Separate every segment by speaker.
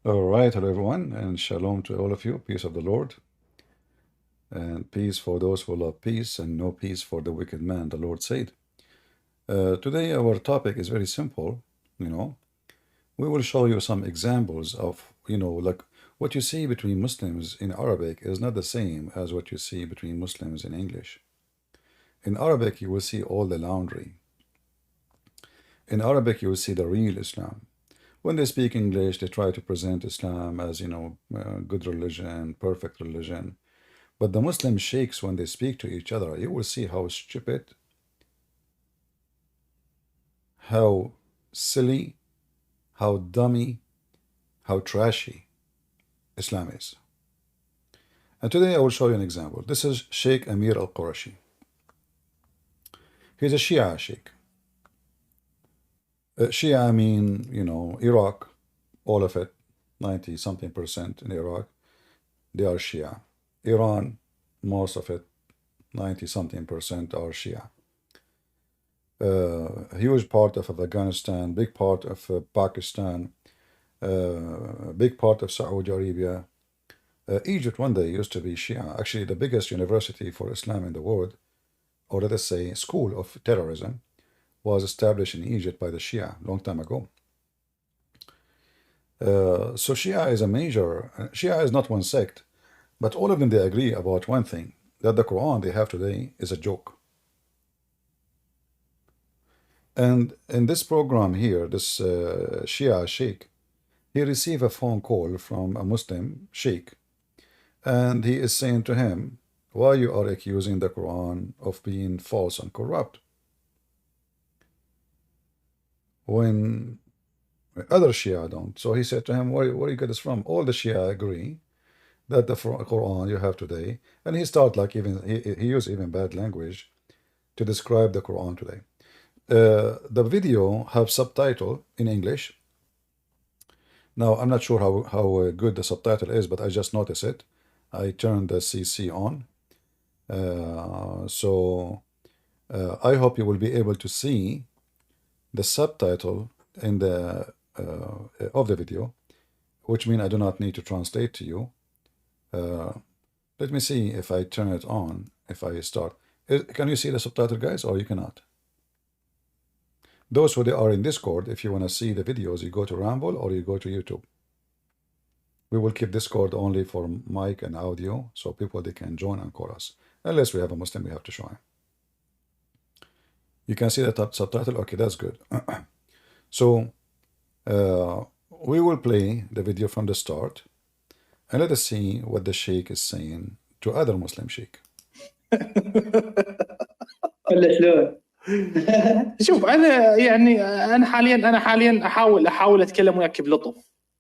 Speaker 1: All right, hello everyone, and shalom to all of you. Peace of the Lord, and peace for those who love peace, and no peace for the wicked man, the Lord said. Today, our topic is very simple. You know, we will show you some examples of, like what you see between Muslims in Arabic is not the same as what you see between Muslims in English. In Arabic, you will see all the laundry. In Arabic, you will see the real Islam. When they speak English, they try to present Islam as, good religion, perfect religion. But the Muslim sheikhs, when they speak to each other, you will see how stupid, how silly, how dummy, how trashy Islam is. And today I will show you an example. This is Sheikh Amir al-Qurashi. He's a Shia sheikh. Shia, I mean, Iraq, all of it, 90 something percent in Iraq, they are Shia. Iran, most of it, 90 something percent are Shia. A huge part of Afghanistan, big part of Pakistan, big part of Saudi Arabia. Egypt one day used to be Shia. Actually, the biggest university for Islam in the world, or let us say school of terrorism, was established in Egypt by the Shia long time ago. So Shia is a major, Shia is not one sect, but all of them, they agree about one thing, that the Quran they have today is a joke. And in this program here, this Shia sheikh, he received a phone call from a Muslim sheikh, and he is saying to him, why you are accusing the Quran of being false and corrupt, when other Shia don't? So he said to him, where you get this from? All the Shia agree that the Quran you have today, and he started like he used even bad language to describe the Quran today. The video have subtitle in English. Now, I'm not sure how good the subtitle is, but I just noticed it. I turned the CC on. I hope you will be able to see the subtitle in the of the video, which means I do not need to translate to you. Let me see if I turn it on, if I start. Can you see the subtitle, guys, or you cannot? Those who they are in Discord, if you want to see the videos, you go to Ramble or you go to YouTube. We will keep Discord only for mic and audio, so people they can join and call us. Unless we have a Muslim, we have to show him. You can see the subtitle. Okay, that's good. So we will play the video from the start, and let us see what the sheikh is saying to other Muslim sheikh.
Speaker 2: ولا شلون؟
Speaker 3: شوف انا حاليا احاول اتكلم وياك بلطف،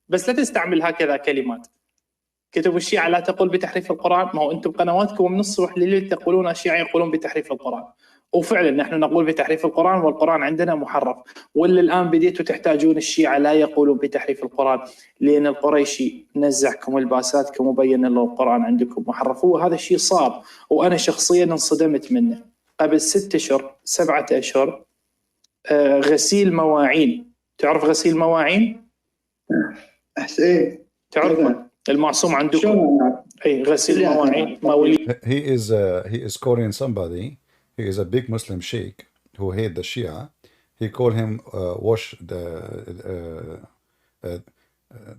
Speaker 3: بس لا تستعمل هكذا كلمات. كتب الشيعة لا تقول بتحريف القرآن، ما هو انتم قنواتكم من الصبح لليل تقولون الشيعة يقولون بتحريف القرآن، وفعلا نحن نقول بتحريف القرآن، والقرآن عندنا محرف. ولا الآن بديتوا تحتاجون الشيعة لا يقولون بتحريف القرآن لأن القريشي نزعكم لباساتكم وبين له القرآن عندكم محرف. وهذا الشيء صار، وأنا شخصيا انصدمت منه قبل 6 أشهر 7 أشهر. غسيل مواعين، تعرف غسيل مواعين؟
Speaker 2: ايه
Speaker 3: تعرف المعصوم عندكم؟ اي غسيل مواعين مواليد.
Speaker 1: He is calling somebody. He is a big Muslim sheikh who hate the Shia. He called him wash the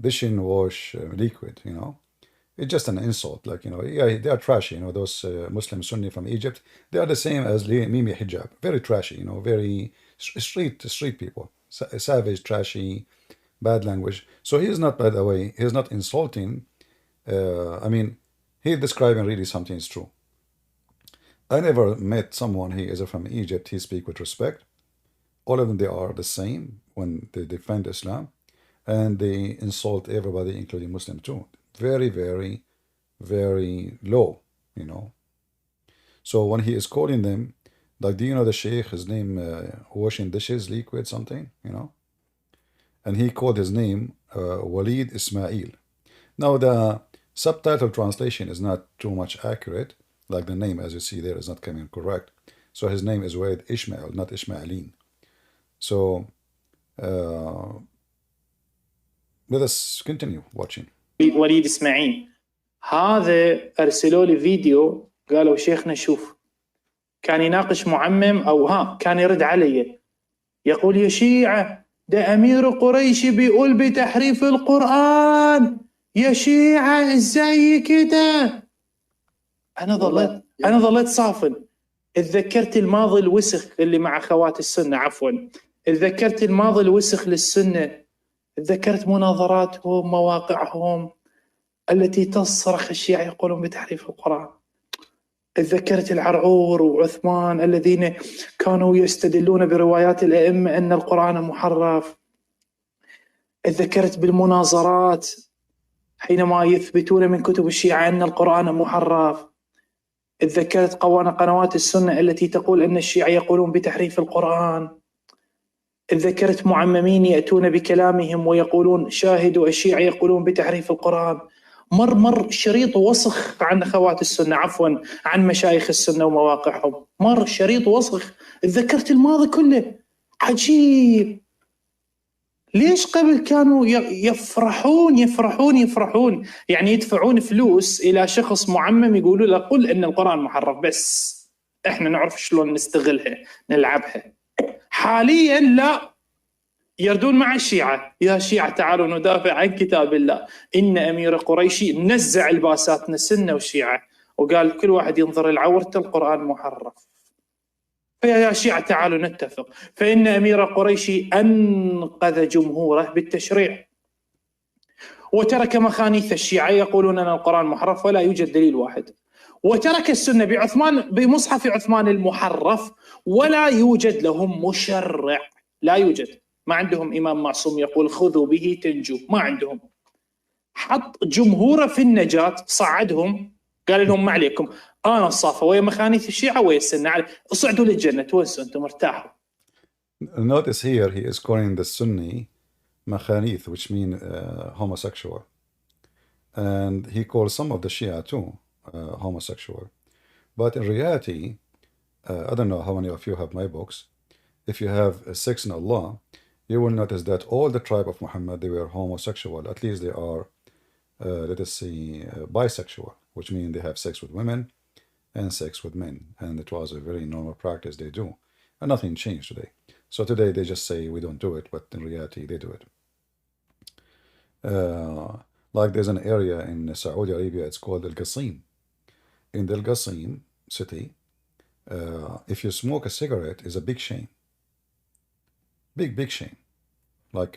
Speaker 1: dishing wash liquid. It's just an insult. Like, yeah, they are trashy. Those Muslim Sunni from Egypt, they are the same as Mimi Hijab. Very trashy. Very street people. Savage, trashy, bad language. So he is not, by the way, he is not insulting. I mean, he's describing really something is true. I never met someone he is from Egypt, he speak with respect. All of them, they are the same when they defend Islam. And they insult everybody, including Muslim too. Very, very, very low, So when he is calling them, like, do you know the sheikh, his name, washing dishes, liquid, something, And he called his name Walid Ismail. Now, the subtitle translation is not too much accurate, like the name, as you see there, is not coming correct. So his name is Walid Ishmael, not Ishmaelin. So Let us continue watching.
Speaker 3: وليد إسماعيل هذا أرسلوا لي فيديو قالوا شيخنا شوف كان يناقش معمم أو كان يرد علي يقول يا شيعة ده أمير قريش بيقول بتحريف القرآن يا شيعة ازاي كده. أنا ظليت صافن. اتذكرت الماضي الوسخ اللي مع أخوات السنة اتذكرت الماضي الوسخ للسنة. اتذكرت مناظراتهم مواقعهم التي تصرخ الشيعة يقولون بتحريف القرآن. اتذكرت العرعور وعثمان الذين كانوا يستدلون بروايات الأئمة أن القرآن محرف. اتذكرت بالمناظرات حينما يثبتون من كتب الشيعة أن القرآن محرف. اتذكرت قنوات السنة التي تقول أن الشيعة يقولون بتحريف القرآن. اتذكرت معممين يأتون بكلامهم ويقولون شاهدوا الشيعة يقولون بتحريف القرآن. مر شريط وسخ عن أخوات السنة عن مشايخ السنة ومواقعهم. مر شريط وسخ. اتذكرت الماضي كله. عجيب. ليش قبل كانوا يفرحون يعني يدفعون فلوس إلى شخص معمم يقولوا له قل إن القرآن محرف بس إحنا نعرف شلون نستغلها نلعبها. حاليا لا يردون مع الشيعة يا شيعة تعالوا ندافع عن كتاب الله. إن أمير قريشي نزع الباساتنا السنة والشيعة وقال كل واحد ينظر العورة القرآن محرف. فيا شيعة تعالوا نتفق. فإن أمير قريشي أنقذ جمهوره بالتشريع وترك مخانيث الشيعة يقولون أن القرآن محرف ولا يوجد دليل واحد. وترك السنة بمصحف عثمان المحرف ولا يوجد لهم مشرع. لا يوجد. ما عندهم إمام معصوم يقول خذوا به تنجو. ما عندهم. حط جمهوره في النجاة صعدهم قال لهم ما عليكم أنا الصافة ويا مخانيث الشيعة ويا السنة اصعدوا للجنة توسوا أنتم ارتاحوا.
Speaker 1: Notice here he is calling the Sunni makhanith, which mean homosexual. And he calls some of the Shia too homosexual. But in reality, I don't know how many of you have my books. If you have Sex in Allah, you will notice that all the tribe of Muhammad, they were homosexual. At least they are, let us see, bisexual, which means they have sex with women and sex with men. And it was a very normal practice they do. And nothing changed today. So today they just say we don't do it, but in reality they do it. Like there's an area in Saudi Arabia, it's called Al-Qasim. In the Al-Qasim city, if you smoke a cigarette, is a big shame. Big shame. Like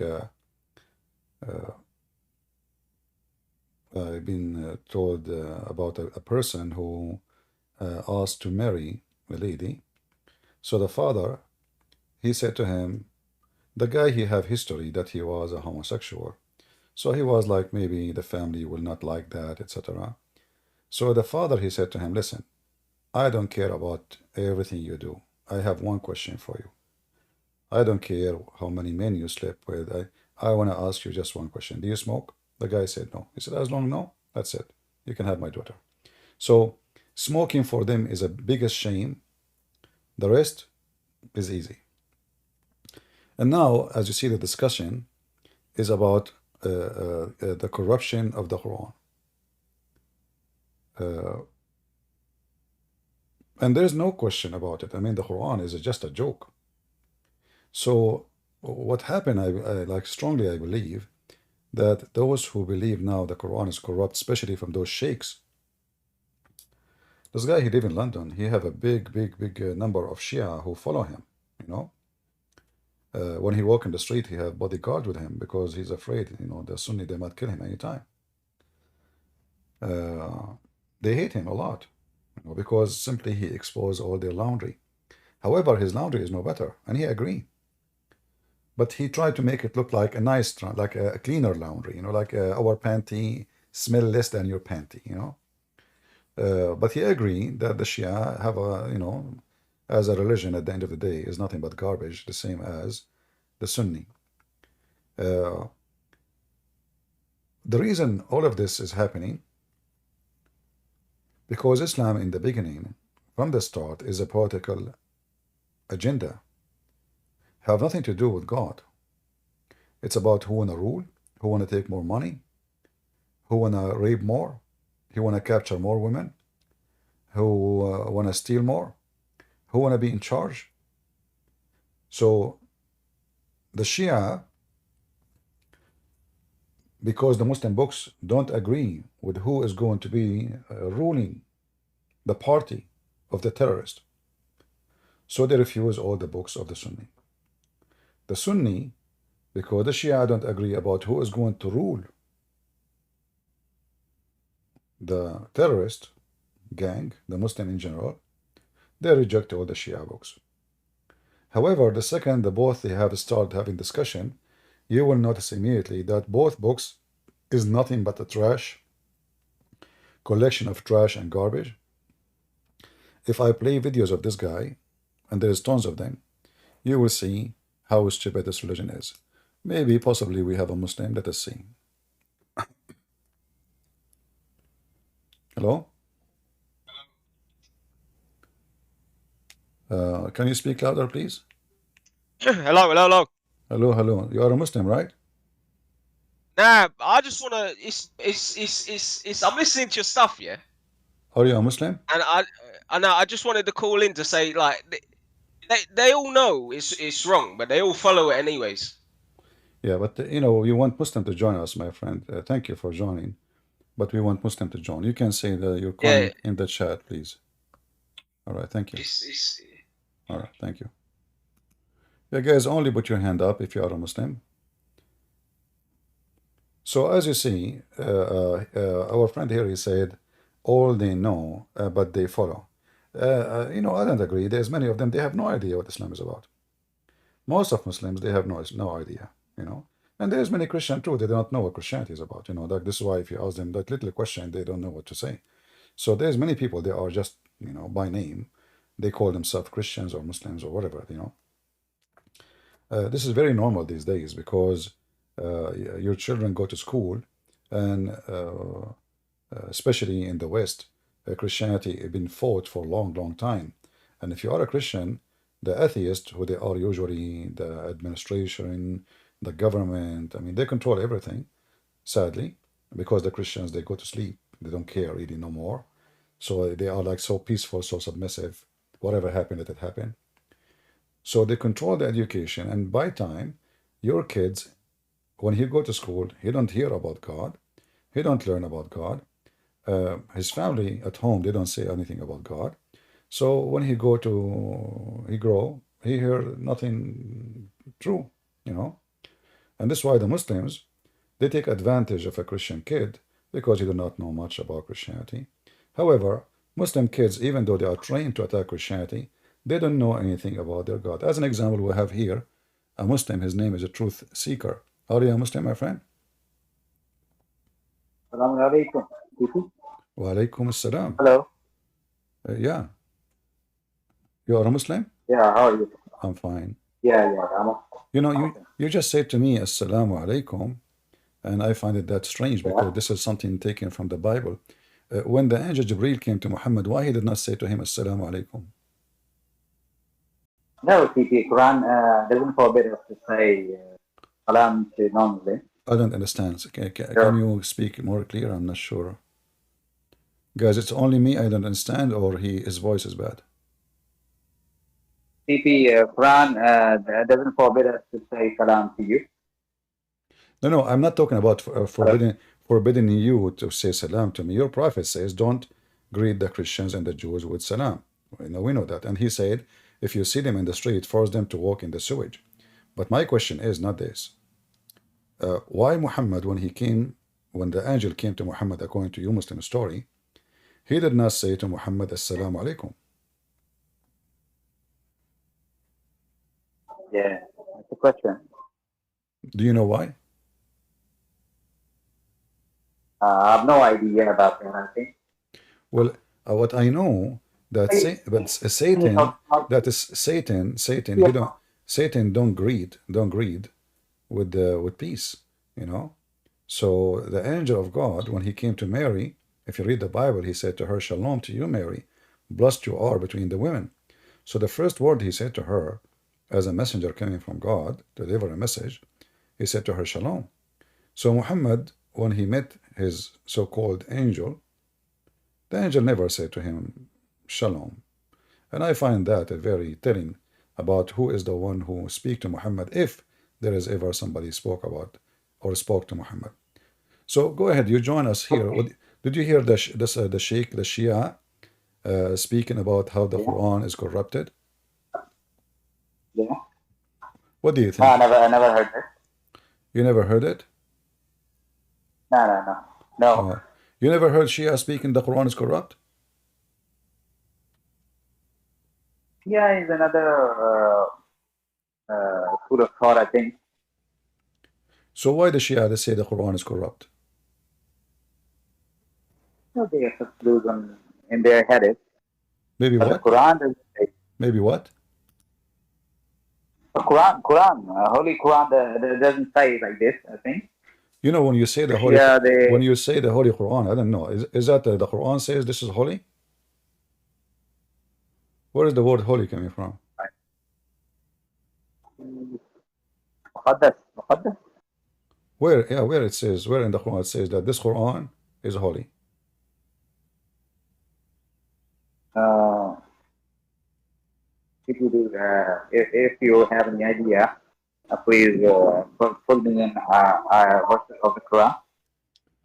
Speaker 1: I've been told about a person who asked to marry a lady. So the father, he said to him, the guy, he have history that he was a homosexual. So he was like, maybe the family will not like that, etc. So the father, he said to him, listen, I don't care about everything you do. I have one question for you. I don't care how many men you sleep with. I want to ask you just one question. Do you smoke? The guy said no. He said, as long no, that's it. You can have my daughter. So smoking for them is a biggest shame. The rest is easy. And now, as you see, the discussion is about the corruption of the Quran. And there's no question about it. I mean, the Quran is just a joke. So what happened, I strongly believe that those who believe now the Quran is corrupt, especially from those sheiks. This guy, he live in London. He have a big number of Shia who follow him, you know. When he walk in the street, he have bodyguard with him because he's afraid, you know, the Sunni, they might kill him anytime. They hate him a lot, you know, because simply he exposed all their laundry. However, his laundry is no better, and he agree. But he tried to make it look like a nice, like a cleaner laundry, you know, like our panty smell less than your panty, you know. But he agreed that the Shia have a, you know, as a religion at the end of the day is nothing but garbage, the same as the Sunni. The reason all of this is happening, because Islam in the beginning, from the start, is a political agenda. Have nothing to do with God. It's about who wanna rule, who want to take more money, who want to rape more, who want to capture more women, who want to steal more, who want to be in charge. So the Shia, because the Muslim books don't agree with who is going to be ruling the party of the terrorist, so they refuse all the books of the Sunni. The Sunni, because the Shia don't agree about who is going to rule the terrorist gang, the Muslim in general, they reject all the Shia books. However, the second the both they have started having discussion, you will notice immediately that both books is nothing but a trash, collection of trash and garbage. If I play videos of this guy, and there's tons of them, you will see how stupid this religion is. Maybe, possibly, we have a Muslim. Let us see. Hello? Can you speak louder, please?
Speaker 4: Hello.
Speaker 1: Hello, hello. You are a Muslim, right?
Speaker 4: Nah, I just wanna. It's. I'm listening to your stuff, yeah.
Speaker 1: Are you a Muslim?
Speaker 4: And I just wanted to call in to say, like, they all know it's wrong, but they all follow it anyways.
Speaker 1: Yeah, but you know, you want Muslim to join us, my friend. Thank you for joining. But we want Muslim to join. You can say your comment in the chat, please. All right, thank you. All right, thank you. Yeah, guys, only put your hand up if you are a Muslim. So as you see, our friend here, he said, all they know, but they follow. You know, I don't agree. There's many of them, they have no idea what Islam is about. Most of Muslims, they have no idea, you know. And there's many Christians too, they don't know what Christianity is about, you know. Like, this is why if you ask them that little question, they don't know what to say. So there's many people, they are just, you know, by name, they call themselves Christians or Muslims or whatever, you know. This is very normal these days because your children go to school, and especially in the West, Christianity has been fought for a long time. And if you are a Christian, the atheists, who they are usually the administration, the government, I mean, they control everything, sadly, because the Christians, they go to sleep. They don't care really no more. So they are like so peaceful, so submissive. Whatever happened, let it happen. So they control the education, and by time, your kids, when he go to school, he don't hear about God. He don't learn about God. His family at home, they don't say anything about God. So when he grow, he hear nothing true, you know. And that's why the Muslims, they take advantage of a Christian kid because he do not know much about Christianity. However, Muslim kids, even though they are trained to attack Christianity, they don't know anything about their God. As an example, we have here a Muslim. His name is a truth seeker. Are you a Muslim, my friend?
Speaker 5: Assalamu alaikum.
Speaker 1: Wa alaikum assalam.
Speaker 5: Hello.
Speaker 1: Yeah. You are a Muslim?
Speaker 5: Yeah, how are you?
Speaker 1: I'm fine.
Speaker 5: Yeah.
Speaker 1: You know, you just said to me, Assalamu alaikum, and I find it that strange because this is something taken from the Bible. When the angel Jibreel came to Muhammad, why he did not say to him, Assalamu alaikum?
Speaker 5: No, the Quran doesn't forbid us to say salam to non-Muslims.
Speaker 1: I don't understand. Can you speak more clear? I'm not sure. Guys, it's only me I don't understand, or his voice is bad?
Speaker 5: The Quran doesn't forbid us to say salam to you.
Speaker 1: No, I'm not talking about forbidding you to say salam to me. Your prophet says, don't greet the Christians and the Jews with salam. We know that. And he said, if you see them in the street, force them to walk in the sewage. But my question is not this. Why Muhammad, when the angel came to Muhammad, according to your Muslim story, he did not say to Muhammad, Assalamu alaikum?
Speaker 5: Yeah, that's a question.
Speaker 1: Do you know why?
Speaker 5: I have no idea about that, I think.
Speaker 1: Well, what I know that Satan don't greet with peace, you know. So the angel of God, when he came to Mary, if you read the Bible, he said to her, Shalom to you, Mary, blessed you are between the women. So the first word he said to her, as a messenger coming from God to deliver a message, he said to her, Shalom. So Muhammad, when he met his so-called angel, the angel never said to him, Shalom. And I find that a very telling about who is the one who speak to Muhammad, if there is ever somebody spoke about or spoke to Muhammad. So go ahead, you join us here. Did you hear the sheikh, the Shia, speaking about how the Quran is corrupted?
Speaker 5: Yeah.
Speaker 1: What do you
Speaker 5: No,
Speaker 1: think?
Speaker 5: I never heard it.
Speaker 1: You never heard it?
Speaker 5: No.
Speaker 1: You never heard Shia speaking the Quran is corrupt?
Speaker 5: Shia is another school of thought, I think.
Speaker 1: So why the Shia they say the Quran is corrupt?
Speaker 5: So they have conclusion in their head.
Speaker 1: Maybe
Speaker 5: But
Speaker 1: what?
Speaker 5: the Quran doesn't say.
Speaker 1: Maybe what?
Speaker 5: The Quran, Holy Quran doesn't say like this, I think.
Speaker 1: You know, when you say the holy,
Speaker 5: Yeah,
Speaker 1: when you say the Holy Quran, I don't know. Is that the Quran says this is holy? Where is the word holy coming from?
Speaker 5: Muqaddas.
Speaker 1: Where? Yeah, where it says, where in the Quran it says that this Quran is holy?
Speaker 5: If you have any idea, please put me in verses of the Quran.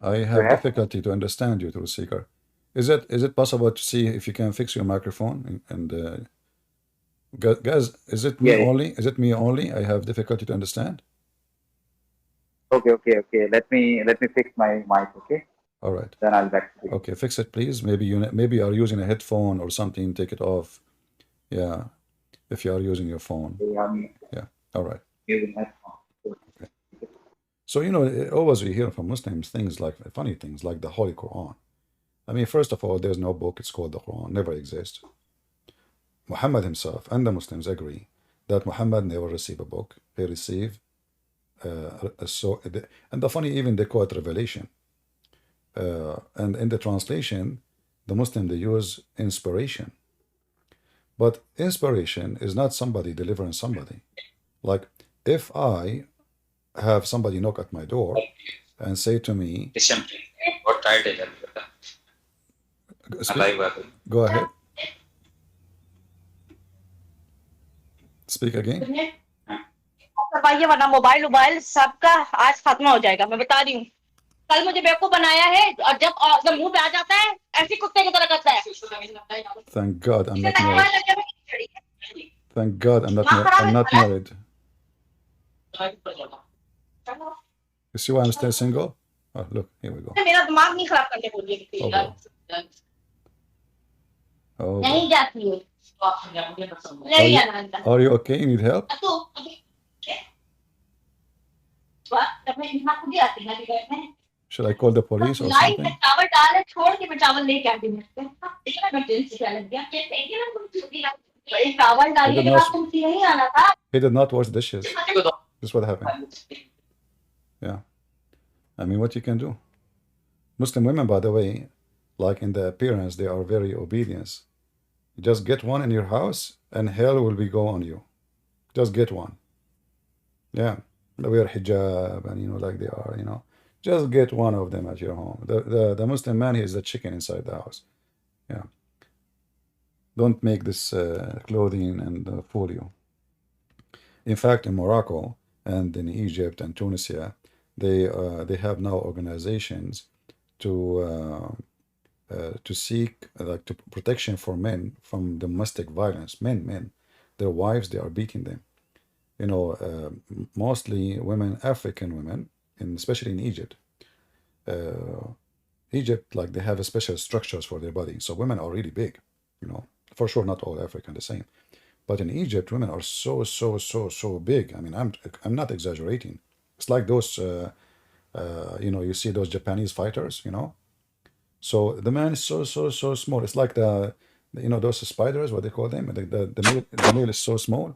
Speaker 1: I have difficulty to understand you, Truth Seeker. Is it possible to see if you can fix your microphone and guys, is it me only? Is it me only? I have difficulty to understand.
Speaker 5: Okay. Let me fix my mic. Okay.
Speaker 1: All right.
Speaker 5: Then I'll back to you.
Speaker 1: Okay, fix it, please. Maybe you are using a headphone or something. Take it off. Yeah, if you are using your phone. Yeah. All right. Okay. So always we hear from Muslims things like funny things like the Holy Quran. I mean, first of all, there's no book. It's called the Quran. Never exists. Muhammad himself and the Muslims agree that Muhammad never received a book. He received and the funny, even they call it revelation. And in the translation, the Muslim, they use inspiration. But inspiration is not somebody delivering somebody. Like if I have somebody knock at my door and say to me, go ahead. Speak again.
Speaker 6: करवाइए वरना mobile सबका आज खत्म हो जाएगा मैं बता रही हूँ कल मुझे बेवकूफ बनाया है और जब मुंह पे आ जाता है ऐसी कुत्ते की तरह करता है
Speaker 1: Thank God I'm not married. Thank God I'm not married. You see why I'm still single? Oh, look, here we go.
Speaker 6: मेरा दिमाग नहीं खराब करने बोलिए
Speaker 1: Oh,
Speaker 6: नहीं जाती है
Speaker 1: are you okay? You need help? Should I call the police or something? He did not wash dishes. This is what happened. Yeah. I mean, what you can do. Muslim women, by the way, like in the appearance, they are very obedient. You just get one in your house and hell will be go on you. Just get one. Yeah. They wear hijab and, like they are, Just get one of them at your home. The Muslim man, he is the chicken inside the house. Yeah. Don't make this clothing and fool you. In fact, in Morocco and in Egypt and Tunisia, they have now organizations to seek to protection for men from domestic violence. Men, their wives, they are beating them. Mostly women, African women, and especially in Egypt. Egypt, like they have a special structures for their body. So women are really big, For sure, not all African the same. But in Egypt, women are so big. I mean, I'm not exaggerating. It's like those, you see those Japanese fighters, So the man is so small. It's like those spiders, what they call them. The male is so small,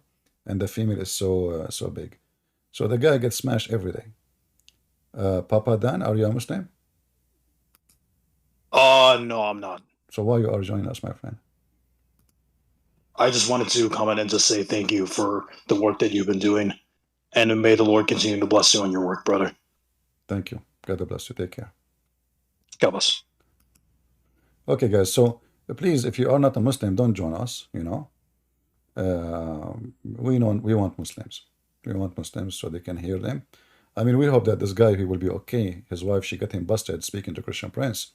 Speaker 1: and the female is so big. So the guy gets smashed every day. Papa Dan, are you a Muslim?
Speaker 7: No, I'm not.
Speaker 1: So why you are joining us, my friend?
Speaker 7: I just wanted to comment and just say thank you for the work that you've been doing, and may the Lord continue to bless you on your work, brother.
Speaker 1: Thank you. God bless you. Take care.
Speaker 7: God bless.
Speaker 1: Okay, guys. So please, if you are not a Muslim, don't join us. We want Muslims. We want Muslims so they can hear them. I mean, we hope that this guy, he will be okay. His wife, she got him busted speaking to Christian Prince.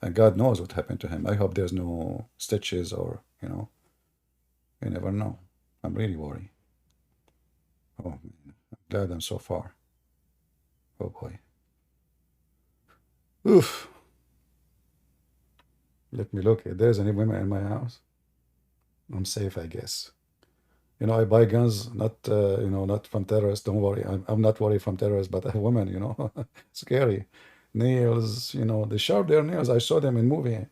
Speaker 1: And God knows what happened to him. I hope there's no stitches or, you never know. I'm really worried. Oh, man. I'm glad I'm so far. Oh, boy. Oof. Let me look. If there's any women in my house, I'm safe, I guess. I buy guns, not from terrorists. Don't worry. I'm not worried from terrorists, but a woman, scary. Nails, they sharp their nails. I saw them in movie,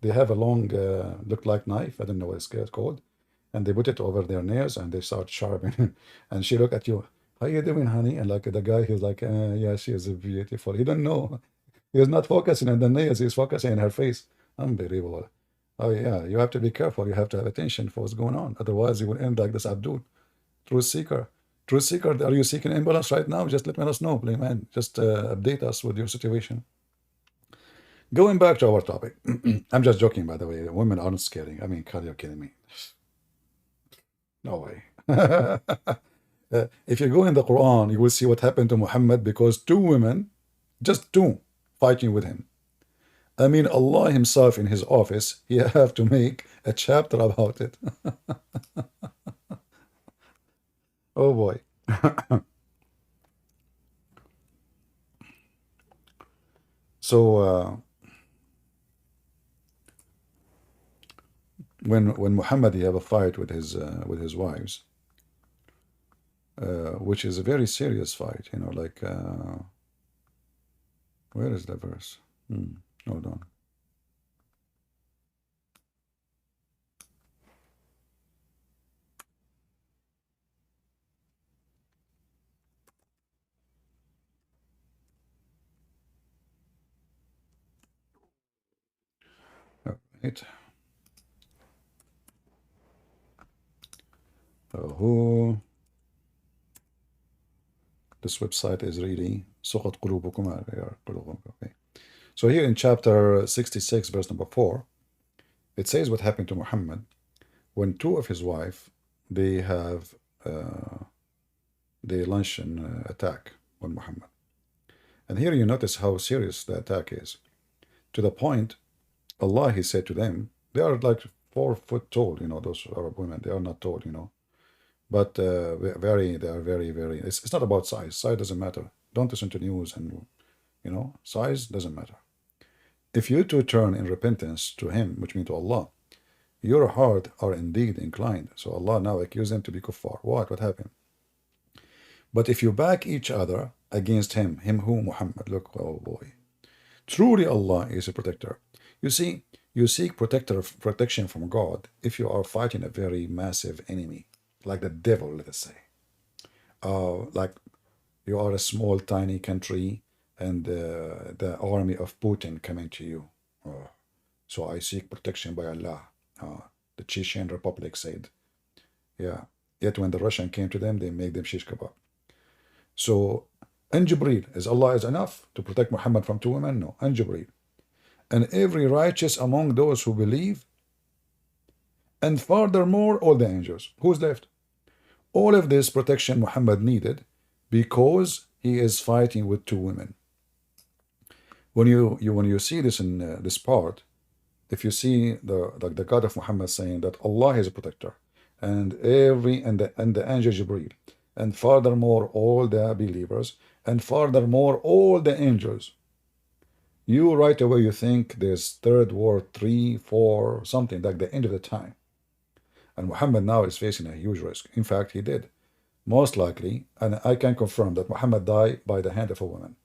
Speaker 1: they have a long, look like knife. I don't know what it's called. And they put it over their nails and they start sharpening. And she look at you, how you doing, honey? And like the guy, he's like, yeah, she is beautiful. He don't know. He's not focusing on the nails. He's focusing on her face. Unbelievable. Oh, yeah, you have to be careful. You have to have attention for what's going on. Otherwise, you will end like this Abdul. Truth seeker. Truth seeker, are you seeking ambulance right now? Just let us know, please, man. Just update us with your situation. Going back to our topic. I'm just joking, by the way. Women aren't scary. I mean, God, you're kidding me. No way. If you go in the Quran, you will see what happened to Muhammad because two women, just two, fighting with him. I mean, Allah himself in his office, he have to make a chapter about it. Oh boy. So when Muhammad he have a fight with his wives, which is a very serious fight, like where is the verse? Hold on. Right. Who? This website is really سقط قلوبكم. Okay. So here in chapter 66, verse number 4, it says what happened to Muhammad when two of his wife they have the luncheon attack on Muhammad. And here you notice how serious the attack is. To the point, Allah, he said to them, they are like 4 foot tall, those Arab women. They are not tall, but they are very, very, it's not about size. Size doesn't matter. Don't listen to news and, size doesn't matter. If you two turn in repentance to him, which means to Allah, your heart are indeed inclined. So Allah now accused them to be kuffar. What happened? But if you back each other against him who Muhammad, look, oh boy. Truly Allah is a protector. You see, you seek protection from God if you are fighting a very massive enemy, like the devil, let us say. Like you are a small, tiny country and the army of Putin coming to you. So I seek protection by Allah. The Chechen Republic said. Yeah. Yet when the Russian came to them, they made them shish kebab. So, and Jibreel, is Allah is enough to protect Muhammad from two women? No, and Jibreel. And every righteous among those who believe, and furthermore, all the angels. Who's left? All of this protection Muhammad needed because he is fighting with two women. When you see this in this part, if you see the God of Muhammad saying that Allah is a protector, and the angel Jibreel, and furthermore all the believers, and furthermore all the angels, you right away you think there's third world, 3, 4, something like the end of the time. And Muhammad now is facing a huge risk. In fact, he did. Most likely, and I can confirm that Muhammad died by the hand of a woman.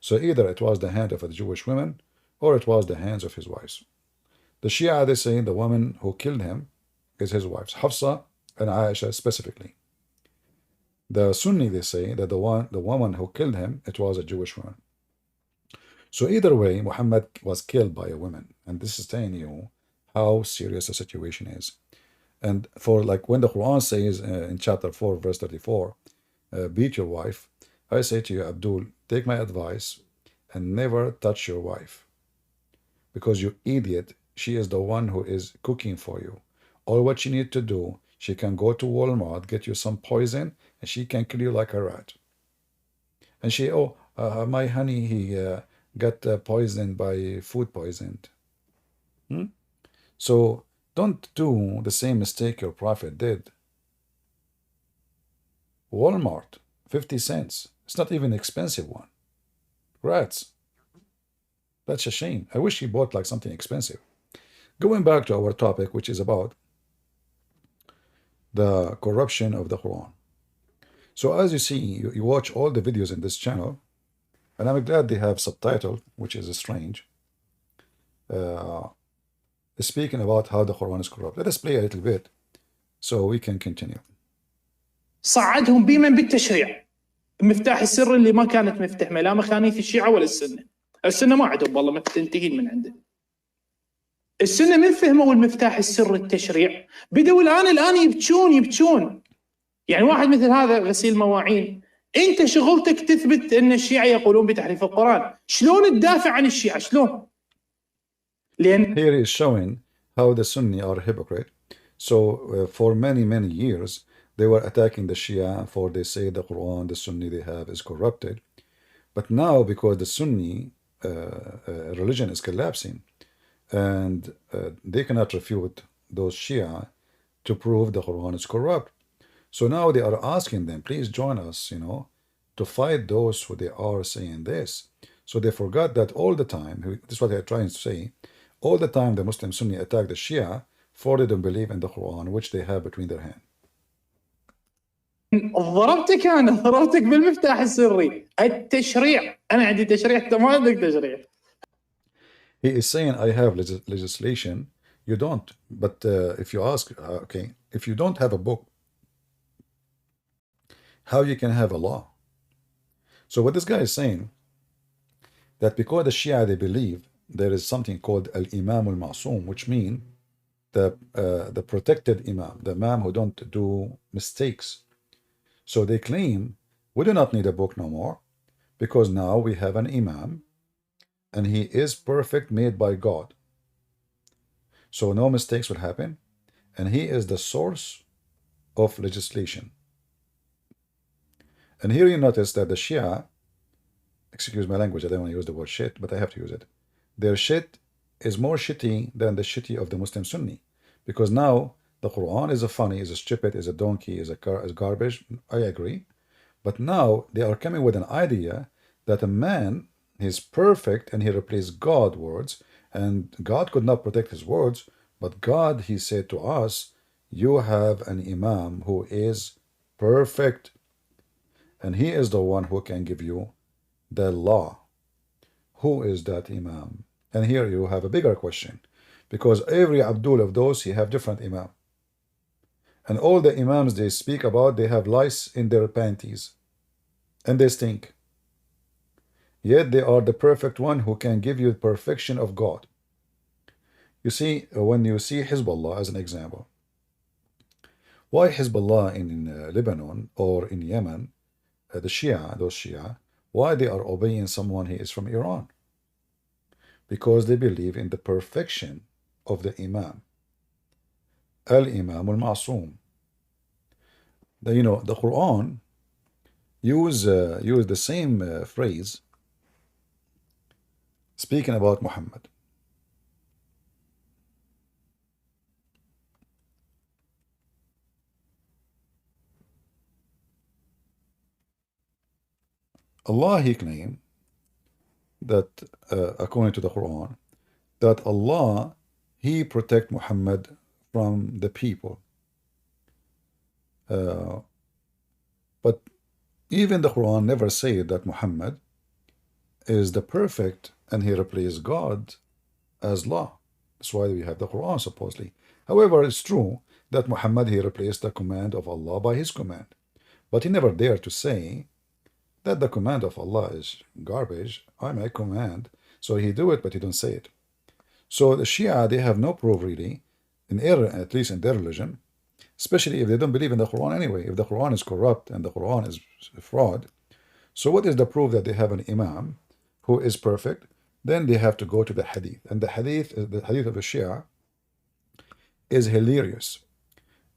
Speaker 1: So either it was the hand of a Jewish woman, or it was the hands of his wives. The Shia, they say the woman who killed him is his wives, Hafsa and Aisha specifically. The Sunni, they say that the woman who killed him, it was a Jewish woman. So either way, Muhammad was killed by a woman. And this is telling you how serious the situation is. And for like when the Quran says in chapter 4, verse 34, beat your wife, I say to you, Abdul, take my advice and never touch your wife. Because you idiot, she is the one who is cooking for you. All what she needs to do, she can go to Walmart, get you some poison, and she can kill you like a rat. And she, my honey, he got poisoned by food poisoned. So don't do the same mistake your prophet did. Walmart, 50 cents. It's not even an expensive one. Rats. That's a shame. I wish he bought like something expensive. Going back to our topic, which is about the corruption of the Quran. So as you see, you watch all the videos in this channel, and I'm glad they have subtitle, which is strange, speaking about how the Quran is corrupt. Let us play a little bit so we can continue.
Speaker 3: صعدهم بمن بالتشريع المفتاح السري اللي ما كانت مفتحمه لا مخانيث الشيعة ولا السنة ما عندهم والله مفتنتهين من عنده. السنة من فهموا المفتاح السري التشريع بدوا الآن يبكون. يعني واحد مثل هذا غسيل مواعين، انت شغلتك تثبت ان الشيعة يقولون بتحريف القرآن، شلون تدافع عن الشيعة؟ شلون؟ لأن
Speaker 1: Here he is showing how the Sunni are hypocrite. So for many years they were attacking the Shia for they say the Quran, the Sunni they have is corrupted. But now because the Sunni religion is collapsing and they cannot refute those Shia to prove the Quran is corrupt. So now they are asking them, please join us, to fight those who they are saying this. So they forgot that all the time, this is what they're trying to say, all the time the Muslim Sunni attack the Shia for they don't believe in the Quran, which they have between their hands.
Speaker 3: ضربتك بالمفتاح السري التشريع. أنا عندي تشريع، أنت ما عندك تشريع.
Speaker 1: He is saying, I have legislation, you don't. But if you ask, okay, if you don't have a book, how you can have a law? So what this guy is saying, that because the Shia, they believe there is something called al-Imam al-Ma'soom, which means the protected Imam, the Imam who don't do mistakes. So they claim, we do not need a book no more, because now we have an Imam, and he is perfect, made by God. So no mistakes will happen, and he is the source of legislation. And here you notice that the Shia, excuse my language, I don't want to use the word shit, but I have to use it. Their shit is more shitty than the shitty of the Muslim Sunni. Because now the Quran is a funny, is a stupid, is a donkey, is garbage. I agree. But now they are coming with an idea that a man is perfect and he replaced God's words, and God could not protect his words, but God, he said to us, you have an Imam who is perfect, and he is the one who can give you the law. Who is that Imam? And here you have a bigger question, because every Abdul of those, he have different Imam. And all the Imams they speak about, they have lice in their panties, and they stink. Yet they are the perfect one who can give you the perfection of God. You see, when you see Hezbollah as an example, why Hezbollah in Lebanon or in Yemen, the Shia, those Shia, why they are obeying someone who is from Iran? Because they believe in the perfection of the Imam. Al-Imam al-Ma'soom. The Quran use the same phrase speaking about Muhammad. Allah, he claimed that according to the Quran, that Allah, he protect Muhammad from the people. But even the Quran never said that Muhammad is the perfect and he replaced God as law. That's why we have the Quran supposedly. However, it's true that Muhammad, he replaced the command of Allah by his command. But he never dared to say that the command of Allah is garbage. I make command. So he do it, but he don't say it. So the Shia, they have no proof really, in error, at least in their religion, especially if they don't believe in the Quran anyway. If the Quran is corrupt and the Quran is fraud, So what is the proof that they have an imam who is perfect? Then they have to go to the hadith. And the hadith of the Shia is hilarious.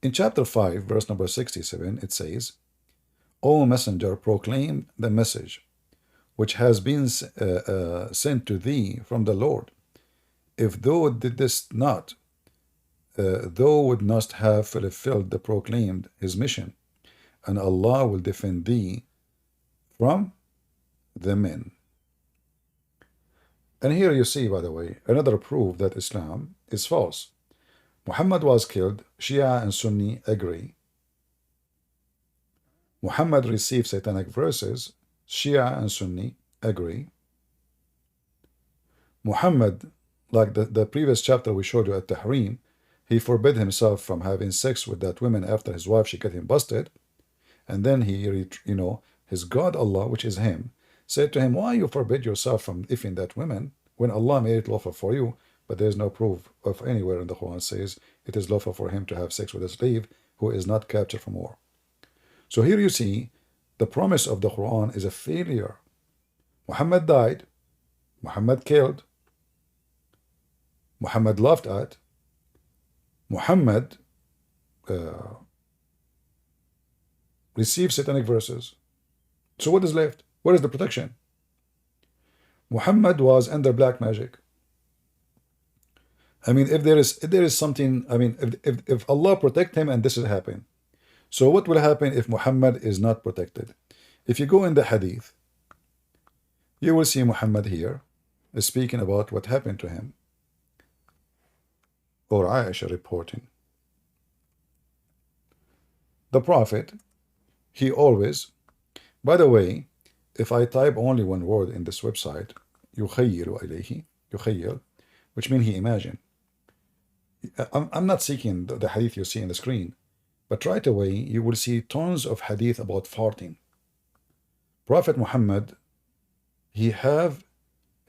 Speaker 1: In chapter 5, verse number 67, it says, O messenger, proclaim the message which has been sent to thee from the Lord. If thou didst not, thou would not have fulfilled the proclaimed his mission, and Allah will defend thee from the men. And here you see, by the way, another proof that Islam is false. Muhammad was killed. Shia and Sunni agree. Muhammad received satanic verses. Shia and Sunni agree. Muhammad, like the previous chapter we showed you at Tahrim, he forbid himself from having sex with that woman after his wife, she got him busted. And then he, his God Allah, which is him, said to him, why you forbid yourself from ifing that woman when Allah made it lawful for you? But there is no proof of anywhere in the Quran says it is lawful for him to have sex with a slave who is not captured from war. So here you see the promise of the Quran is a failure. Muhammad died, Muhammad killed, Muhammad laughed at, Muhammad received satanic verses. So what is left? What is the protection? Muhammad was under black magic. I mean, if there is something, I mean, if Allah protect him and this is happening, so what will happen if Muhammad is not protected? If you go in the hadith, you will see Muhammad here speaking about what happened to him, or Aisha reporting. The Prophet, he always, by the way, if I type only one word in this website, يُخَيِّلُ إِلَيْهِ, يُخَيِّل, which means he imagined. I'm not seeking the hadith you see on the screen, but right away you will see tons of hadith about farting. Prophet Muhammad, he have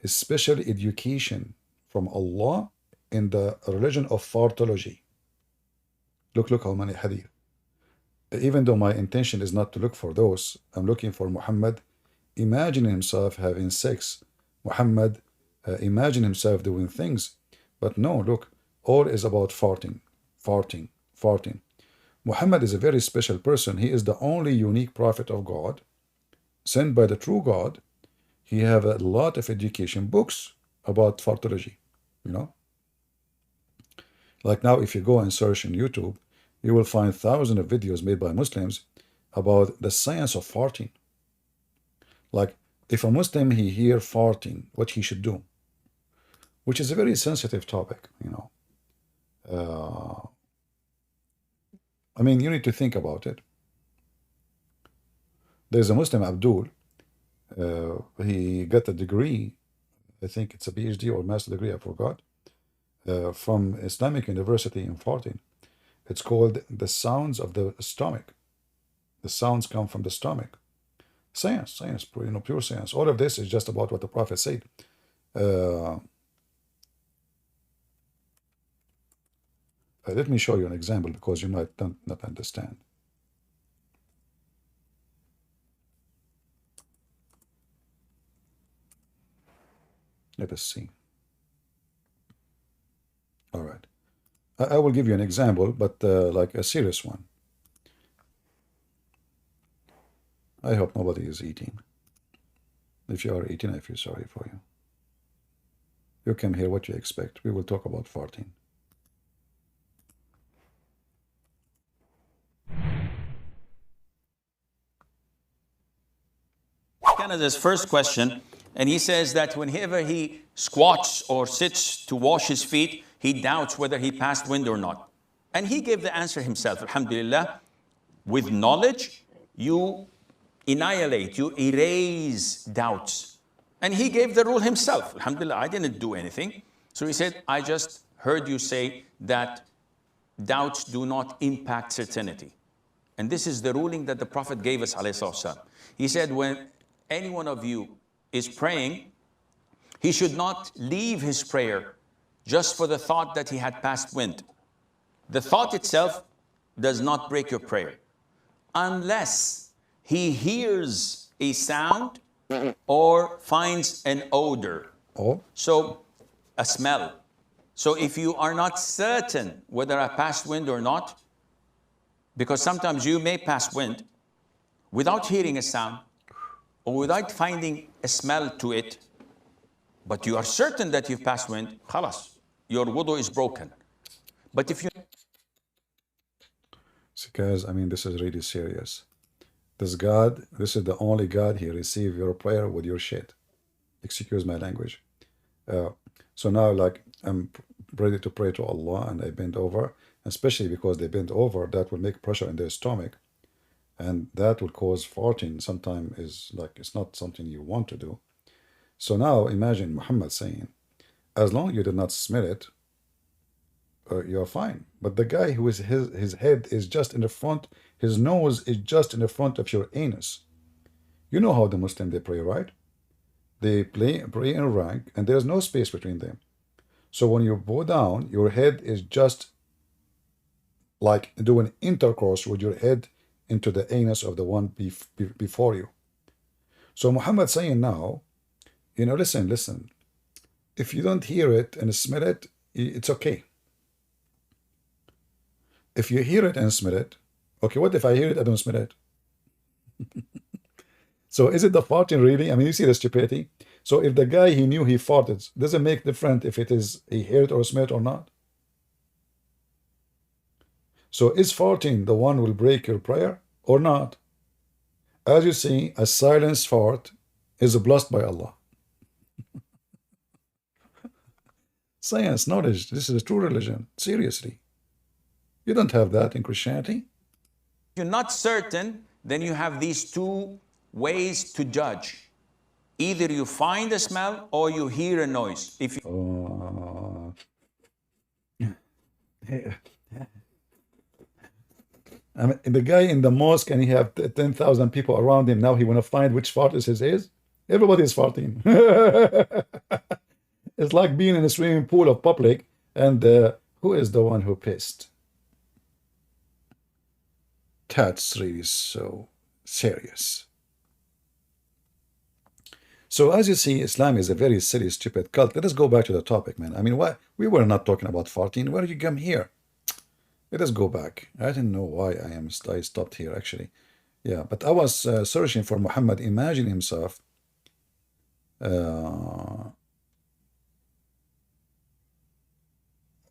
Speaker 1: a special education from Allah in the religion of fartology. Look how many hadith. Even though my intention is not to look for those, I'm looking for Muhammad imagining himself having sex. Muhammad imagine himself doing things. But no, look, all is about farting, farting, farting. Muhammad is a very special person. He is the only unique prophet of God, sent by the true God. He have a lot of education books about fartology, Like now, if you go and search on YouTube, you will find thousands of videos made by Muslims about the science of farting. Like, if a Muslim, he hear farting, what he should do, which is a very sensitive topic, I mean, you need to think about it. There's a Muslim, Abdul, he got a degree, I think it's a PhD or master degree, I forgot, from Islamic University in farting. It's called the sounds of the stomach. The sounds come from the stomach. Science, pure science. All of this is just about what the Prophet said. Let me show you an example because you might not understand. Let us see. All right. I will give you an example, but like a serious one. I hope nobody is eating. If you are eating, I feel sorry for you. You came here, what you expect. We will talk about farting.
Speaker 8: Canada's first question, and he says that whenever he squats or sits to wash his feet, he doubts whether he passed wind or not. And he gave the answer himself, alhamdulillah. With knowledge, you annihilate, you erase doubts. And he gave the rule himself, alhamdulillah, I didn't do anything. So he said, I just heard you say that doubts do not impact certainty. And this is the ruling that the Prophet gave us, alayhi salatu. He said, when any one of you is praying, he should not leave his prayer just for the thought that he had passed wind. The thought itself does not break your prayer, unless he hears a sound or finds an odor.
Speaker 1: Oh,
Speaker 8: So, a smell. So if you are not certain whether I passed wind or not, because sometimes you may pass wind without hearing a sound or without finding a smell to it, but you are certain that you've passed wind, khalas, your wudu is broken. But if you
Speaker 1: see, guys, I mean, this is really serious. This God, this is the only God, he receive your prayer with your shit. Excuse my language. So now, like, I'm ready to pray to Allah and I bend over, especially because they bend over, that will make pressure in their stomach and that will cause farting. Sometimes is like, it's not something you want to do. So now imagine Muhammad saying, as long as you did not smell it, you're fine. But the guy who is his head is just in the front, his nose is just in the front of your anus. You know how the Muslim they pray, right? They pray in rank, and there's no space between them. So when you bow down, your head is just like doing intercourse with your head into the anus of the one before you. So Muhammad saying now, listen. If you don't hear it and smell it, it's okay. If you hear it and smell it, okay, what if I hear it, I don't smell it? So is it the farting really? I mean, you see the stupidity? So if the guy, he knew he farted, does it make difference if it is he heard or smelled or not? So is farting the one will break your prayer or not? As you see, a silenced fart is blessed by Allah. Science, knowledge, this is a true religion. Seriously. You don't have that in Christianity.
Speaker 8: you're not certain, then you have these two ways to judge. Either you find a smell or you hear a noise. If you
Speaker 1: I mean, the guy in the mosque and he have 10,000 people around him. Now he want to find which fart is his. Everybody is farting. It's like being in a swimming pool of public and who is the one who pissed? That's really so serious. So as you see, Islam is a very silly, stupid cult. Let us go back to the topic, man. I mean, why we were not talking about farting. Where did you come here? Let us go back. I didn't know why I stopped here, actually. Yeah, but I was searching for Muhammad. Imagine himself. All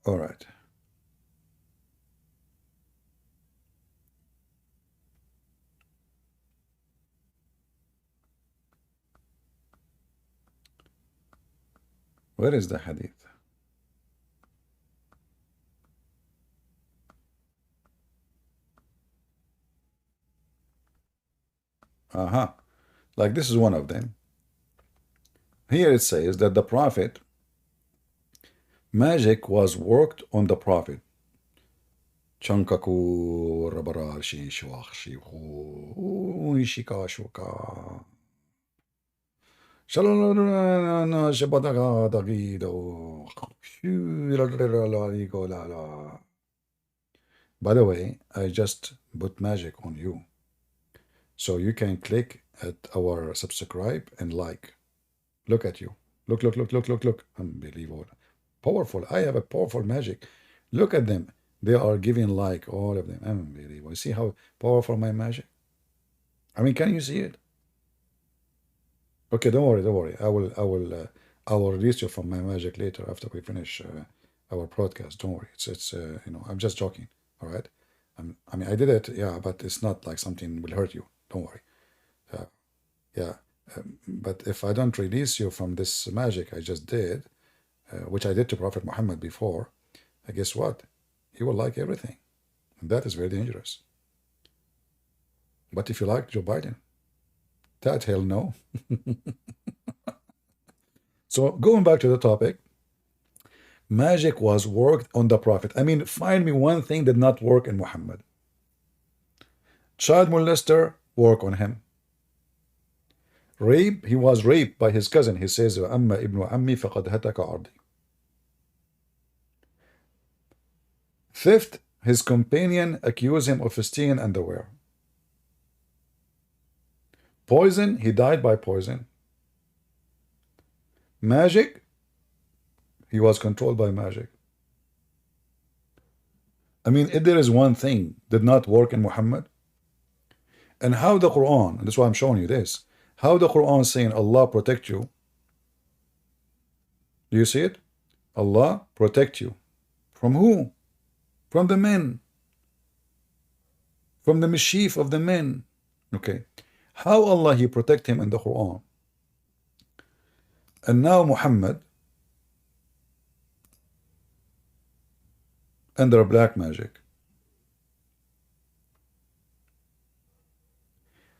Speaker 1: right. Where is the hadith? Like this is one of them. Here it says that the Prophet, magic was worked on the Prophet. Chankaku rabarashi shwashi shika shuka. By the way, I just put magic on you. So you can click at our subscribe and like. Look at you. Look. Unbelievable. Powerful. I have a powerful magic. Look at them. They are giving like, all of them. Unbelievable. You see how powerful my magic? I mean, can you see it? Okay, don't worry. I will release you from my magic later after we finish our broadcast. Don't worry. It's I'm just joking. All right. I mean, I did it. Yeah, but it's not like something will hurt you. Don't worry. Yeah. But if I don't release you from this magic I just did, which I did to Prophet Muhammad before, guess what? He will like everything. And that is very dangerous. But if you like Joe Biden, that hell no. So going back to the topic, magic was worked on the Prophet. I mean, find me one thing did not work in Muhammad. Child molester, work on him. Rape, he was raped by his cousin. He says, "Amma ibn ammi faqad hataka ardi." Theft, his companion accused him of stealing underwear. Poison, he died by poison. Magic, he was controlled by magic. I mean, if there is one thing did not work in Muhammad, and how the Quran, and that's why I'm showing you this, how the Quran saying Allah protect you. Do you see it? Allah protect you. From who? From the men. From the mischief of the men. Okay. How Allah he protect him in the Quran. And now Muhammad under black magic.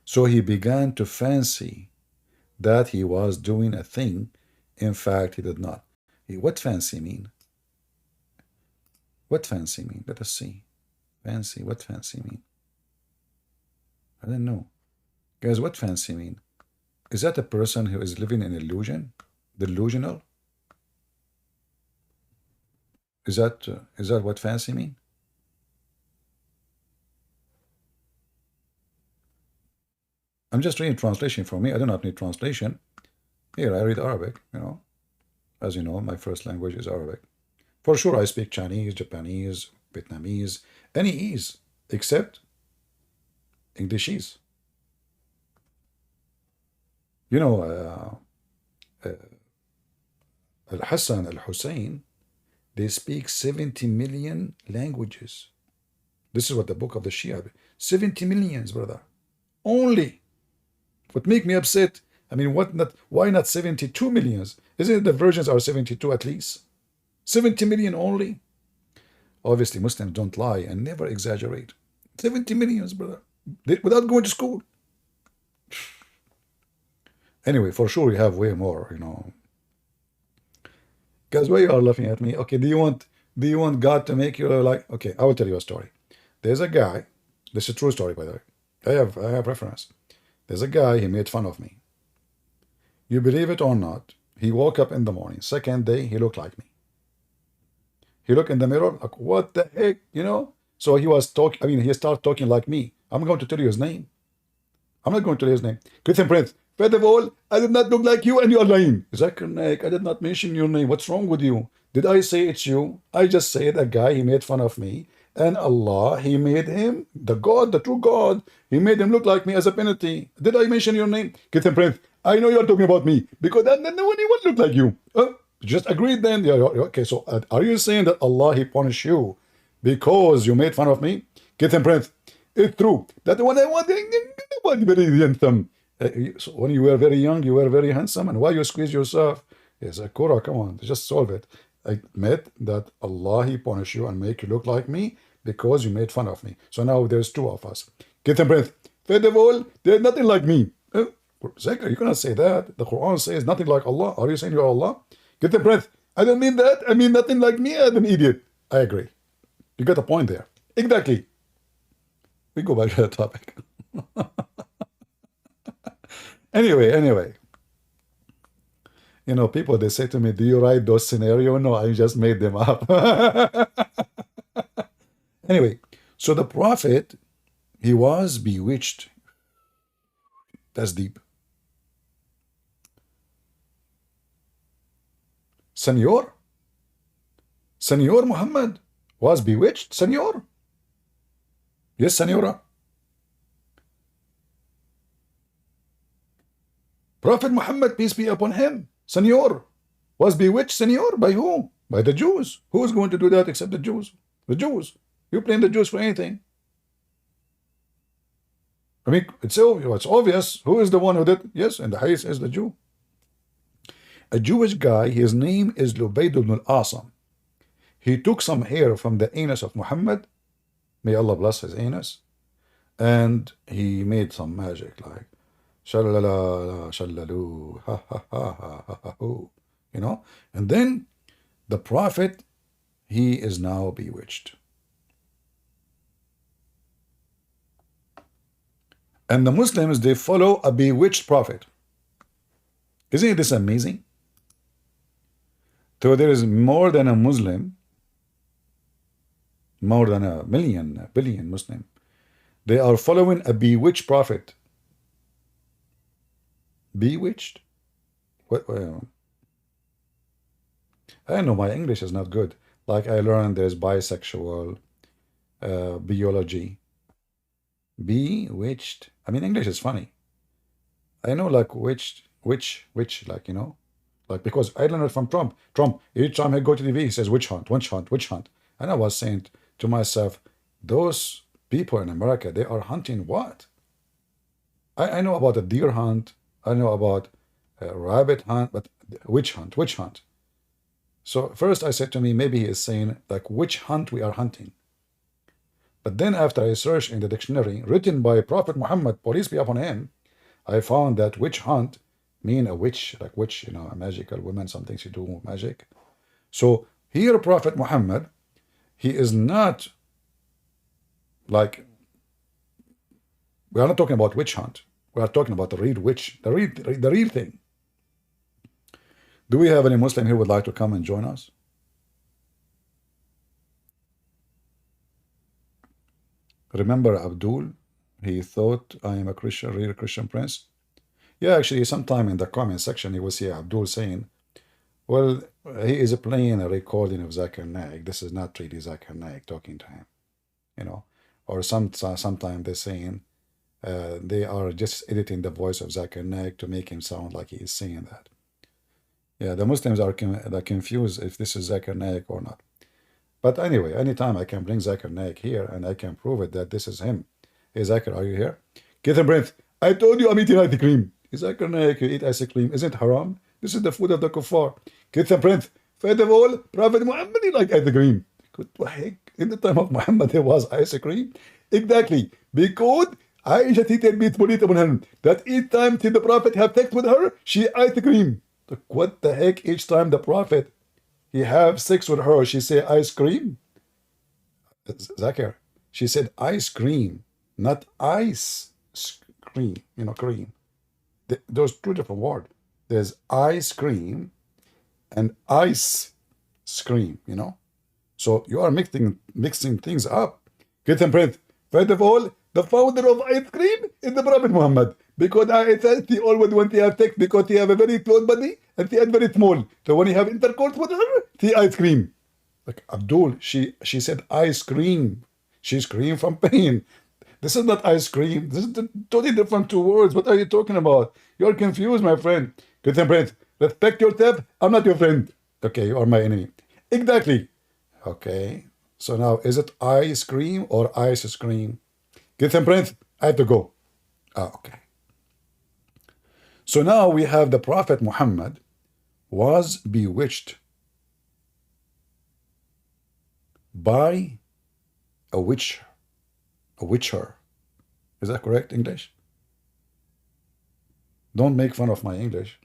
Speaker 1: So he began to fancy that he was doing a thing. In fact, he did not. What fancy mean? What fancy mean? Let us see. Fancy, what fancy mean? I don't know. Guys, what fancy mean? Is that a person who is living in illusion? Delusional? Is that what fancy mean? I'm just reading translation for me. I do not need translation. Here, I read Arabic, you know. As you know, my first language is Arabic. For sure, I speak Chinese, Japanese, Vietnamese, any ease, except Englishies. You know, Al-Hassan, Al-Hussein, they speak 70 million languages. This is what the book of the Shia, 70 millions, brother. Only. What make me upset, I mean, why not 72 millions? Isn't it the versions are 72 at least? 70 million only? Obviously, Muslims don't lie and never exaggerate. 70 millions, brother. Without going to school. Anyway, for sure you have way more, you know. Guys, why you are laughing at me? Okay, do you want God to make you like, okay, I will tell you a story. There's a guy, this is a true story, by the way. I have reference. There's a guy, he made fun of me. You believe it or not, he woke up in the morning. Second day, he looked like me. He looked in the mirror, like, what the heck, you know? So he was talking, I mean, he started talking like me. I'm going to tell you his name. I'm not going to tell you his name. Christian Prince, first of all, I did not look like you and you are lying. Zakir Naik, I did not mention your name. What's wrong with you? Did I say it's you? I just said a guy, he made fun of me. And Allah, he made him, the God, the true God, he made him look like me as a penalty. Did I mention your name? Christian Prince, I know you're talking about me because then no one would look like you. Just agreed then. Yeah, okay, so are you saying that Allah, he punished you because you made fun of me? Christian Prince, it's true. That when I was very handsome. So when you were very young, you were very handsome. And why you squeeze yourself? Yes, Akura, come on, just solve it. I admit that Allah, he punished you and make you look like me because you made fun of me. So now there's two of us. Christian Prince, first of all, there's nothing like me. Zakir, you cannot say that. The Quran says nothing like Allah. Are you saying you're Allah? Get the breath. I don't mean that. I mean nothing like me. I'm an idiot. I agree. You got a point there. Exactly. We go back to the topic. Anyway. You know, people, they say to me, do you write those scenarios? No, I just made them up. Anyway, so the Prophet, he was bewitched. That's deep. Senor Muhammad was bewitched, Senor. Yes, Senora. Prophet Muhammad, peace be upon him, Senor, was bewitched, Senor, by who? By the Jews. Who is going to do that except the Jews? The Jews. You blame the Jews for anything. I mean, it's obvious. Who is the one who did? Yes, and the highest is the Jew. A Jewish guy, his name is Lubayd ibn al-Asam. He took some hair from the anus of Muhammad. May Allah bless his anus. And he made some magic like shalala shallalu ha ha ha ha ha ha, you know. And then the Prophet, he is now bewitched. And the Muslims, they follow a bewitched prophet. Isn't this amazing? So there is more than a Muslim, more than a billion Muslim. They are following a bewitched prophet. Bewitched? What? I know my English is not good. Like I learned there's bisexual, biology, bewitched. I mean, English is funny. I know like which, like, like because I learned it from Trump. Trump, each time I go to TV, he says witch hunt, witch hunt, witch hunt. And I was saying to myself, those people in America, they are hunting what? I know about a deer hunt, I know about a rabbit hunt, but witch hunt, witch hunt. So first I said to me, maybe he is saying like which hunt we are hunting. But then after I searched in the dictionary, written by Prophet Muhammad, peace be upon him, I found that witch hunt mean a witch, like witch, a magical woman, something to do with magic. So here Prophet Muhammad, he is not like, we are not talking about witch hunt. We are talking about the real witch, the real thing. Do we have any Muslim who would like to come and join us? Remember Abdul? He thought I am a Christian, real Christian prince. Yeah, actually, sometime in the comment section, you will see Abdul saying, well, he is playing a recording of Zakir Naik. This is not really Zakir Naik talking to him, Or sometimes they're saying they are just editing the voice of Zakir Naik to make him sound like he is saying that. Yeah, the Muslims are confused if this is Zakir Naik or not. But anyway, anytime I can bring Zakir Naik here and I can prove it that this is him. Hey, Zakir, are you here? Get a breath. I told you I'm eating ice cream. Zakir Naik, you eat ice cream. Isn't it haram? This is the food of the kuffar. Get a breath. First of all, Prophet Muhammad, he liked ice cream. What the heck? In the time of Muhammad, there was ice cream? Exactly. Because Aisha said that each time the Prophet have sex with her, she ice cream. What the heck? Each time the Prophet he have sex with her, she say ice cream? Zakir, she said ice cream, not ice cream, cream. Those two different words. There's ice cream and ice cream, So you are mixing things up. Get some breath. First of all, the founder of ice cream is the Prophet Muhammad. Because I said he always want to have sex because he have a very close body and he is very small. So when he have intercourse with her, he ice cream. Like Abdul, she said ice cream. She screamed from pain. This is not ice cream. This is totally different two words. What are you talking about? You're confused, my friend. Get some breath. Respect yourself. I'm not your friend. Okay, you are my enemy. Exactly. Okay. So now, is it ice cream or ice cream? Get some breath. I have to go. Okay. So now we have the Prophet Muhammad was bewitched by a witcher. Is that correct English? Don't make fun of my English.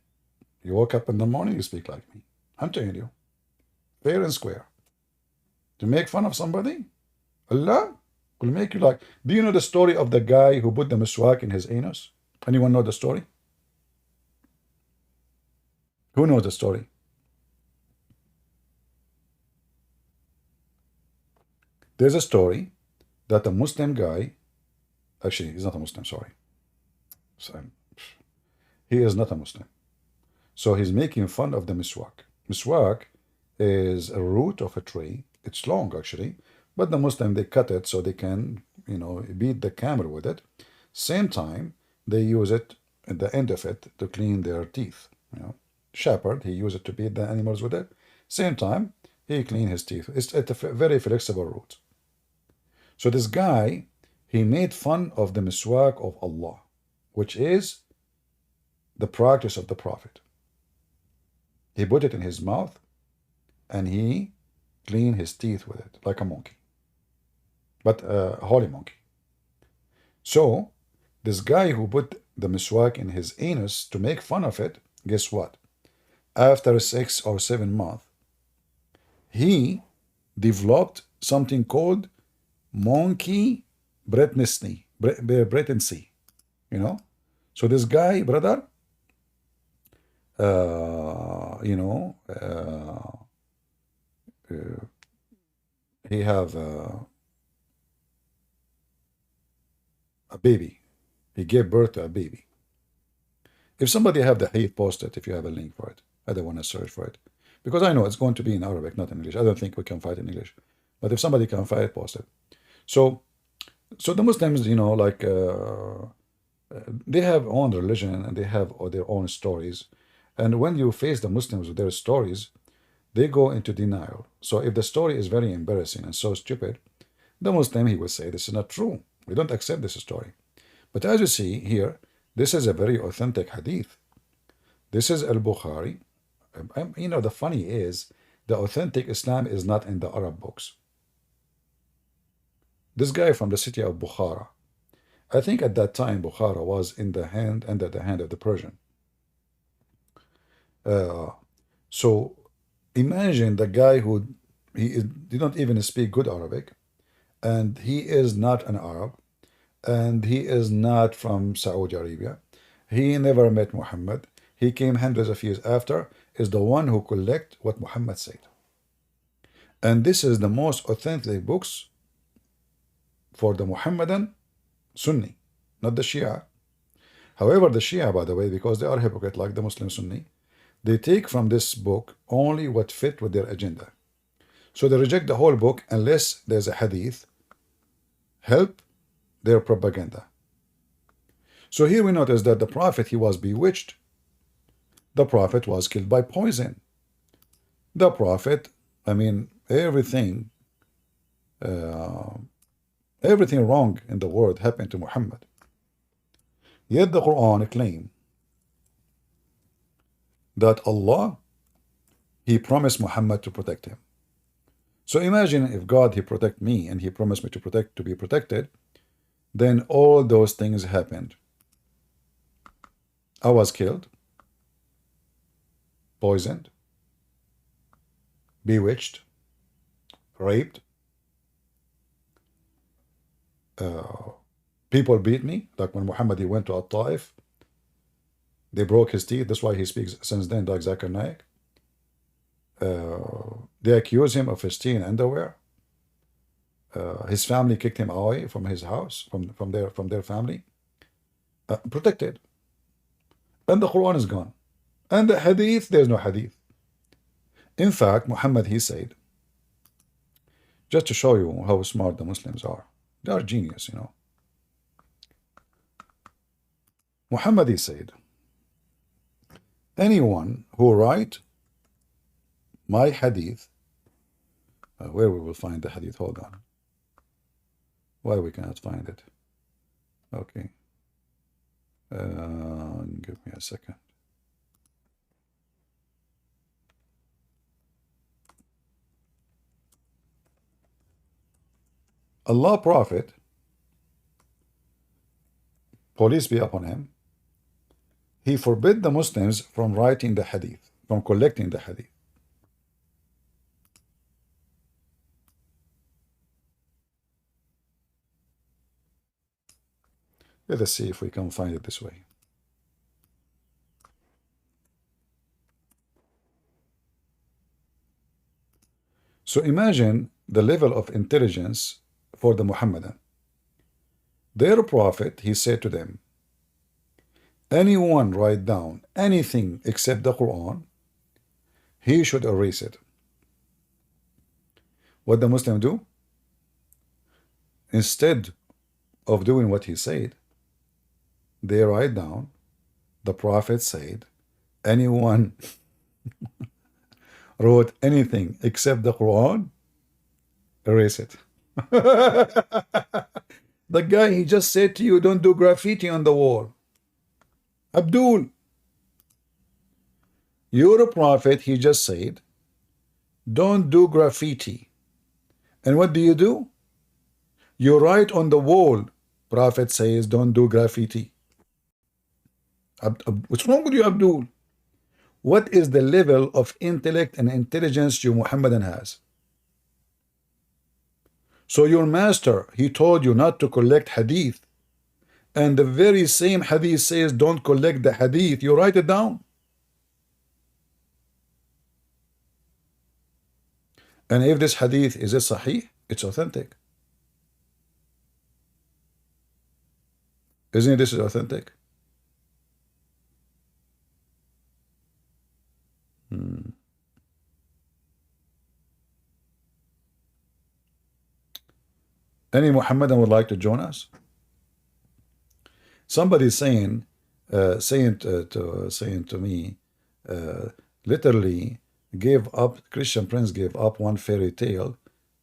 Speaker 1: You woke up in the morning, you speak like me. I'm telling you. Fair and square. To make fun of somebody? Allah will make you like... Do you know the story of the guy who put the miswak in his anus? Anyone know the story? Who knows the story? There's a story that a Muslim guy... Actually, he's not a Muslim, sorry. He is not a Muslim. So he's making fun of the miswak. Miswak is a root of a tree. It's long, actually. But the Muslim, they cut it so they can, beat the camel with it. Same time, they use it at the end of it to clean their teeth. Shepherd, he used it to beat the animals with it. Same time, he clean his teeth. It's a very flexible root. So this guy, he made fun of the miswak of Allah, which is the practice of the Prophet. He put it in his mouth and he cleaned his teeth with it like a monkey, but a holy monkey. So this guy who put the miswak in his anus to make fun of it, guess what? After 6 or 7 months, he developed something called monkey pregnancy. So this guy, brother, he have a baby. He gave birth to a baby. If somebody have the hadith, post it if you have a link for it. I don't want to search for it. Because I know it's going to be in Arabic, not in English. I don't think we can fight in English. But if somebody can fight, post it. So the Muslims, you know, like they have own religion and they have their own stories. And when you face the Muslims with their stories, they go into denial. So if the story is very embarrassing and so stupid, the Muslim, he will say, this is not true. We don't accept this story. But as you see here, this is a very authentic hadith. This is al-Bukhari. You know, the funny is, the authentic Islam is not in the Arab books. This guy from the city of Bukhara, I think at that time Bukhara was under the hand of the Persian. So imagine the guy who he don't even speak good Arabic, and he is not an Arab, and he is not from Saudi Arabia. He never met Muhammad. He came hundreds of years after, is the one who collect what Muhammad said. And this is the most authentic books for the Muhammadan Sunni, not the Shia. However, the Shia, by the way, because they are hypocrite like the Muslim Sunni, they take from this book only what fit with their agenda. So they reject the whole book unless there's a hadith help their propaganda. So here we notice that the Prophet, he was bewitched. The Prophet was killed by poison. The Prophet, I mean, everything wrong in the world happened to Muhammad. Yet the Quran claims that Allah, he promised Muhammad to protect him. So imagine if God, he protect me and he promised me to be protected, then all those things happened. I was killed, poisoned, bewitched, raped, people beat me, like when Muhammad, he went to At-Taif, they broke his teeth. That's why he speaks since then like Zakir Naik. They accuse him of stealing underwear. His family kicked him away from his house, from their family. Protected. And the Quran is gone. And the hadith, there's no hadith. In fact, Muhammad, he said, just to show you how smart the Muslims are, they are genius, you know. Muhammad, he said, anyone who write my hadith, where we will find the hadith, hold on. Why we cannot find it? Okay. Give me a second. Allah Prophet, police be upon him, he forbid the Muslims from writing the hadith, from collecting the hadith. Let us see if we can find it this way. So imagine the level of intelligence for the Muhammadan. Their prophet, he said to them, anyone write down anything except the Quran, he should erase it. What the Muslim do? Instead of doing what he said, they write down, the Prophet said, anyone wrote anything except the Quran, erase it. The guy, he just said to you, don't do graffiti on the wall. Abdul, you're a prophet, he just said, don't do graffiti. And what do? You write on the wall, Prophet says, don't do graffiti. What's wrong with you, Abdul? What is the level of intellect and intelligence you Muhammadan has? So your master, he told you not to collect hadith, and the very same hadith says don't collect the hadith. You write it down. And if this hadith is a sahih, it's authentic. Isn't this authentic? Any Muhammadan would like to join us? Somebody saying to me, literally Christian Prince gave up one fairy tale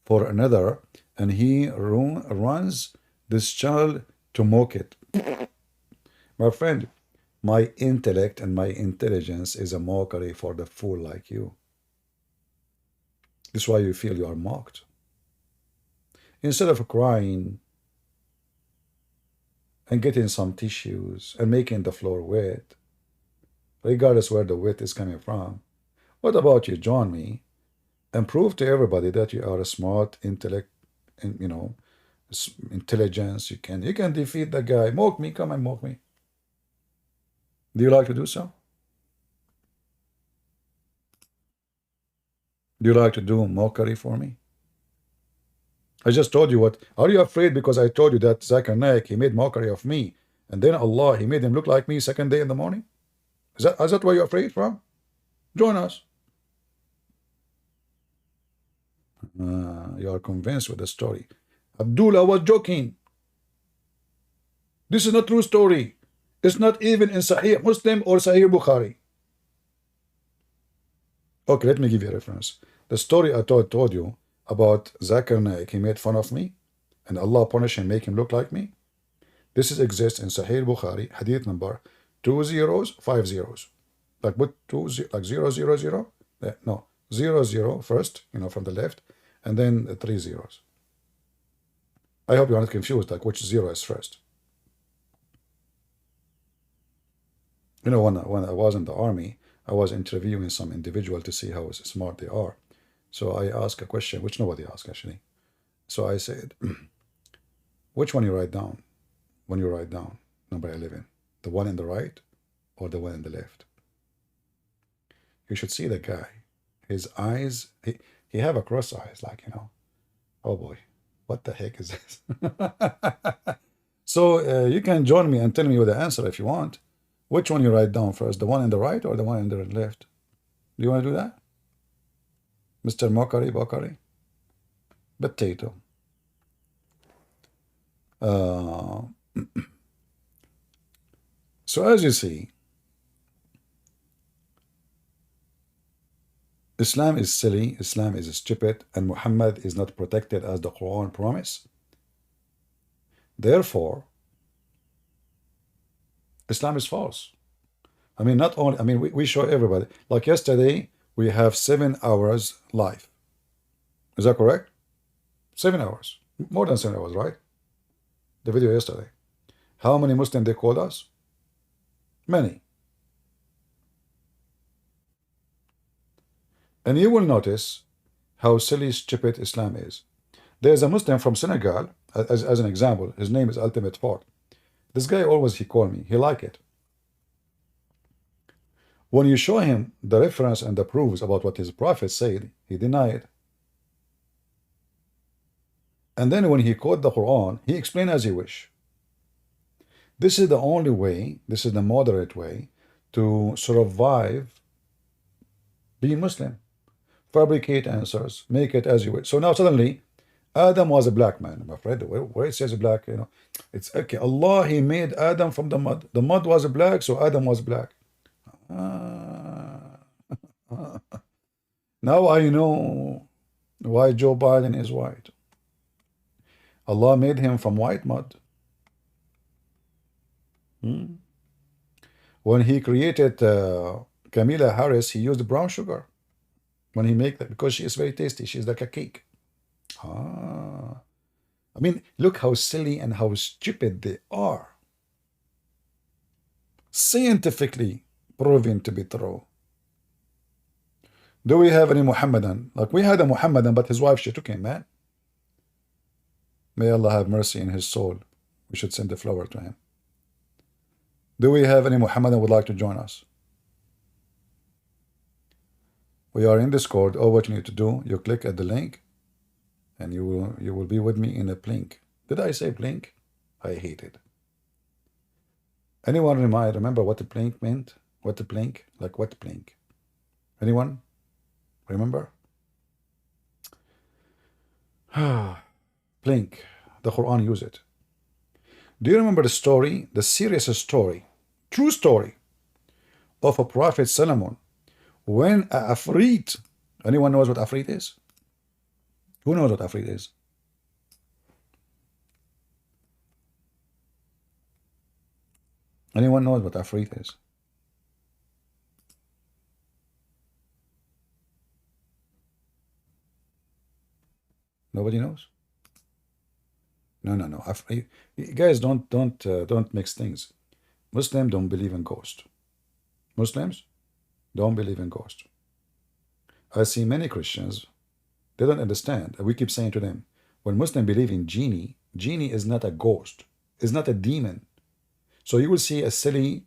Speaker 1: for another, and he runs this channel to mock it. My friend, my intellect and my intelligence is a mockery for the fool like you. This is why you feel you are mocked. Instead of crying and getting some tissues and making the floor wet, regardless where the wet is coming from, what about you join me and prove to everybody that you are a smart intellect and intelligence. You can defeat the guy. Mock me, come and mock me. Do you like to do so? Do you like to do mockery for me? I just told you what. Are you afraid because I told you that Zakir Naik, he made mockery of me, and then Allah, he made him look like me second day in the morning? Is that why you're afraid from? Join us. You are convinced with the story. Abdullah was joking. This is not true story. It's not even in Sahih Muslim or Sahih Bukhari. Okay, let me give you a reference. The story I told you about Zakir Naik, he made fun of me, and Allah punished him, make him look like me. This exists in Sahih Bukhari, hadith number 2 zeros, 5 zeros. Like put 0, 0, 0. No, 0, 0 first, from the left, and then 3 zeros. I hope you're not confused, like which zero is first. When I was in the army, I was interviewing some individual to see how smart they are. So I asked a question, which nobody asked actually. So I said, which one you write down when you write down number 11? The one in the right or the one in the left? You should see the guy. His eyes, he have a cross eyes, like, oh boy, what the heck is this? So you can join me and tell me the answer if you want. Which one you write down first, the one in the right or the one in the left? Do you want to do that? Mr. Bakari? Potato. So as you see, Islam is silly, Islam is stupid, and Muhammad is not protected as the Quran promise. Therefore, Islam is false. Not only, we show everybody. Like yesterday, we have 7 hours live. Is that correct? 7 hours. More than 7 hours, right? The video yesterday. How many Muslims they called us? Many. And you will notice how silly, stupid Islam is. There's a Muslim from Senegal, as an example. His name is Ultimate Fort. This guy always, he called me. He like it. When you show him the reference and the proofs about what his prophet said, he deny it. And then when he quote the Quran, he explain as he wish. This is the only way, this is the moderate way to survive being Muslim. Fabricate answers, make it as you wish. So now suddenly, Adam was a black man. I'm afraid where it says black, it's okay. Allah, he made Adam from the mud. The mud was black, so Adam was black. Now I know why Joe Biden is white. Allah made him from white mud. When he created Kamala Harris, he used brown sugar. When he make that, because she is very tasty. She's like a cake. Look how silly and how stupid they are. Scientifically proven to be true. Do we have any Muhammadan? Like we had a Muhammadan, but his wife, she took him, man. May Allah have mercy in his soul. We should send a flower to him. Do we have any Muhammadan would like to join us? We are in Discord. All what you need to do, you click at the link, and you will be with me in a plink. Did I say plink? I hate it. Anyone remember what the plink meant? What the plink? Like what plink? Anyone remember? Plink. the Quran use it. Do you remember the story, the serious story, true story of a Prophet Solomon when a Afrit, anyone knows what Afrit is? Who knows what Afrit is? Anyone knows what Afrit is? Nobody knows? No. Guys, don't mix things. Muslims don't believe in ghosts. Muslims don't believe in ghosts. I see many Christians, they don't understand. We keep saying to them, when Muslims believe in genie, genie is not a ghost, is not a demon. So you will see a silly,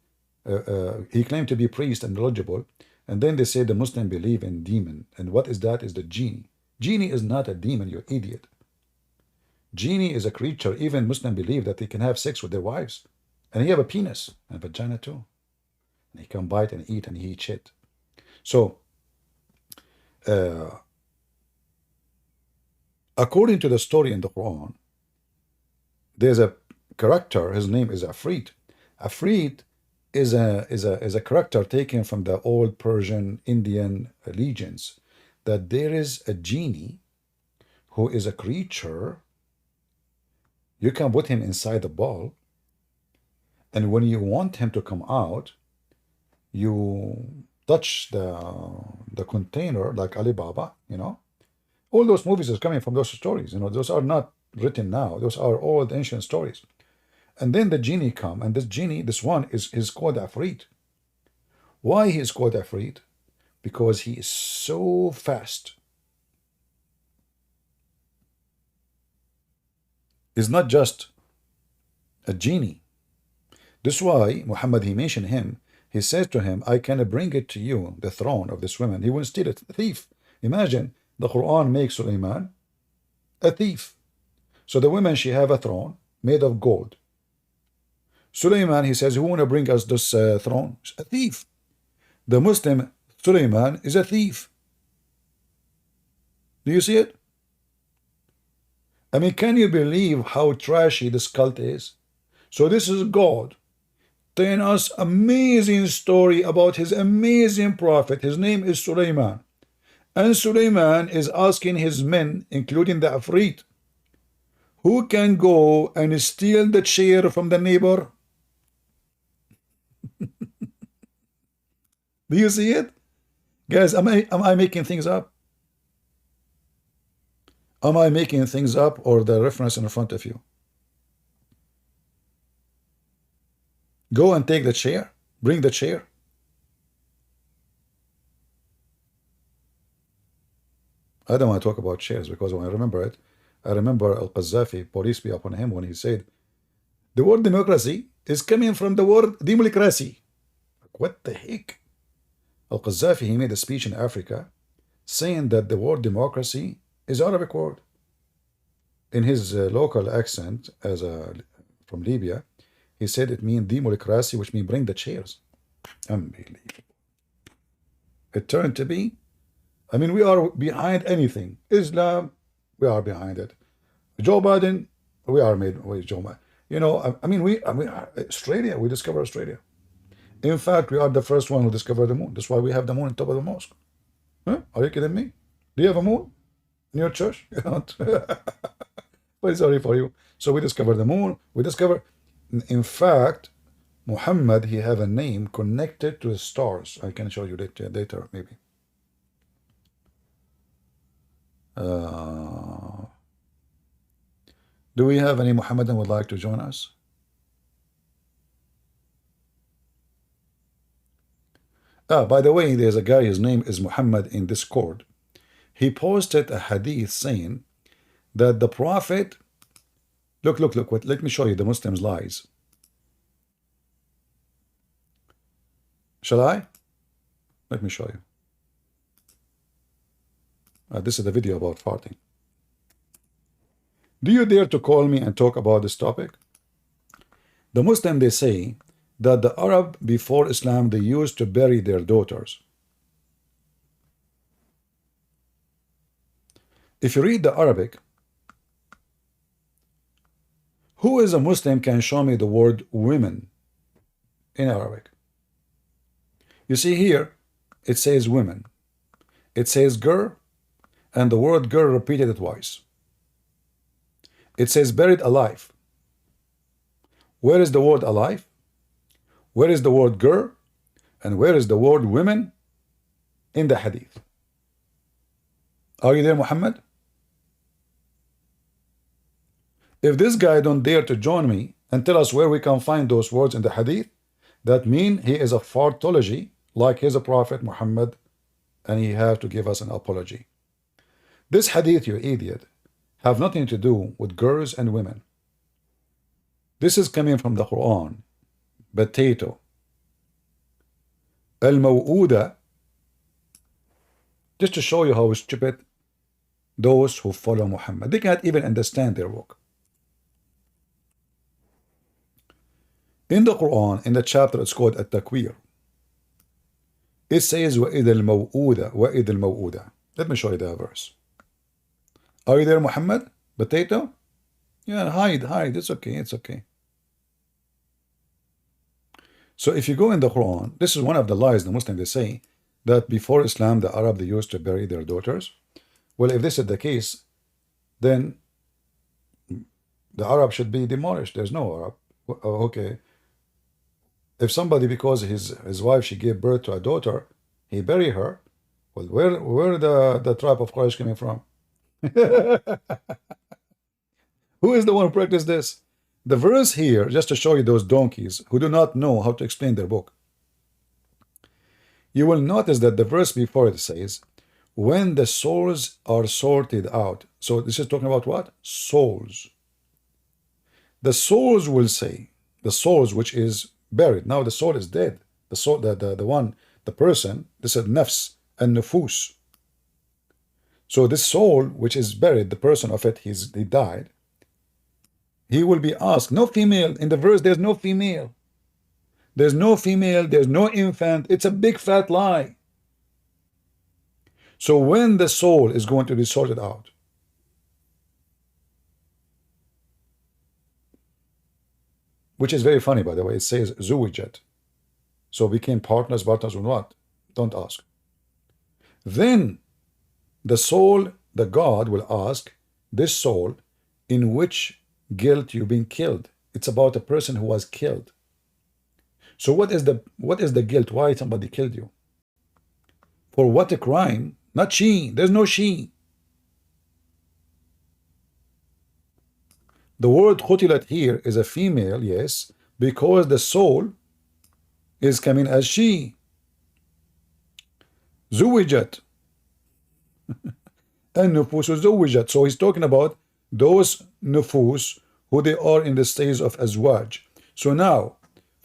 Speaker 1: he claimed to be priest and knowledgeable, and then they say the Muslim believe in demon. And what is that? Is the genie. Genie is not a demon, you idiot. Genie is a creature. Even Muslims believe that they can have sex with their wives. And he have a penis and a vagina too. And he can bite and eat and he eat shit. So, according to the story in the Quran, there's a character, his name is Afrit. Afrit is a character taken from the old Persian Indian legends, that there is a genie who is a creature. You can put him inside the ball, and when you want him to come out, you touch the container like Alibaba, you know. All those movies are coming from those stories, you know. Those are not written now. Those are old ancient stories. And then the genie come, and this genie, this one is called Afrit. Why he is called Afrit? Because he is so fast. He's not just a genie. This is why Muhammad, he mentioned him. He says to him, I can bring it to you, the throne of this woman. He won't steal it. A thief. Imagine, the Quran makes Sulaiman a thief. So the woman, she have a throne made of gold. Sulaiman, he says, who want to bring us this throne? A thief. The Muslim Sulaiman is a thief. Do you see it? I mean, can you believe how trashy this cult is? So this is God telling us amazing story about his amazing prophet. His name is Sulaiman. And Sulaiman is asking his men, including the Afrit, who can go and steal the chair from the neighbor? Do you see it? Guys, am I making things up? Am I making things up, or the reference in front of you? Go and take the chair. Bring the chair. I don't want to talk about chairs, because when I remember it, I remember Al-Qaddafi, police be upon him, when he said, the word democracy is coming from the word democracy. What the heck? Al-Qaddafi, he made a speech in Africa saying that the word democracy is Arabic word. In his local accent, from Libya, he said it means democracy, which means bring the chairs. Unbelievable. It turned to be, I mean, we are behind anything. Islam, we are behind it. Joe Biden, we are made with Joe Biden. You know, I mean, Australia, we discovered Australia. In fact, we are the first one who discovered the moon. That's why we have the moon on top of the mosque. Huh? Are you kidding me? Do you have a moon in your church? You don't. Very sorry for you. So we discovered the moon. We discovered, in fact, Muhammad, he have a name connected to the stars. I can show you that later, maybe. Do we have any Muhammadan would like to join us? By the way, there's a guy, his name is Muhammad in Discord. He posted a hadith saying that the Prophet, look, let me show you the Muslims' lies. Shall I? Let me show you. This is the video about farting. Do you dare to call me and talk about this topic? The Muslim, they say that the Arab before Islam, they used to bury their daughters. If you read the Arabic, Who is a Muslim can show me the word women in Arabic? You see here, it says women. It says girl, and the word girl repeated twice. It says buried alive. Where is the word alive? Where is the word girl? And where is the word women in the hadith? Are you there, Muhammad? If this guy don't dare to join me and tell us where we can find those words in the hadith, that means he is a fartology like his prophet Muhammad, and he have to give us an apology. This hadith, you idiot, have nothing to do with girls and women. This is coming from the Quran. Potato. Al-Maw'uda. Just to show you how stupid those who follow Muhammad. They cannot even understand their book. In the Quran, in the chapter it's called At-Takwir, it says وَإِذَا الْمَوْءُودَ وَإِذَا الْمَوْءُودَ. Let me show you that verse. Are you there, Muhammad? Potato? Yeah, hide. It's okay, it's okay. So if you go in the Quran, this is one of the lies the Muslims they say, that before Islam, the Arab, they used to bury their daughters. Well, if this is the case, then the Arab should be demolished. There's no Arab. Okay. If somebody, because his wife, she gave birth to a daughter, he bury her, well, where the tribe of Quraysh coming from? Who is the one who practiced this? The verse here, just to show you those donkeys who do not know how to explain their book. You will notice that the verse before it says, when the souls are sorted out. So this is talking about what? Souls. The souls will say, the souls which is buried. Now the soul is dead. The soul, the person, this is nafs and nufus. So this soul which is buried, the person of it, he died. He will be asked, no female. In the verse, there's no female. There's no female, there's no infant. It's a big fat lie. So when the soul is going to be sorted out, which is very funny, by the way, it says zuwijat. So became partners with what? Don't ask. Then the soul, the God will ask this soul, in which guilt you've been killed. It's about a person who was killed. So what is the guilt? Why somebody killed you? For what a crime? Not she. There's no she. The word qutilat here is a female, yes, because the soul is coming as she. Zuwijat. And nufus zuwijat. So he's talking about those nufus who they are in the stage of azwaj. So now,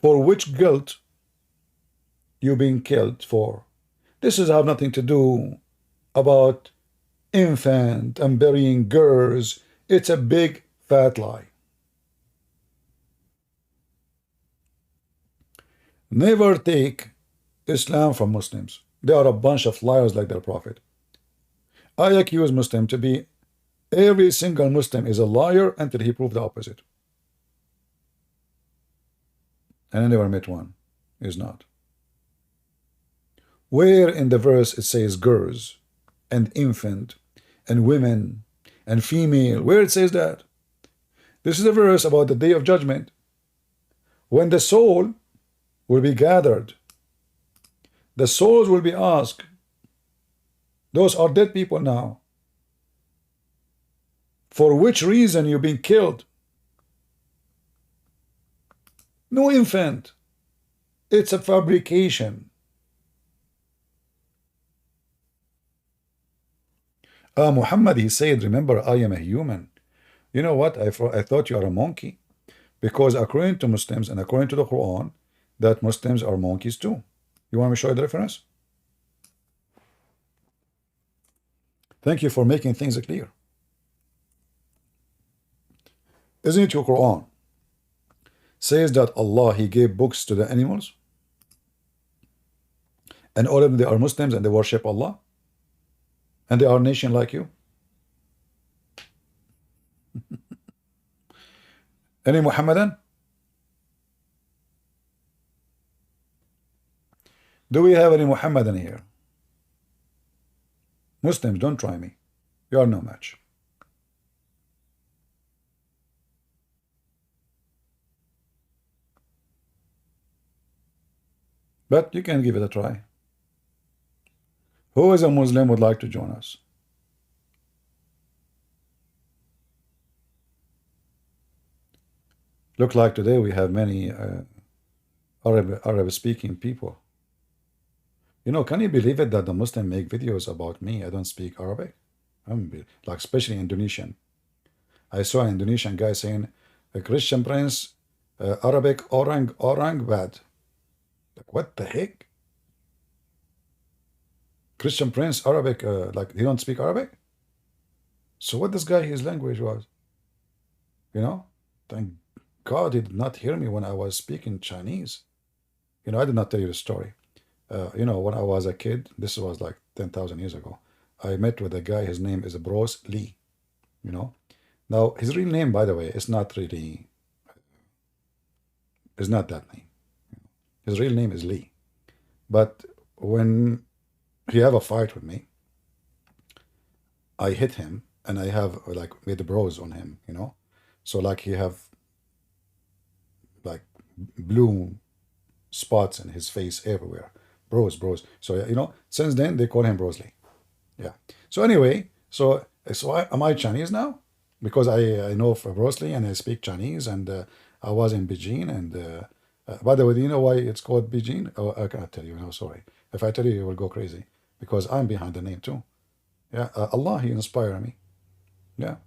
Speaker 1: for which guilt you being killed for? This is have nothing to do about infant and burying girls. It's a big fat lie. Never take Islam from Muslims. They are a bunch of liars like their prophet. I accuse Muslim to be, every single Muslim is a liar until he proved the opposite. And I never met one. Is not. Where in the verse it says girls and infant and women and female? Where it says that? This is a verse about the day of judgment, when the soul will be gathered. The souls will be asked. Those are dead people now. For which reason you've been killed? No infant. It's a fabrication. Muhammad, he said, remember, I am a human. You know what? I thought you are a monkey. Because according to Muslims and according to the Quran, that Muslims are monkeys too. You want me to show you the reference? Thank you for making things clear. Isn't it your Quran says that Allah, he gave books to the animals? And all of them, they are Muslims and they worship Allah? And they are a nation like you? Any Muhammadan? Do we have any Muhammadan here? Muslims, don't try me. You are no match. But you can give it a try. Who is a Muslim would like to join us? Look like today we have many Arab speaking people. You know, can you believe it that the Muslim make videos about me? I don't speak Arabic. Like especially Indonesian. I saw an Indonesian guy saying, a Christian prince, Arabic orang bad. Like what the heck? Christian prince, Arabic, like he don't speak Arabic? So what this guy, his language was? You know? Thank God he did not hear me when I was speaking Chinese. You know, I did not tell you the story. You know, when I was a kid, this was like 10,000 years ago, I met with a guy, his name is Bruce Lee, you know. Now, his real name, by the way, is not really, is not that name. His real name is Lee. But when he have a fight with me, I hit him and I have like made the bros on him, you know. So like he have like blue spots in his face everywhere. Bros. So, you know, since then they call him Bruce Lee. Yeah. So anyway, am I Chinese now? Because I know Bruce Lee and I speak Chinese, and I was in Beijing. And by the way, do you know why it's called Beijing? Oh, I cannot tell you. No, sorry. If I tell you, you will go crazy because I'm behind the name too. Yeah. Allah, He inspired me. Yeah.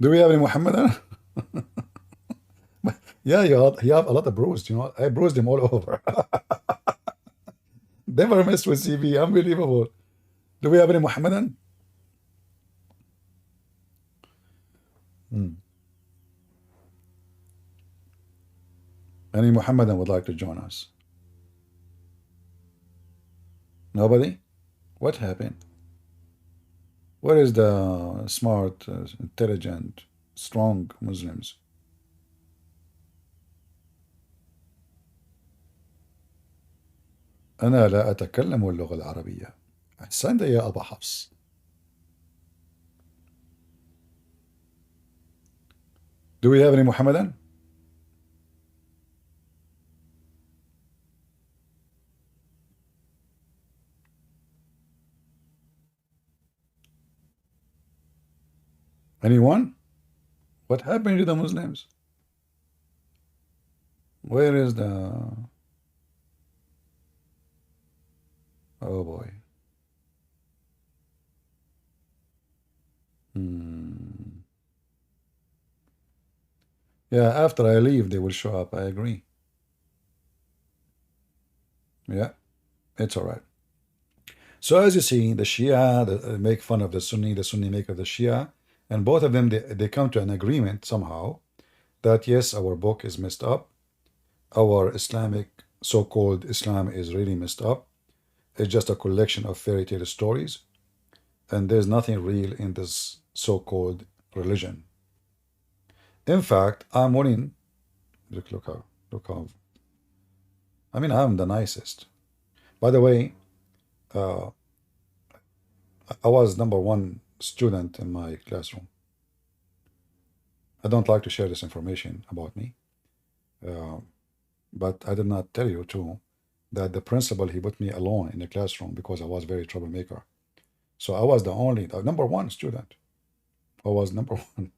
Speaker 1: Do we have any Muhammadan? Yeah, you have a lot of bruised, you know. I bruised him all over. Never messed with CB. Unbelievable. Do we have any Muhammadan? Any Muhammadan would like to join us? Nobody? What happened? Where is the smart, intelligent, strong Muslims? أنا لا أتكلم اللغة العربية. أحسنت يا أبا حفص. Do we have any Muhammadan? Anyone? What happened to the Muslims? Where is the... Oh boy. Yeah, after I leave, they will show up. I agree. Yeah, it's all right. So as you see, the Shia make fun of the Sunni make of the Shia, and both of them, they come to an agreement somehow that yes, our book is messed up. Our Islamic, so-called Islam is really messed up. It's just a collection of fairy tale stories, and there's nothing real in this so-called religion. In fact, I'm winning. Look how. I mean, I'm the nicest. By the way, I was #1 student in my classroom. I don't like to share this information about me, but I did not tell you too that the principal, he put me alone in the classroom because I was very troublemaker. So I was the #1 student. I was #1.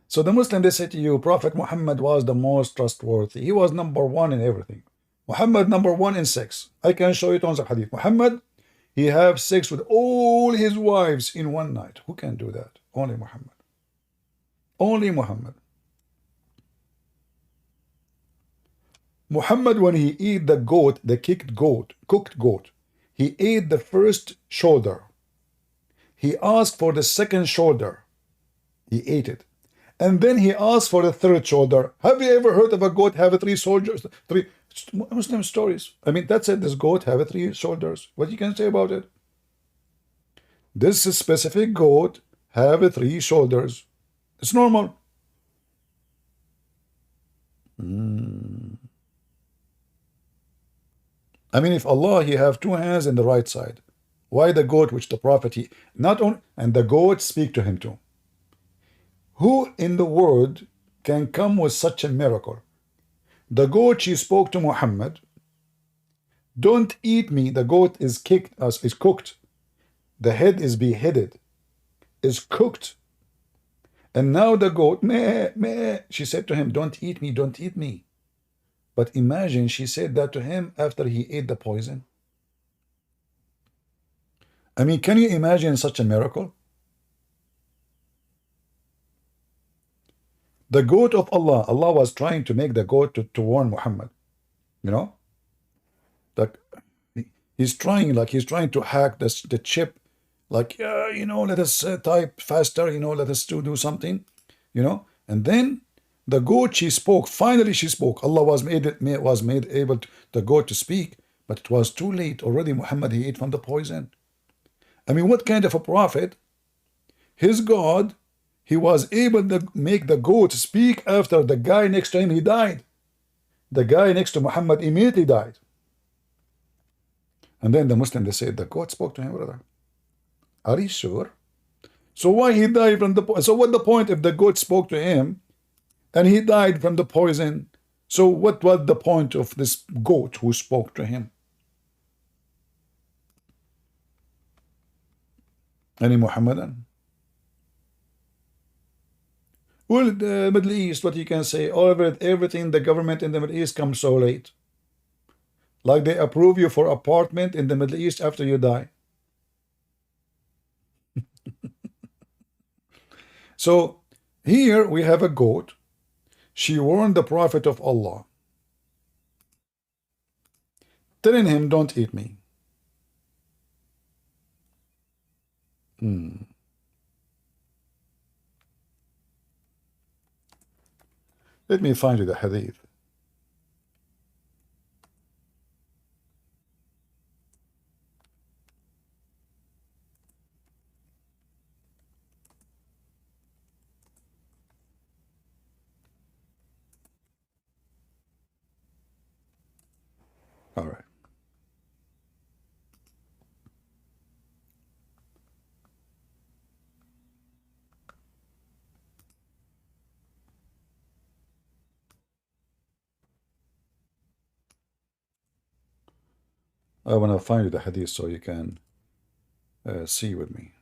Speaker 1: So the Muslim, they say to you, Prophet Muhammad was the most trustworthy. He was #1 in everything. Muhammad #1 in sex. I can show you tons of hadith. Muhammad, he have sex with all his wives in one night. Who can do that? Only Muhammad. Only Muhammad. Muhammad, when he ate the goat, the cooked goat, he ate the first shoulder. He asked for the second shoulder. He ate it. And then he asked for the third shoulder. Have you ever heard of a goat have 3 shoulders? 3 Muslim stories. I mean, that's it. This goat have 3 shoulders. What you can say about it? This specific goat have 3 shoulders. It's normal. I mean, if Allah, he have 2 hands in the right side, why the goat which the prophet, he not only, and the goat speak to him too. Who in the world can come with such a miracle? The goat, she spoke to Muhammad, don't eat me. The goat is cooked. The head is beheaded, is cooked. And now the goat, meh, meh, she said to him, don't eat me, don't eat me. But imagine she said that to him after he ate the poison. I mean, can you imagine such a miracle? The goat of Allah, Allah was trying to make the goat to warn Muhammad. You know? Like, he's trying to hack the chip. Like, you know, let us type faster, you know, let us do something, you know. And then the goat, she spoke. Finally, she spoke. Allah was made able to, the goat to speak, but it was too late. Already Muhammad, he ate from the poison. I mean, what kind of a prophet? His God, he was able to make the goat speak after the guy next to him, he died. The guy next to Muhammad immediately died. And then the Muslim, they said, the goat spoke to him, brother. Are you sure? So why he died from the poison? So what the point if the goat spoke to him and he died from the poison? So what was the point of this goat who spoke to him? Any Muhammadan? Well, the Middle East, what you can say, everything, the government in the Middle East comes so late. Like they approve you for apartment in the Middle East after you die. So here we have a goat. She warned the Prophet of Allah, telling him, don't eat me. Let me find you the hadith. All right. I want to find you the hadith so you can see with me.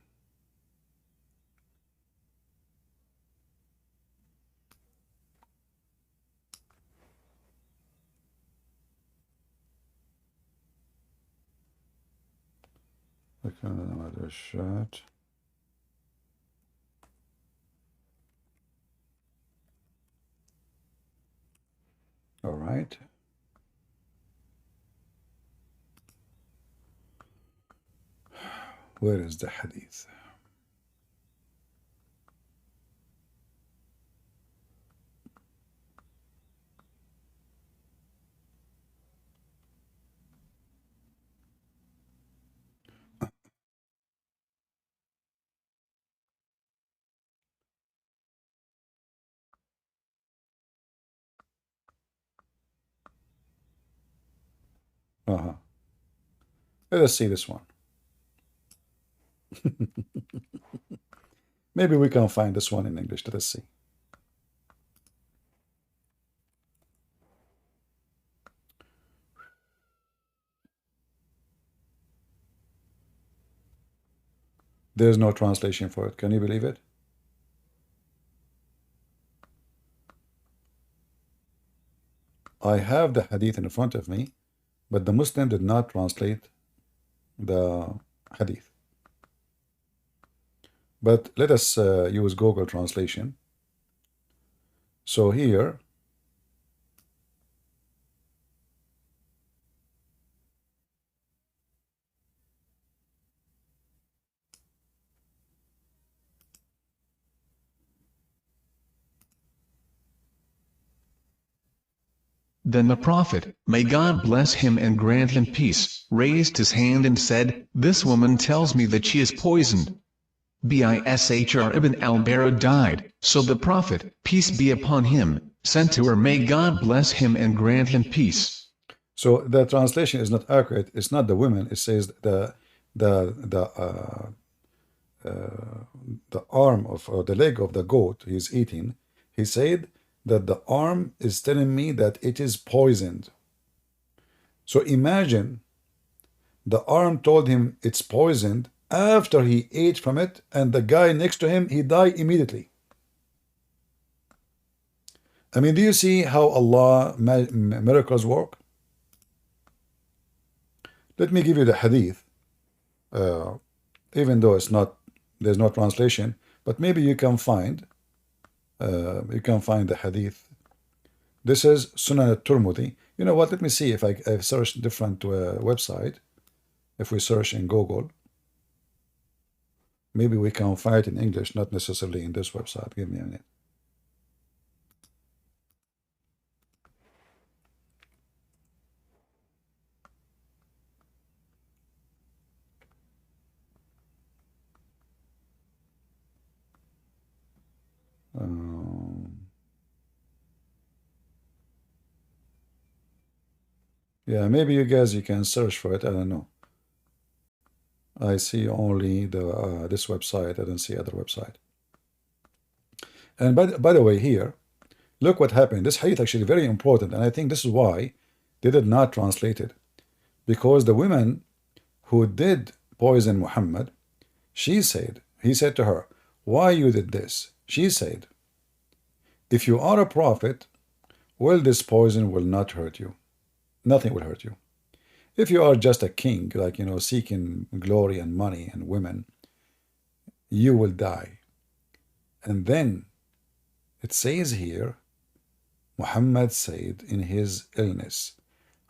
Speaker 1: Another shot. All right. Where is the hadith? Let us see this one. Maybe we can find this one in English. Let us see. There's no translation for it. Can you believe it? I have the hadith in front of me, but the Muslim did not translate the hadith. But let us use Google translation. So here,
Speaker 9: Then the Prophet, may God bless him and grant him peace, raised his hand and said, "This woman tells me that she is poisoned." Bishr ibn al-Bara died, so the Prophet, peace be upon him, sent to her, "May God bless him and grant him peace."
Speaker 1: So the translation is not accurate. It's not the women. It says the arm of, or the leg of the goat he's eating. He said that the arm is telling me that it is poisoned. So imagine the arm told him it's poisoned after he ate from it, and the guy next to him, he died immediately. I mean, do you see how Allah miracles work? Let me give you the hadith, even though it's not, there's no translation, but maybe you can find the hadith. This is Sunan al-Turmudi. You know what? Let me see if I've searched different website. If we search in Google, maybe we can find it in English, not necessarily in this website. Give me a minute. Yeah, maybe you guys, you can search for it. I don't know. I see only the this website. I don't see other website. And by the way, here, look what happened. This hadith actually very important, and I think this is why they did not translate it, because the woman who did poison Muhammad, he said to her, "Why you did this?" She said, "If you are a prophet, well, this poison will not hurt you. Nothing will hurt you. If you are just a king, like, seeking glory and money and women, you will die." And then it says here, Muhammad said in his illness,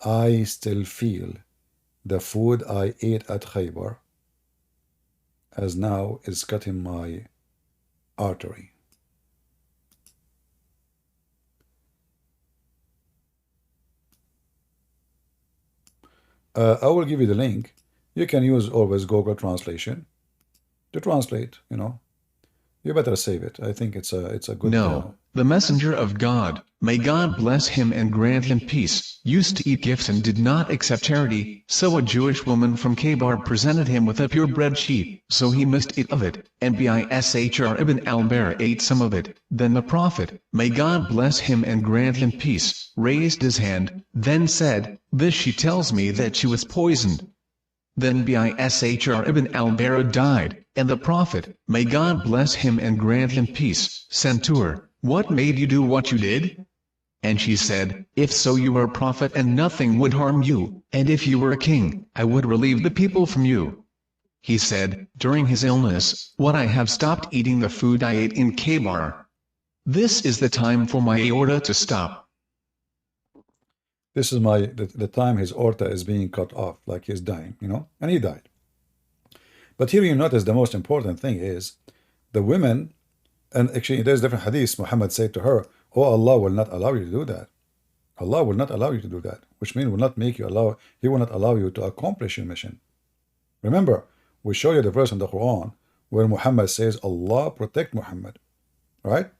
Speaker 1: "I still feel the food I ate at Khaybar as now is cutting my artery." I will give you the link. You can use always Google Translation to translate. You better save it. I think it's a good.
Speaker 9: No, the messenger of God, may God bless him and grant him peace, used to eat gifts and did not accept charity, so a Jewish woman from Khaybar presented him with a purebred sheep, so he must eat of it, and Bishr ibn al-Bara ate some of it. Then the Prophet, may God bless him and grant him peace, raised his hand, then said, "This she tells me that she was poisoned." Then Bishr ibn al-Bara died, and the Prophet, may God bless him and grant him peace, sent to her, "What made you do what you did?" And she said, "If so, you are a prophet and nothing would harm you, and if you were a king, I would relieve the people from you." He said, during his illness, "What, I have stopped eating the food I ate in Khaybar. This is the time for my aorta to stop."
Speaker 1: This is the time his aorta is being cut off, like he's dying, and he died. But here you notice the most important thing is the women, and actually there's different hadiths. Muhammad said to her, "Oh, Allah will not allow you to do that. Allah will not allow you to do that," which means will not make you allow. He will not allow you to accomplish your mission. Remember, we show you the verse in the Quran where Muhammad says, "Allah protect Muhammad," right?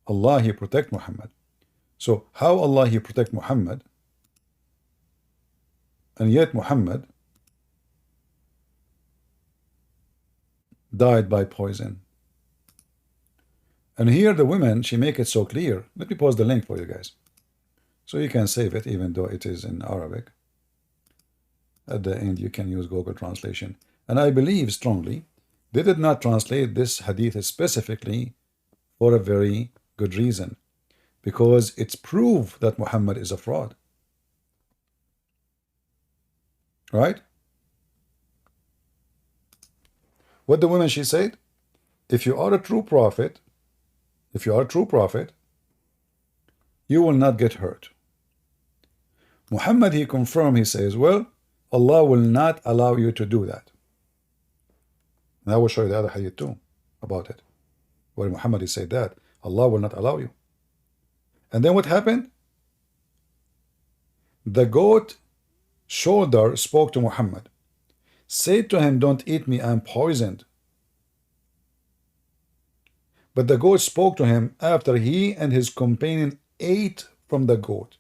Speaker 1: Allah, He protect Muhammad. So how Allah He protect Muhammad, and yet Muhammad died by poison? And here the women, she make it so clear. Let me post the link for you guys, so you can save it, even though it is in Arabic. At the end, you can use Google Translation. And I believe strongly they did not translate this hadith specifically for a very good reason, because it's proof that Muhammad is a fraud. Right? What the woman, she said, if you are a true prophet, you will not get hurt. Muhammad, he confirmed, he says, well, Allah will not allow you to do that. And I will show you the other hadith too about it, where Muhammad, he said that Allah will not allow you. And then what happened? The goat shoulder spoke to Muhammad. Said to him, don't eat me, I'm poisoned. But the goat spoke to him after he and his companion ate from the goat.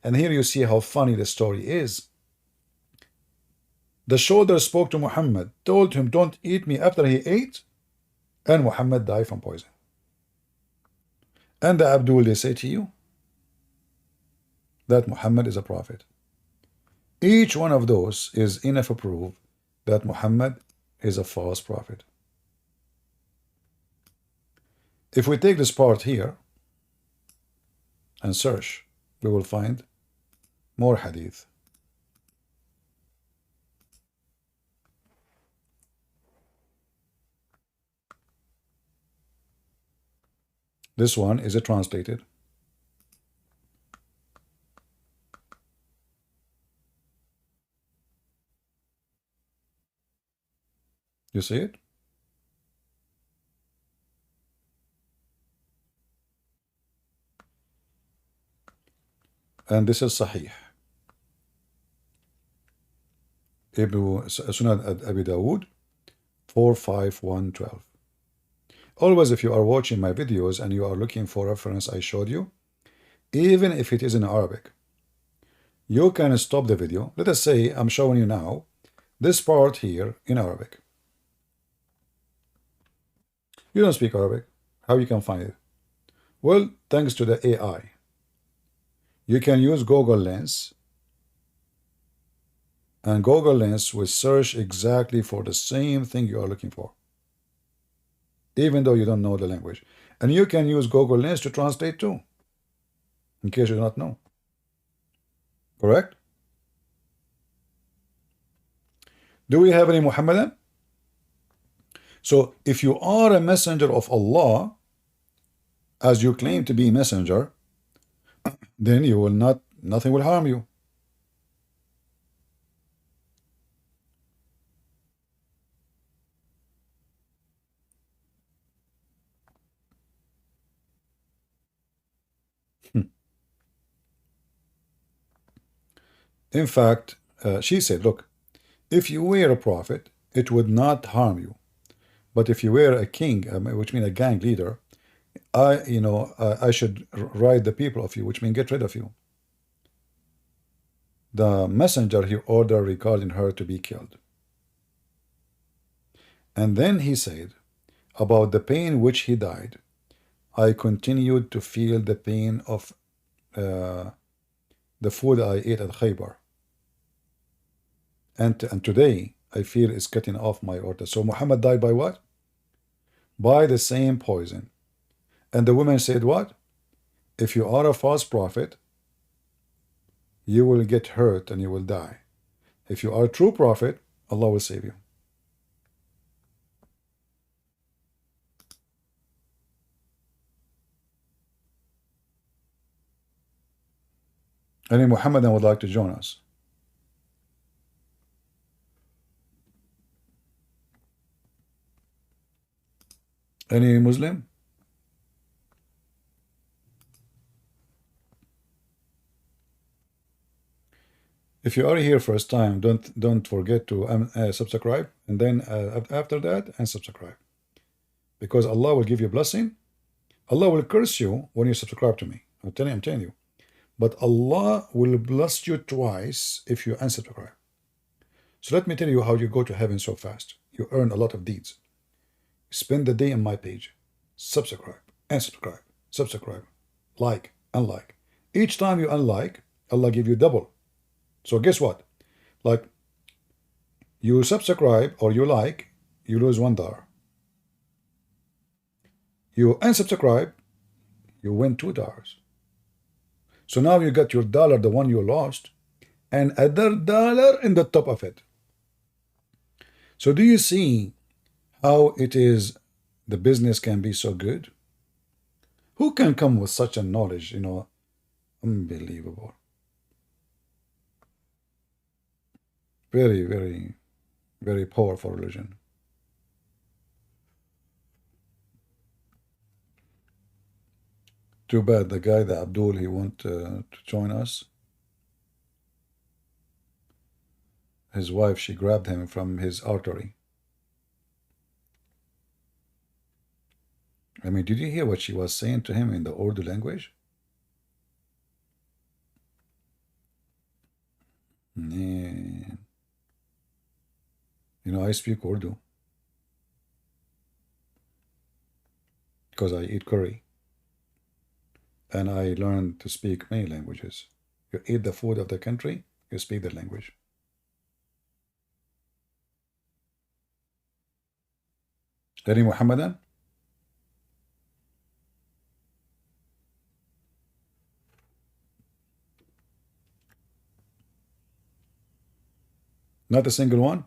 Speaker 1: And here you see how funny the story is. The shoulder spoke to Muhammad, told him, don't eat me after he ate, and Muhammad died from poison. And the Abdul, they say to you that Muhammad is a prophet. Each one of those is enough proof that Muhammad is a false prophet. If we take this part here and search, we will find more hadith. This one is translated. You see it? And this is Sahih. Sunan Abi Dawood 45112. Always, if you are watching my videos and you are looking for reference I showed you, even if it is in Arabic, you can stop the video. Let us say I'm showing you now this part here in Arabic. You don't speak Arabic. How you can find it? Well, thanks to the AI. You can use Google Lens, and Google Lens will search exactly for the same thing you are looking for, even though you don't know the language. And you can use Google Lens to translate too, in case you do not know. Correct? Do we have any Muhammadan? So if you are a messenger of Allah, as you claim to be messenger, then you will not, nothing will harm you. In fact, she said, look, if you were a prophet, it would not harm you. But if you were a king, which means a gang leader, I should ride the people of you, which means get rid of you. The messenger he ordered regarding her to be killed. And then he said, about the pain which he died, I continued to feel the pain of the food I ate at Khaybar. And today, I feel it's cutting off my order. So Muhammad died by what? By the same poison. And the woman said what? If you are a false prophet, you will get hurt and you will die. If you are a true prophet, Allah will save you. Any Muhammadan would like to join us? Any Muslim? If you are here first time, don't forget to subscribe, and then after that, unsubscribe. Because Allah will give you a blessing. Allah will curse you when you subscribe to me. I'm telling you. But Allah will bless you twice if you unsubscribe. So let me tell you how you go to heaven so fast. You earn a lot of deeds. Spend the day on my page. Subscribe, unsubscribe, subscribe, like, unlike. Each time you unlike, Allah give you double. So guess what? Like, you subscribe or you like, you lose $1. You unsubscribe, you win $2. So now you got your dollar, the one you lost, and another dollar in the top of it. So do you see how it is the business can be so good? Who can come with such a knowledge, unbelievable. Very, very, very powerful religion. Too bad the guy, the Abdul, he won't to join us. his wife, she grabbed him from his artery. I mean, did you hear what she was saying to him in the Urdu language? Man. You know, I speak Urdu because I eat curry. And I learned to speak many languages. You eat the food of the country, you speak the language. Any Muhammadan? Not a single one?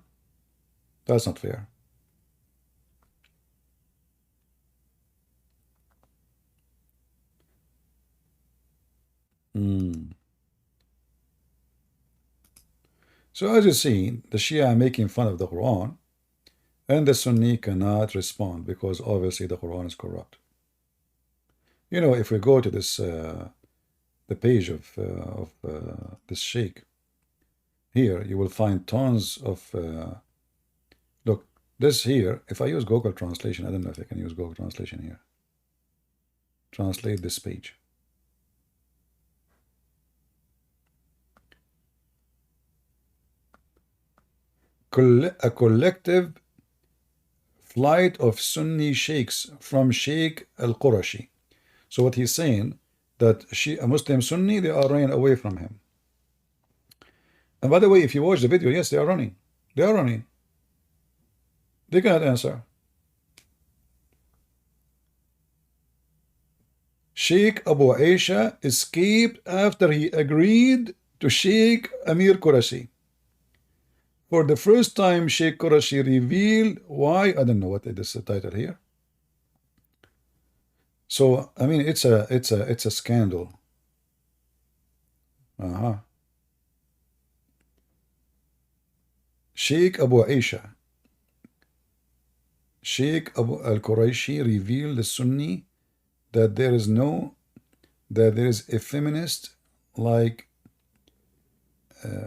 Speaker 1: That's not fair. So as you see, the Shia are making fun of the Quran, and the Sunni cannot respond because obviously the Quran is corrupt. You know, if we go to this, the page of this sheikh, here you will find tons of, look, this here, if I use Google Translation, I don't know if I can use Google Translation here. Translate this page. A collective flight of Sunni sheiks from Sheikh al-Qurashi. So what he's saying, that a Muslim Sunni, they are running away from him. And by the way, if you watch the video, yes, they are running. They are running. They cannot answer. Sheikh Abu Aisha escaped after he agreed to Sheikh Amir Qurashi. For the first time, Sheikh Qurashi revealed why. I don't know what it is the title here. So I mean, it's a scandal. Sheikh Abu Aisha, Sheikh Abu al-Quraishi revealed the Sunni that there is a feminist like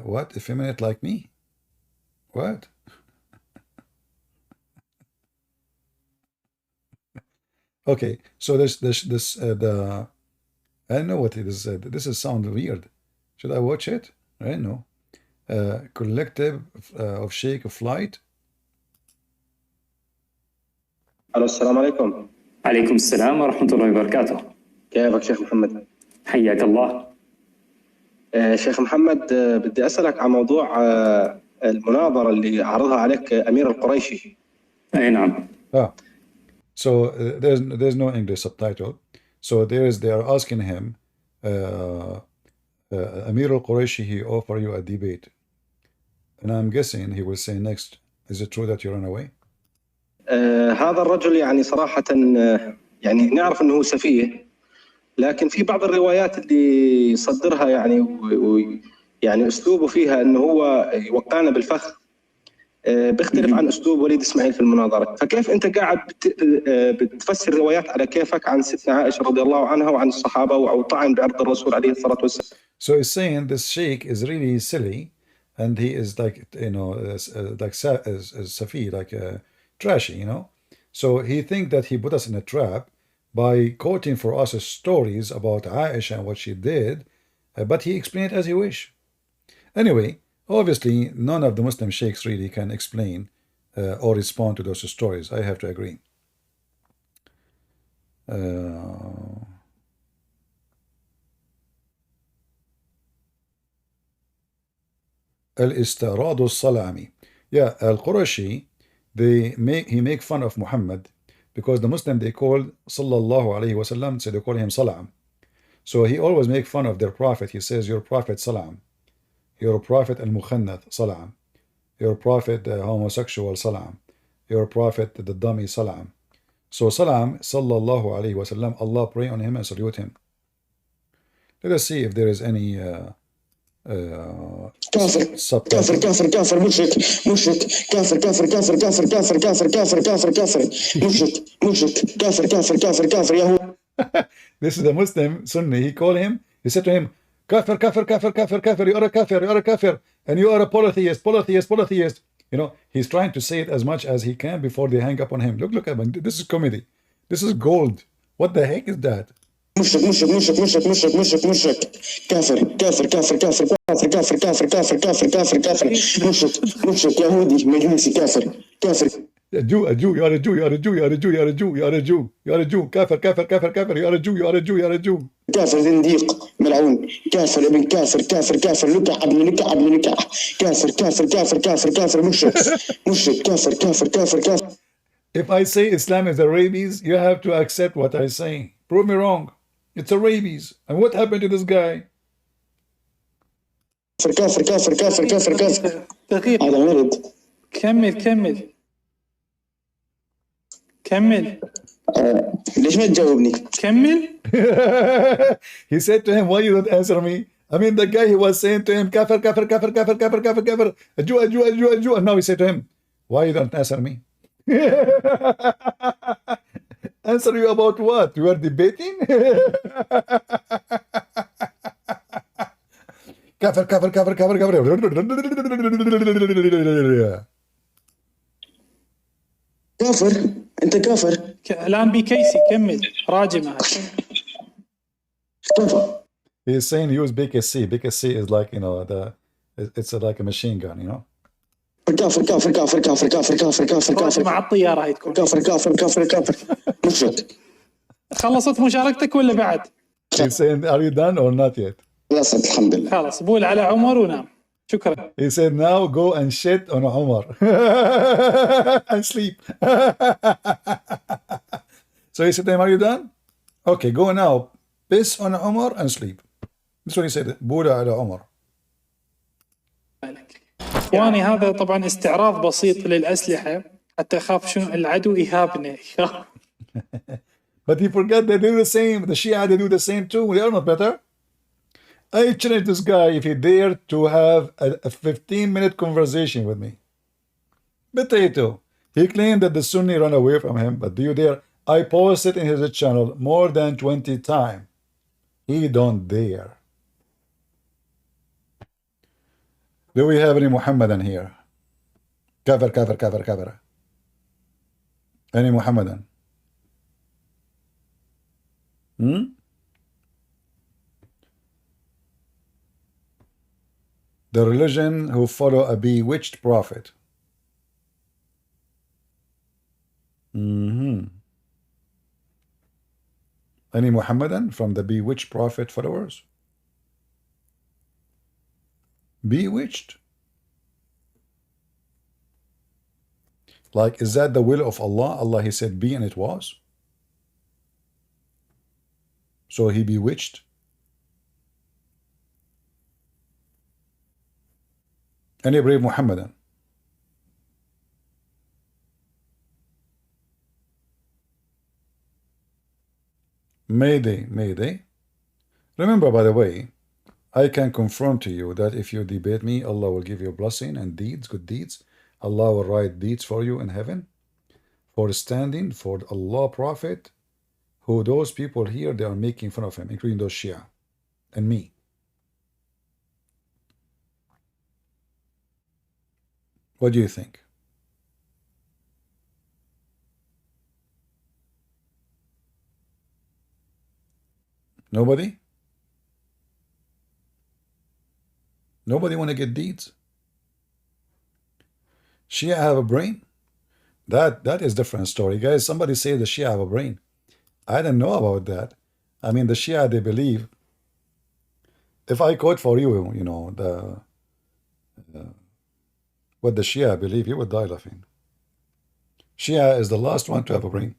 Speaker 1: what? Effeminate like me? What? Okay, so I don't know what it is. This is sound weird. Should I watch it? I don't know. Collective of Sheikh Flight.
Speaker 10: الو السلام عليكم.
Speaker 11: عليكم السلام ورحمة الله وبركاته.
Speaker 10: كيفك شيخ محمد؟
Speaker 11: حياك الله.
Speaker 10: شيخ محمد بدي أسألك عن موضوع المناظرة اللي عرضها عليك أمير القريشي.
Speaker 11: أي نعم.
Speaker 1: So there's no English subtitle. So they are asking him, Amir al-Quraishi, he offer you a debate. And I'm guessing he will say next, is it true that you run away?
Speaker 10: هذا الرجل يعني صراحة يعني نعرف أنه سفيه، لكن في بعض الروايات اللي يصدرها يعني أسلوبه فيها أنه هو يوقعنا بالفخ بيختلف عن أسلوب وليد إسماعيل في المناظرة. فكيف أنت قاعد بتفسر روايات على كيفك عن ستنا عائشة رضي الله عنها وعن الصحابة أو طعن بعرض الرسول عليه الصلاة والسلام؟
Speaker 1: So he's saying this sheikh is really silly, and he is like, you know, like Safi, like trashy, you know. So he think that he put us in a trap by quoting for us stories about Aisha and what she did, but he explained it as he wish. Anyway, obviously, none of the Muslim sheikhs really can explain or respond to those stories. I have to agree. Al-Istirad al-Salami. Yeah, Al-Qurashi, he make fun of Muhammad because the Muslim they call Sallallahu Alaihi Wasallam, so they call him Salam. So he always make fun of their prophet. He says, your prophet Salam. Your prophet al-Mukhannath, Salam. Your prophet homosexual, Salam. Your prophet the dummy, Salam. So Salam, Sallallahu Alaihi Wasallam, Allah pray on him and salute him. Let us see if there is any
Speaker 12: كافر كافر كافر كافر مشرك مشرك كافر كافر كافر كافر كافر كافر كافر كافر كافر مشرك مشرك كافر كافر كافر كافر يهود.
Speaker 1: This is the Muslim Sunni. He said to him, Kafir, kafir, kafir, kafir, kafir. You are a kafir, you are a kafir. And you are a polytheist, polytheist, polytheist. You know, he's trying to say it as much as he can before they hang up on him. Look at him. This is comedy. This is gold. What the heck is that?
Speaker 12: مشرك مشرك مشرك مشرك مشرك مشرك مشرك كافر كافر كافر كافر كافر كافر كافر كافر كافر كافر كافر مشرك مشرك يهودي مجوسي كافر كافر
Speaker 1: A Jew, a Jew, you are a Jew, you are a Jew, you are a Jew, you are a Jew, you are a Jew, you are a Jew, kafir, kafir, kafir, kafir, you are a Jew, you are a Jew, you are a Jew.
Speaker 12: كافر زنديق ملعون كافر ابن كافر كافر كافر لكع ابن لكع ابن لكع كافر كافر كافر كافر كافر مشرك مشرك كافر كافر كافر كافر.
Speaker 1: If I say Islam is a rabies, you have to accept what I say. Prove me wrong. It's a rabies. And what happened to this guy?
Speaker 12: كافر كافر كافر كافر كافر
Speaker 3: دقيقة.
Speaker 12: هذا مرض.
Speaker 3: كمل
Speaker 12: ليش ما تجاوبني؟
Speaker 3: كمل.
Speaker 1: He said to him, why you don't answer me? I mean, the guy, he was saying to him, kafir, kafir, kafir, kafir, kafir, kafir, kafir, a Jew, a Jew, a Jew, a Jew. And now he said to him, why you don't answer me? Answer you about what? You are debating? Kafir, kafir, kafir, kafir, kafir.
Speaker 12: كافر انت كافر.
Speaker 3: الان بكيسي كمل راجع معك.
Speaker 12: كافر.
Speaker 1: He's saying use BKC. BKC is like, you know, it's like a machine gun, you know.
Speaker 12: كافر كافر كافر كافر كافر كافر كافر كافر
Speaker 3: مع الطيارة هاي تكون.
Speaker 12: كافر كافر كافر كافر مشرك.
Speaker 3: خلصت مشاركتك ولا بعد؟
Speaker 1: He's saying, are you done or not yet?
Speaker 12: خلصت الحمد لله.
Speaker 3: خلاص بول على عمر ونام. شكرا.
Speaker 1: He said, now go and shit on Omar and sleep. So he said to him, are you done? Okay, go now. Piss on Omar and sleep. That's what he said. بول على عمر.
Speaker 3: اخواني هذا طبعا استعراض بسيط للأسلحة حتى أخاف شنو العدو يهابنا.
Speaker 1: But he forgot they do the same. The Shia, they do the same too. They are not better. I challenge this guy if he dared to have a 15-minute conversation with me. Potato. He claimed that the Sunni ran away from him, but do you dare? I posted in his channel more than 20 times. He don't dare. Do we have any Muhammadan here? Kafir, kafir, kafir, kafir. Any Muhammadan? The religion who follow a bewitched prophet. Any Muhammadan from the bewitched prophet followers? Bewitched? Like, is that the will of Allah? Allah, he said be and it was. So he bewitched. Any brave Muhammadan? Mayday, mayday. Remember, by the way, I can confirm to you that if you debate me, Allah will give you a blessing and deeds, good deeds. Allah will write deeds for you in heaven for standing for Allah Prophet, who those people here, they are making fun of him, including those Shia and me. What do you think? Nobody? Nobody want to get deeds? Shia have a brain? That is different story. Guys, somebody say the Shia have a brain. I didn't know about that. I mean, the Shia, they believe. If I quote for you, you know, what the Shia believe, you would die laughing. Shia is the last one to have a brain.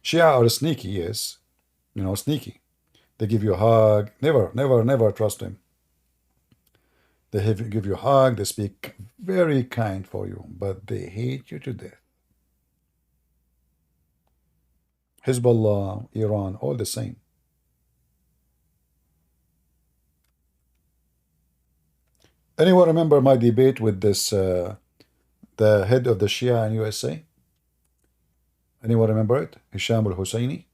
Speaker 1: Shia are sneaky, yes. You know, sneaky. They give you a hug. Never, never, never trust them. They give you a hug. They speak very kind for you, but they hate you to death. Hezbollah, Iran, all the same. Anyone remember my debate with this, the head of the Shia in USA? Anyone remember it? Hisham al-Husseini?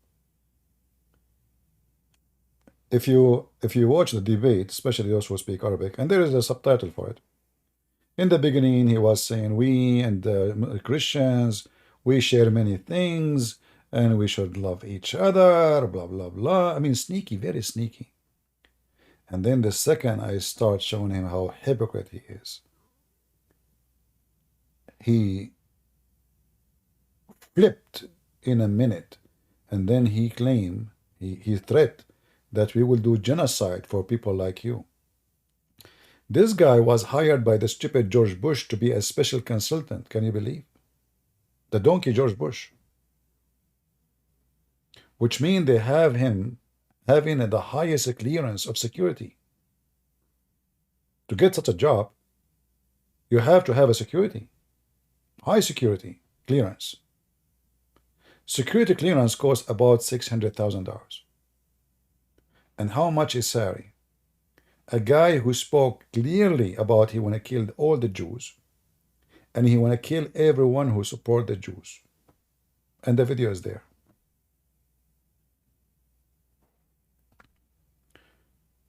Speaker 1: if you watch the debate, especially those who speak Arabic, and there is a subtitle for it. In the beginning, he was saying we and the Christians, we share many things, and we should love each other, blah blah blah. I mean, sneaky, very sneaky. And then the second I start showing him how hypocrite he is, he flipped in a minute, and then he claimed, he threat that we will do genocide for people like you. This guy was hired by the stupid George Bush to be a special consultant. Can you believe? The donkey George Bush. Which means they have him having the highest clearance of security. To get such a job, you have to have a security. High security clearance. Security clearance costs about $600,000. And how much is salary? A guy who spoke clearly about he want to kill all the Jews, and he want to kill everyone who support the Jews. And the video is there.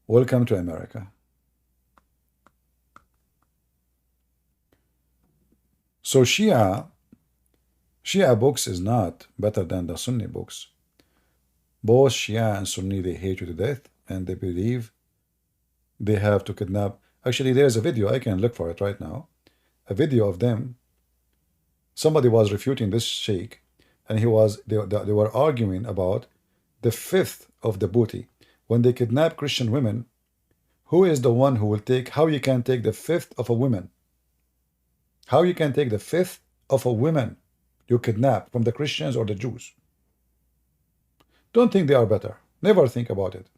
Speaker 1: Welcome to America. So Shia books is not better than the Sunni books. Both Shia and Sunni, they hate you to death, and they believe they have to kidnap. Actually, there's a video, I can look for it right now. A video of them. Somebody was refuting this sheikh, and they were arguing about the fifth of the booty. When they kidnap Christian women, who is the one who will take, how you can take the fifth of a woman? How you can take the fifth of a woman you kidnap from the Christians or the Jews? Don't think they are better. Never think about it.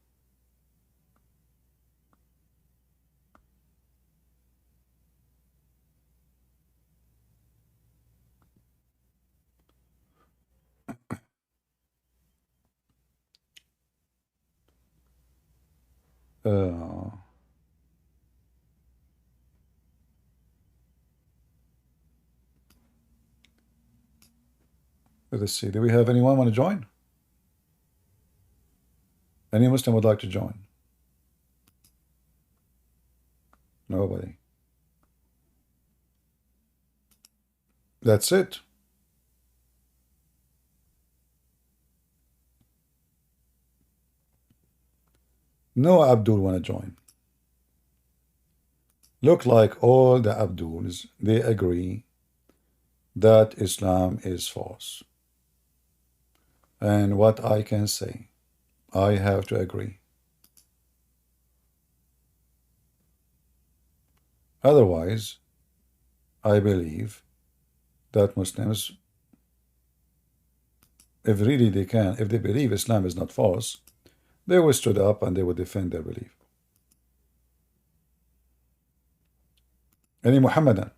Speaker 1: Let's see. Do we have anyone want to join? Any Muslim would like to join? Nobody. That's it. No Abdul want to join. Look like all the Abduls, they agree that Islam is false. And what I can say, I have to agree. Otherwise, I believe that Muslims, if really they can, if they believe Islam is not false, they will stood up and they will defend their belief. Any Muhammadan?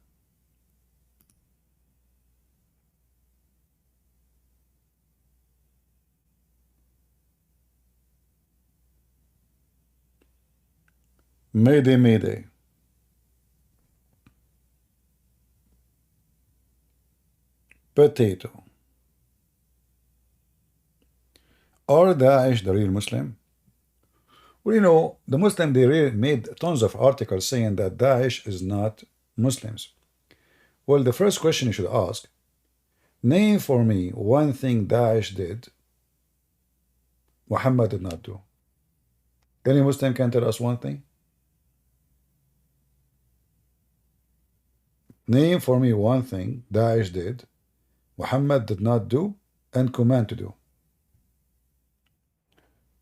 Speaker 1: Mayday, mayday. Potato. Are Daesh the real Muslim? Well, you know, the Muslim, they really made tons of articles saying that Daesh is not Muslims. Well, the first question you should ask, name for me one thing Daesh did Muhammad did not do. Any Muslim can tell us one thing? Name for me one thing Daesh did Muhammad did not do and command to do.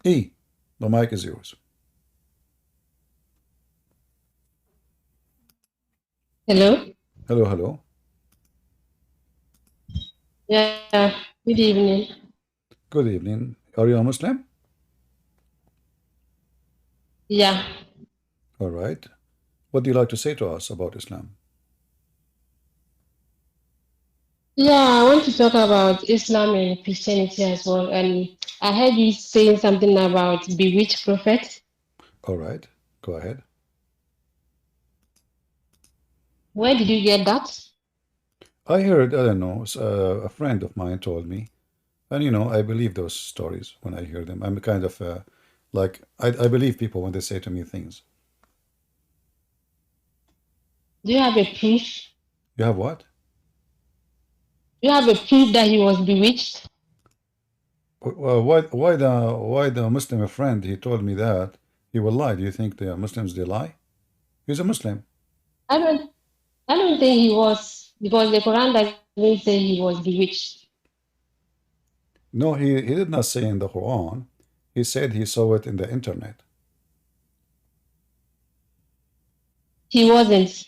Speaker 1: E, the mic is yours.
Speaker 13: Hello?
Speaker 1: Hello, hello.
Speaker 13: Yeah, good evening.
Speaker 1: Good evening. Are you a Muslim?
Speaker 13: Yeah.
Speaker 1: All right. What do you like to say to us about Islam?
Speaker 13: Yeah, I want to talk about Islam and Christianity as well. And I heard you saying something about bewitched prophet.
Speaker 1: All right. Go ahead.
Speaker 13: Where did you get that?
Speaker 1: I heard, I don't know, a friend of mine told me. And, you know, I believe those stories when I hear them. I'm kind of Like, I believe people when they say to me things.
Speaker 13: Do you have a proof?
Speaker 1: You have what?
Speaker 13: Do you have a proof that he was bewitched?
Speaker 1: Well, why the Muslim friend, he told me that he will lie. Do you think the Muslims, they lie? He's a Muslim.
Speaker 13: I don't think he was, because the Quran doesn't say he was bewitched.
Speaker 1: No, he did not say in the Quran. He said he saw it in the internet.
Speaker 13: He wasn't.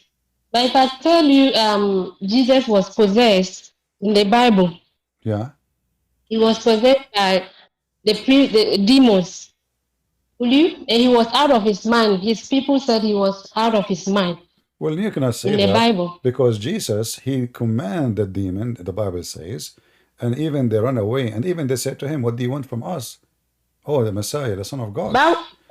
Speaker 13: But if I tell you Jesus was possessed in the Bible,
Speaker 1: Yeah.
Speaker 13: he was possessed by the demons. Will you? And he was out of his mind. His people said he was out of his mind.
Speaker 1: Well, you cannot say
Speaker 13: in the
Speaker 1: that
Speaker 13: Bible.
Speaker 1: because Jesus, he commanded the demon, the Bible says, and even they run away, and even they said to him, "What do you want from us?" Oh, the Messiah, the Son of God.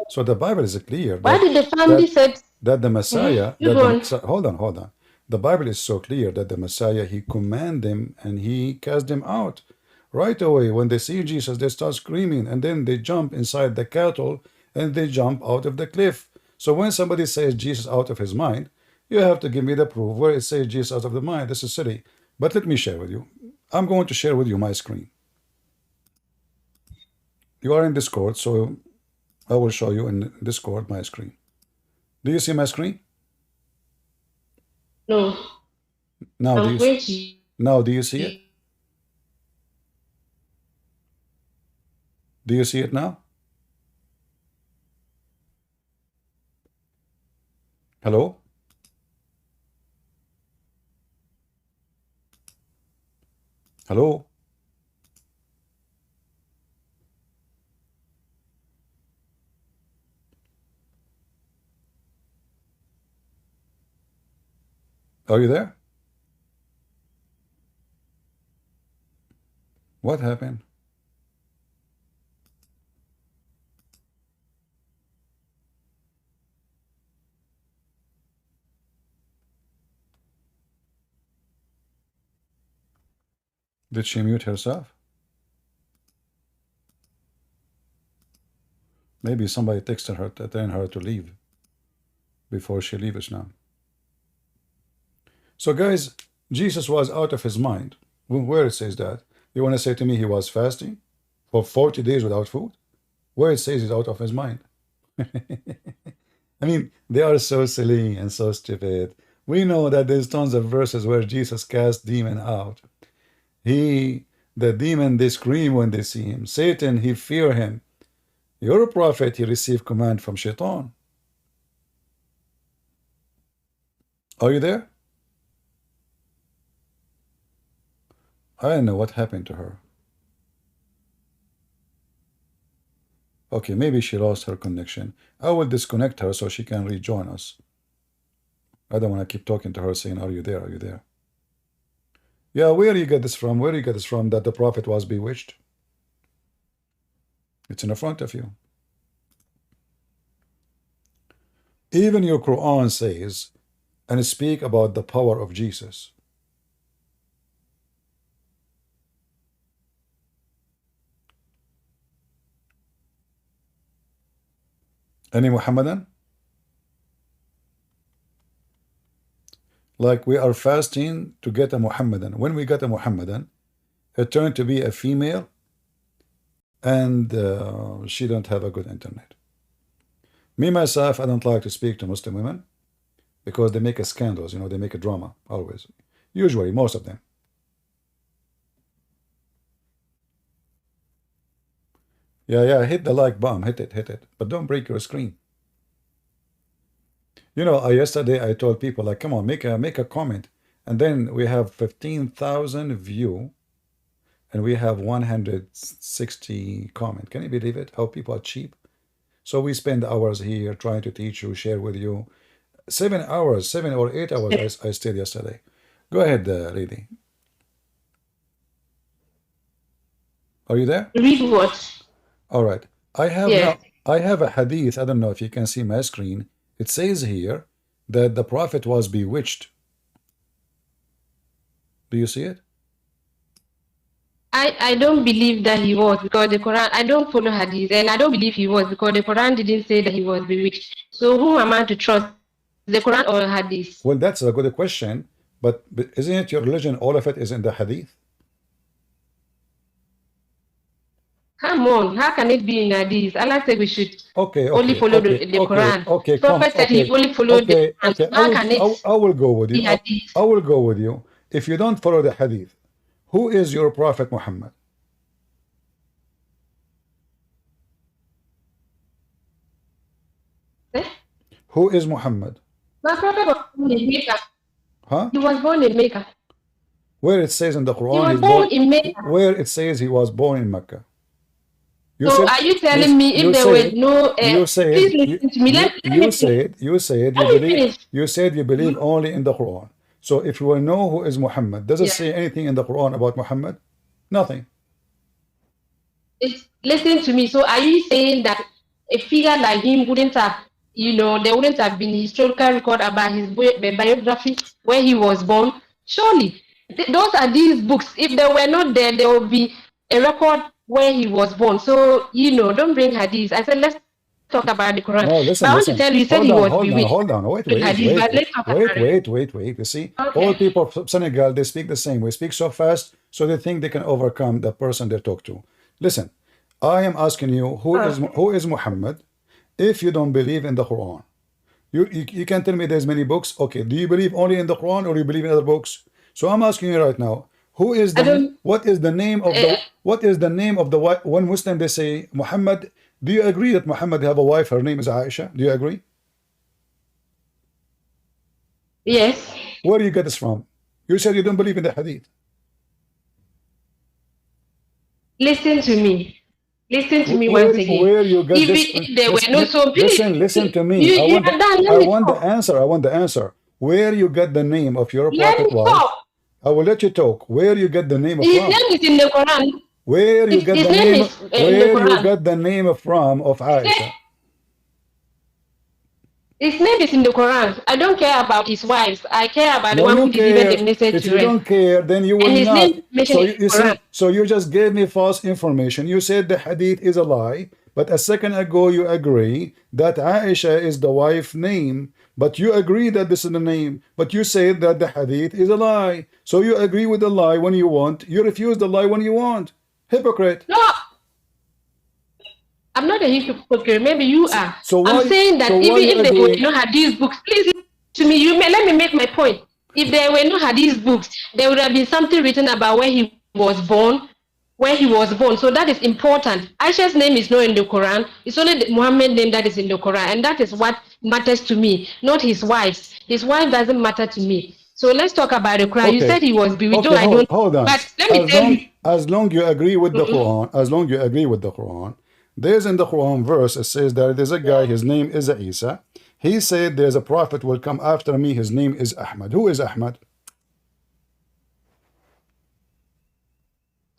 Speaker 1: So the Bible is clear
Speaker 13: Why did the family said
Speaker 1: that the Messiah,
Speaker 13: you go on.
Speaker 1: hold on. The Bible is so clear that the Messiah, he commanded them and he cast them out. Right away, when they see Jesus, they start screaming, and then they jump inside the cattle and they jump out of the cliff. So when somebody says Jesus out of his mind, you have to give me the proof where it says Jesus out of the mind. This is silly. But let me share with you. I'm going to share with you my screen. You are in Discord, so I will show you in Discord my screen. Do you see my screen?
Speaker 13: No.
Speaker 1: Now
Speaker 13: I'm
Speaker 1: do you now do you see it? Do you see it now? Hello? Hello? Are you there? What happened? Did she mute herself? Maybe somebody texted her telling her to leave before she leaves now. So guys, Jesus was out of his mind. Where it says that? You want to say to me he was fasting for 40 days without food? Where it says he's out of his mind? I mean, they are so silly and so stupid. We know that there's tons of verses where Jesus cast demon out. The demon, they scream when they see him. Satan, he fear him. You're a prophet, he received command from Shaitan. Are you there? I don't know what happened to her. Okay, maybe she lost her connection. I will disconnect her so she can rejoin us. I don't want to keep talking to her saying, are you there? Are you there? Yeah, where do you get this from? Where do you get this from that the prophet was bewitched? It's in the front of you. Even your Quran says and speak about the power of Jesus. Any Muhammadan? Like we are fasting to get a Muhammadan. When we got a Muhammadan, it turned to be a female and she don't have a good internet. Me, myself, I don't like to speak to Muslim women because they make a scandals, you know, they make a drama, always. Usually, most of them. Yeah, hit the like button, hit it. But don't break your screen. You know, yesterday I told people, like, come on, make a comment. And then we have 15,000 view and we have 160 comment. Can you believe it? How people are cheap. So we spend hours here trying to teach you, share with you. 7 hours, 7 or 8 hours I stayed yesterday. Go ahead, lady. Are you there?
Speaker 13: Read what?
Speaker 1: All right. I have
Speaker 13: Yeah.
Speaker 1: I have a hadith. I don't know if you can see my screen. It says here that the prophet was bewitched. Do you see it?
Speaker 13: I don't believe that he was because the Quran, I don't follow hadith, and I don't believe he was because the Quran didn't say that he was bewitched. So who am I to trust, the Quran or hadith?
Speaker 1: Well, that's a good question, but isn't it your religion, all of it is in the hadith?
Speaker 13: Come on, how can it be in hadith? Allah said we should
Speaker 1: Okay,
Speaker 13: only
Speaker 1: okay,
Speaker 13: follow
Speaker 1: okay,
Speaker 13: the
Speaker 1: okay,
Speaker 13: Quran.
Speaker 1: okay, come,
Speaker 13: Prophet said he
Speaker 1: okay,
Speaker 13: only followed the
Speaker 1: okay,
Speaker 13: Quran.
Speaker 1: okay.
Speaker 13: So how can it
Speaker 1: I will go with
Speaker 13: be
Speaker 1: you.
Speaker 13: hadith?
Speaker 1: I will go with you. If you don't follow the hadith, who is your prophet Muhammad?
Speaker 13: Eh?
Speaker 1: Who is Muhammad?
Speaker 13: My prophet was born in Mecca.
Speaker 1: Huh?
Speaker 13: He was born in Mecca.
Speaker 1: Where it says in the
Speaker 13: He
Speaker 1: Quran,
Speaker 13: was
Speaker 1: he's
Speaker 13: born in Mecca.
Speaker 1: where it says he was born in Mecca. You
Speaker 13: So
Speaker 1: said,
Speaker 13: are you telling me if there were no?
Speaker 1: you said,
Speaker 13: Please listen to me. Let me finish.
Speaker 1: you said you
Speaker 13: Let me
Speaker 1: believe,
Speaker 13: finish.
Speaker 1: you said you believe only in the Quran. So if you will know who is Muhammad, does it
Speaker 13: Yeah.
Speaker 1: say anything in the Quran about Muhammad? Nothing.
Speaker 13: Listen to me. So are you saying that a figure like him wouldn't have, there wouldn't have been historical record about his biography where he was born? Surely, those are these books. If they were not there, there would be a record where he was born. So, don't bring hadith. I said, let's talk about the Quran.
Speaker 1: No,
Speaker 13: But
Speaker 1: listen,
Speaker 13: I want to
Speaker 1: listen.
Speaker 13: tell you, you said
Speaker 1: Hold
Speaker 13: he
Speaker 1: on,
Speaker 13: was
Speaker 1: hold on,
Speaker 13: bewitched.
Speaker 1: hold on. Wait,
Speaker 13: With
Speaker 1: wait,
Speaker 13: hadith,
Speaker 1: wait,
Speaker 13: but let's talk about it.
Speaker 1: wait. You see,
Speaker 13: Okay.
Speaker 1: all people from Senegal, they speak the same. We speak so fast, so they think they can overcome the person they talk to. Listen, I am asking you, who is Muhammad? If you don't believe in the Quran, you can tell me there's many books. Okay, do you believe only in the Quran or you believe in other books? So I'm asking you right now, what is the name of the one Muslim they say Muhammad? Do you agree that Muhammad have a wife? Her name is Aisha. Do you agree?
Speaker 13: Yes.
Speaker 1: Where do you get this from? You said you don't believe in the hadith.
Speaker 13: Listen to me. Listen to me
Speaker 1: Where,
Speaker 13: once again.
Speaker 1: where you get this?
Speaker 13: If there were no so
Speaker 1: Listen to me.
Speaker 13: You,
Speaker 1: I
Speaker 13: you
Speaker 1: want,
Speaker 13: are done.
Speaker 1: I
Speaker 13: Let me
Speaker 1: want the
Speaker 13: talk.
Speaker 1: answer. I want the answer. Where you get the name of your
Speaker 13: Let
Speaker 1: prophet
Speaker 13: me
Speaker 1: wife?
Speaker 13: talk.
Speaker 1: I will let you talk. Where you get the name of
Speaker 13: His
Speaker 1: from?
Speaker 13: name is in the Quran.
Speaker 1: Where you get
Speaker 13: His
Speaker 1: the
Speaker 13: name
Speaker 1: name?
Speaker 13: is in the
Speaker 1: Where you
Speaker 13: Quran.
Speaker 1: get the name from of Aisha?
Speaker 13: His name is in the Quran. I don't care about his wives. I care about the
Speaker 1: No,
Speaker 13: one
Speaker 1: you
Speaker 13: who delivered
Speaker 1: care.
Speaker 13: the message
Speaker 1: If
Speaker 13: to
Speaker 1: you
Speaker 13: rest.
Speaker 1: don't care, then you will
Speaker 13: And his
Speaker 1: not.
Speaker 13: name is mentioned
Speaker 1: So
Speaker 13: in the Quran.
Speaker 1: so you just gave me false information. You said the hadith is a lie, but a second ago you agree that Aisha is the wife name, but you agree that this is the name, but you said that the hadith is a lie. So you agree with the lie when you want, you refuse the lie when you want. Hypocrite.
Speaker 13: No, I'm not a hypocrite. Maybe you are.
Speaker 1: So why?
Speaker 13: I'm saying that
Speaker 1: So why
Speaker 13: even
Speaker 1: you
Speaker 13: if they were
Speaker 1: agree?
Speaker 13: no hadith books, please listen to me. Let me make my point. If there were no hadith books, there would have been something written about where he was born, So that is important. Aisha's name is not in the Quran. It's only the Muhammad name that is in the Quran, and that is what matters to me, not his wife's. His wife doesn't matter to me. So let's talk about the Quran. You
Speaker 1: Okay.
Speaker 13: said he was bewitched.
Speaker 1: Okay,
Speaker 13: I don't.
Speaker 1: hold on.
Speaker 13: But let me tell you.
Speaker 1: As long you agree with the Quran, there's in the Quran verse, it says that there's a guy, his name is Isa. He said there's a prophet will come after me, his name is Ahmad. Who is Ahmad?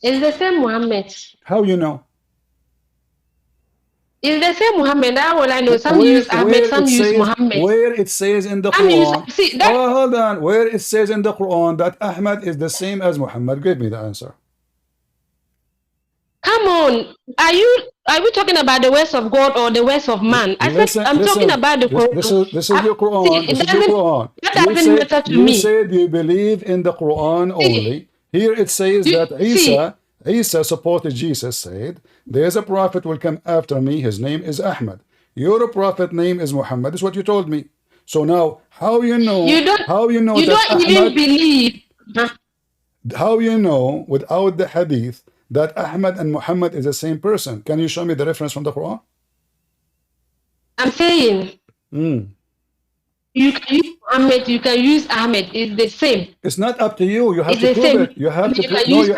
Speaker 13: It's the same Muhammad.
Speaker 1: How you know?
Speaker 13: It's the same Muhammad. How will I know? Some use Ahmed, some use Muhammad.
Speaker 1: Where it says in the Quran. Hold on. Where it says in the Quran that Ahmad is the same as Muhammad. Give me the answer.
Speaker 13: Come on. Are we talking about the words of God or the words of man? I'm talking about the Quran.
Speaker 1: This is your Quran. This is your Quran.
Speaker 13: That doesn't matter to me.
Speaker 1: You said you believe in the Quran only. Here it says that Isa supported Jesus said, there's a prophet will come after me, his name is Ahmad. Your prophet name is Muhammad. This is what you told me. So now, how you know that
Speaker 13: even believe.
Speaker 1: How you know without the hadith that Ahmad and Muhammad is the same person? Can you show me the reference from the Quran?
Speaker 13: I'm saying you can use Ahmed, you can use Ahmed. It's the same.
Speaker 1: It's not up to you. You have to prove it. You have to prove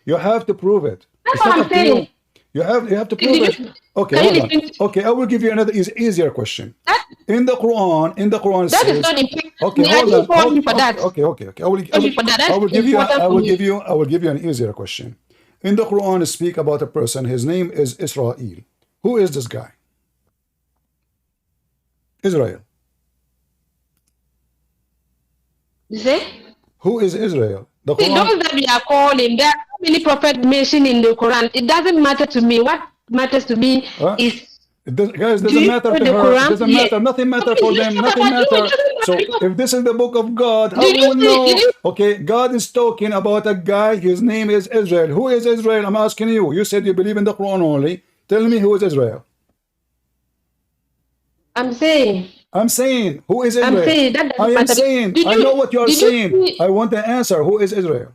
Speaker 1: you have to prove it.
Speaker 13: That's
Speaker 1: it's
Speaker 13: what
Speaker 1: not
Speaker 13: I'm saying.
Speaker 1: You have to prove it. Okay, hold on. Okay, I will give you another easier question. In the Quran
Speaker 13: that
Speaker 1: says,
Speaker 13: is not important.
Speaker 1: Okay,
Speaker 13: hold on.
Speaker 1: Okay. I will give you an easier question. In the Quran speak about a person, his name is Israel. Who is this guy? Israel.
Speaker 13: Is it?
Speaker 1: Who is Israel? The Quran,
Speaker 13: those that we are calling, they are many prophets mentioned in the Quran. It doesn't matter to me. What matters to me is.
Speaker 1: Guys,
Speaker 13: do
Speaker 1: doesn't
Speaker 13: you
Speaker 1: matter
Speaker 13: know
Speaker 1: to
Speaker 13: the
Speaker 1: her.
Speaker 13: Quran?
Speaker 1: It doesn't
Speaker 13: Yes.
Speaker 1: matter. Nothing matter
Speaker 13: Okay,
Speaker 1: for
Speaker 13: let's
Speaker 1: them.
Speaker 13: talk
Speaker 1: Nothing
Speaker 13: about you.
Speaker 1: matter.
Speaker 13: It doesn't matter
Speaker 1: So
Speaker 13: because
Speaker 1: if this is the book of God, how
Speaker 13: Did
Speaker 1: we
Speaker 13: you
Speaker 1: will
Speaker 13: see-
Speaker 1: know?
Speaker 13: did you-
Speaker 1: Okay, God is talking about a guy. His name is Israel. Who is Israel? I'm asking you. You said you believe in the Quran only. Tell me who is Israel.
Speaker 13: I'm saying.
Speaker 1: Who is Israel?
Speaker 13: I'm saying that doesn't
Speaker 1: I am
Speaker 13: matter.
Speaker 1: saying.
Speaker 13: Did
Speaker 1: I
Speaker 13: you-
Speaker 1: know what you are
Speaker 13: did you
Speaker 1: saying.
Speaker 13: see-
Speaker 1: I want the answer. Who is Israel?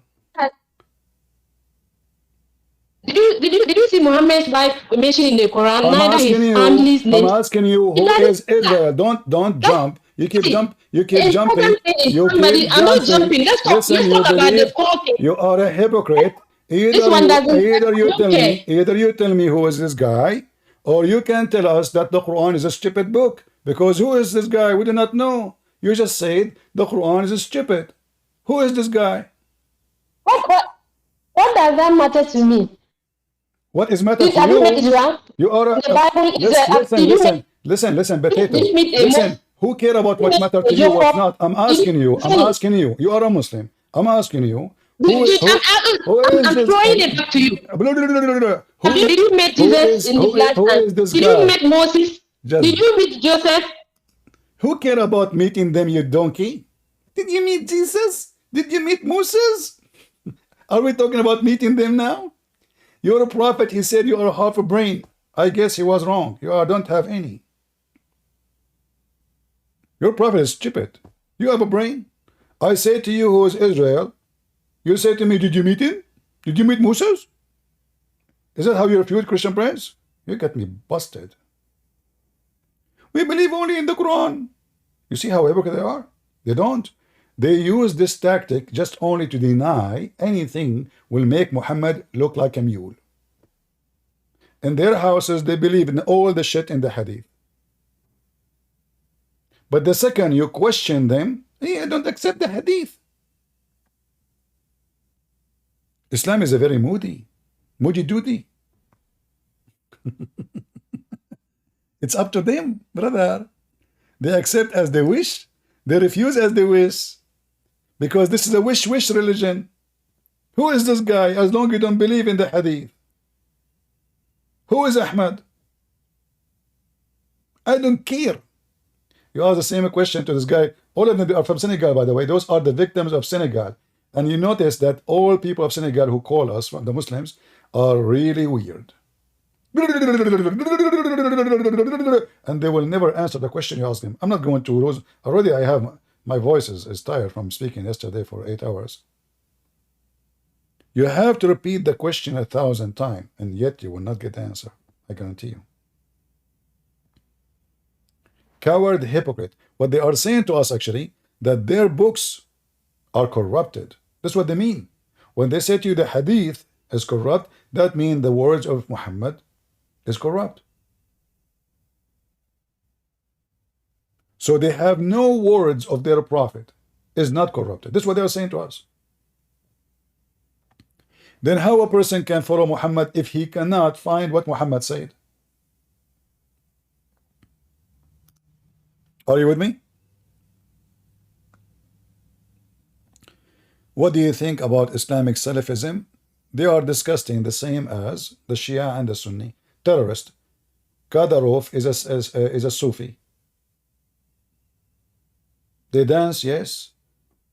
Speaker 13: Did you see Muhammad's wife mentioned in the Quran?
Speaker 1: I'm
Speaker 13: Neither his
Speaker 1: asking you.
Speaker 13: family's
Speaker 1: I'm
Speaker 13: name.
Speaker 1: asking you. Who is Israel? Don't jump. You keep jumping. You keep jumping. You keep
Speaker 13: I'm not
Speaker 1: jumping.
Speaker 13: jumping. Let's talk.
Speaker 1: Listen,
Speaker 13: Let's
Speaker 1: you
Speaker 13: talk about the
Speaker 1: believe
Speaker 13: core thing.
Speaker 1: you are a hypocrite.
Speaker 13: This one doesn't.
Speaker 1: Either you tell
Speaker 13: Okay.
Speaker 1: me, either you tell me who is this guy, or you can tell us that the Quran is a stupid book. Because who is this guy? We do not know. You just said the Quran is stupid. Who is this guy?
Speaker 13: What does that matter to me?
Speaker 1: What is matter to
Speaker 13: Have you read
Speaker 1: you?
Speaker 13: Islam?
Speaker 1: You are a
Speaker 13: The Bible is
Speaker 1: listen, potato.
Speaker 13: This means a
Speaker 1: Listen, who care about what matter to you, what's not? I'm asking you. I'm asking you. You are a Muslim. I'm asking you. Who is
Speaker 13: I'm
Speaker 1: this?
Speaker 13: throwing it back to you.
Speaker 1: Who
Speaker 13: Did you meet Jesus in his lifetime?
Speaker 1: is this
Speaker 13: Did
Speaker 1: guy?
Speaker 13: you meet Moses?
Speaker 1: Just-
Speaker 13: Did you meet Joseph?
Speaker 1: Who care about meeting them, you donkey? Did you meet Jesus? Did you meet Moses? Are we talking about meeting them now? You're a prophet. He said you are half a brain. I guess he was wrong. You don't have any. Your prophet is stupid. You have a brain. I say to you, who is Israel? You say to me, did you meet him? Did you meet Moses? Is that how you refute Christian Prince? You got me busted. We believe only in the Quran. You see how hypocrite they are? They don't. They use this tactic just only to deny anything will make Muhammad look like a mule. In their houses, they believe in all the shit in the hadith. But the second you question them, I don't accept the hadith. Islam is a very moody doody. It's up to them, brother. They accept as they wish. They refuse as they wish. Because this is a wish religion. Who is this guy? As long as you don't believe in the hadith. Who is Ahmad? I don't care. You ask the same question to this guy. All of them are from Senegal, by the way. Those are the victims of Senegal. And you notice that all people of Senegal who call us, from the Muslims, are really weird. And they will never answer the question you ask them. I'm not going to lose. Already I have, my voice is tired from speaking yesterday for 8 hours. You have to repeat the question 1,000 times, and yet you will not get the answer. I guarantee you. Coward, hypocrite. What they are saying to us actually, that their books are corrupted. That's what they mean. When they say to you the hadith is corrupt, that means the words of Muhammad is corrupt. So they have no words of their prophet is not corrupted. That's what they are saying to us. Then how a person can follow Muhammad if he cannot find what Muhammad said? Are you with me? What do you think about Islamic Salafism? They are disgusting, the same as the Shia and the Sunni. Terrorist. Qadarov is a Sufi. They dance, yes.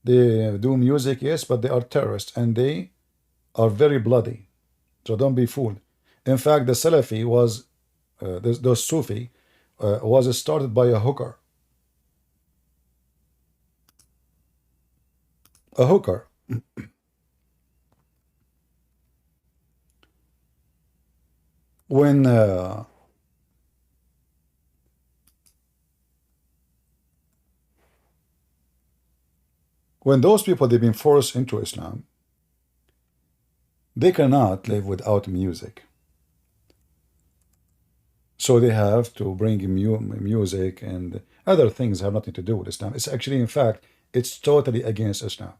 Speaker 1: They do music, yes, but they are terrorists and they are very bloody. So don't be fooled. In fact, the Salafi was, the Sufi, was started by a hooker. A hooker. When those people, they've been forced into Islam, they cannot live without music. So they have to bring music, and other things have nothing to do with Islam. It's actually, in fact, it's totally against Islam.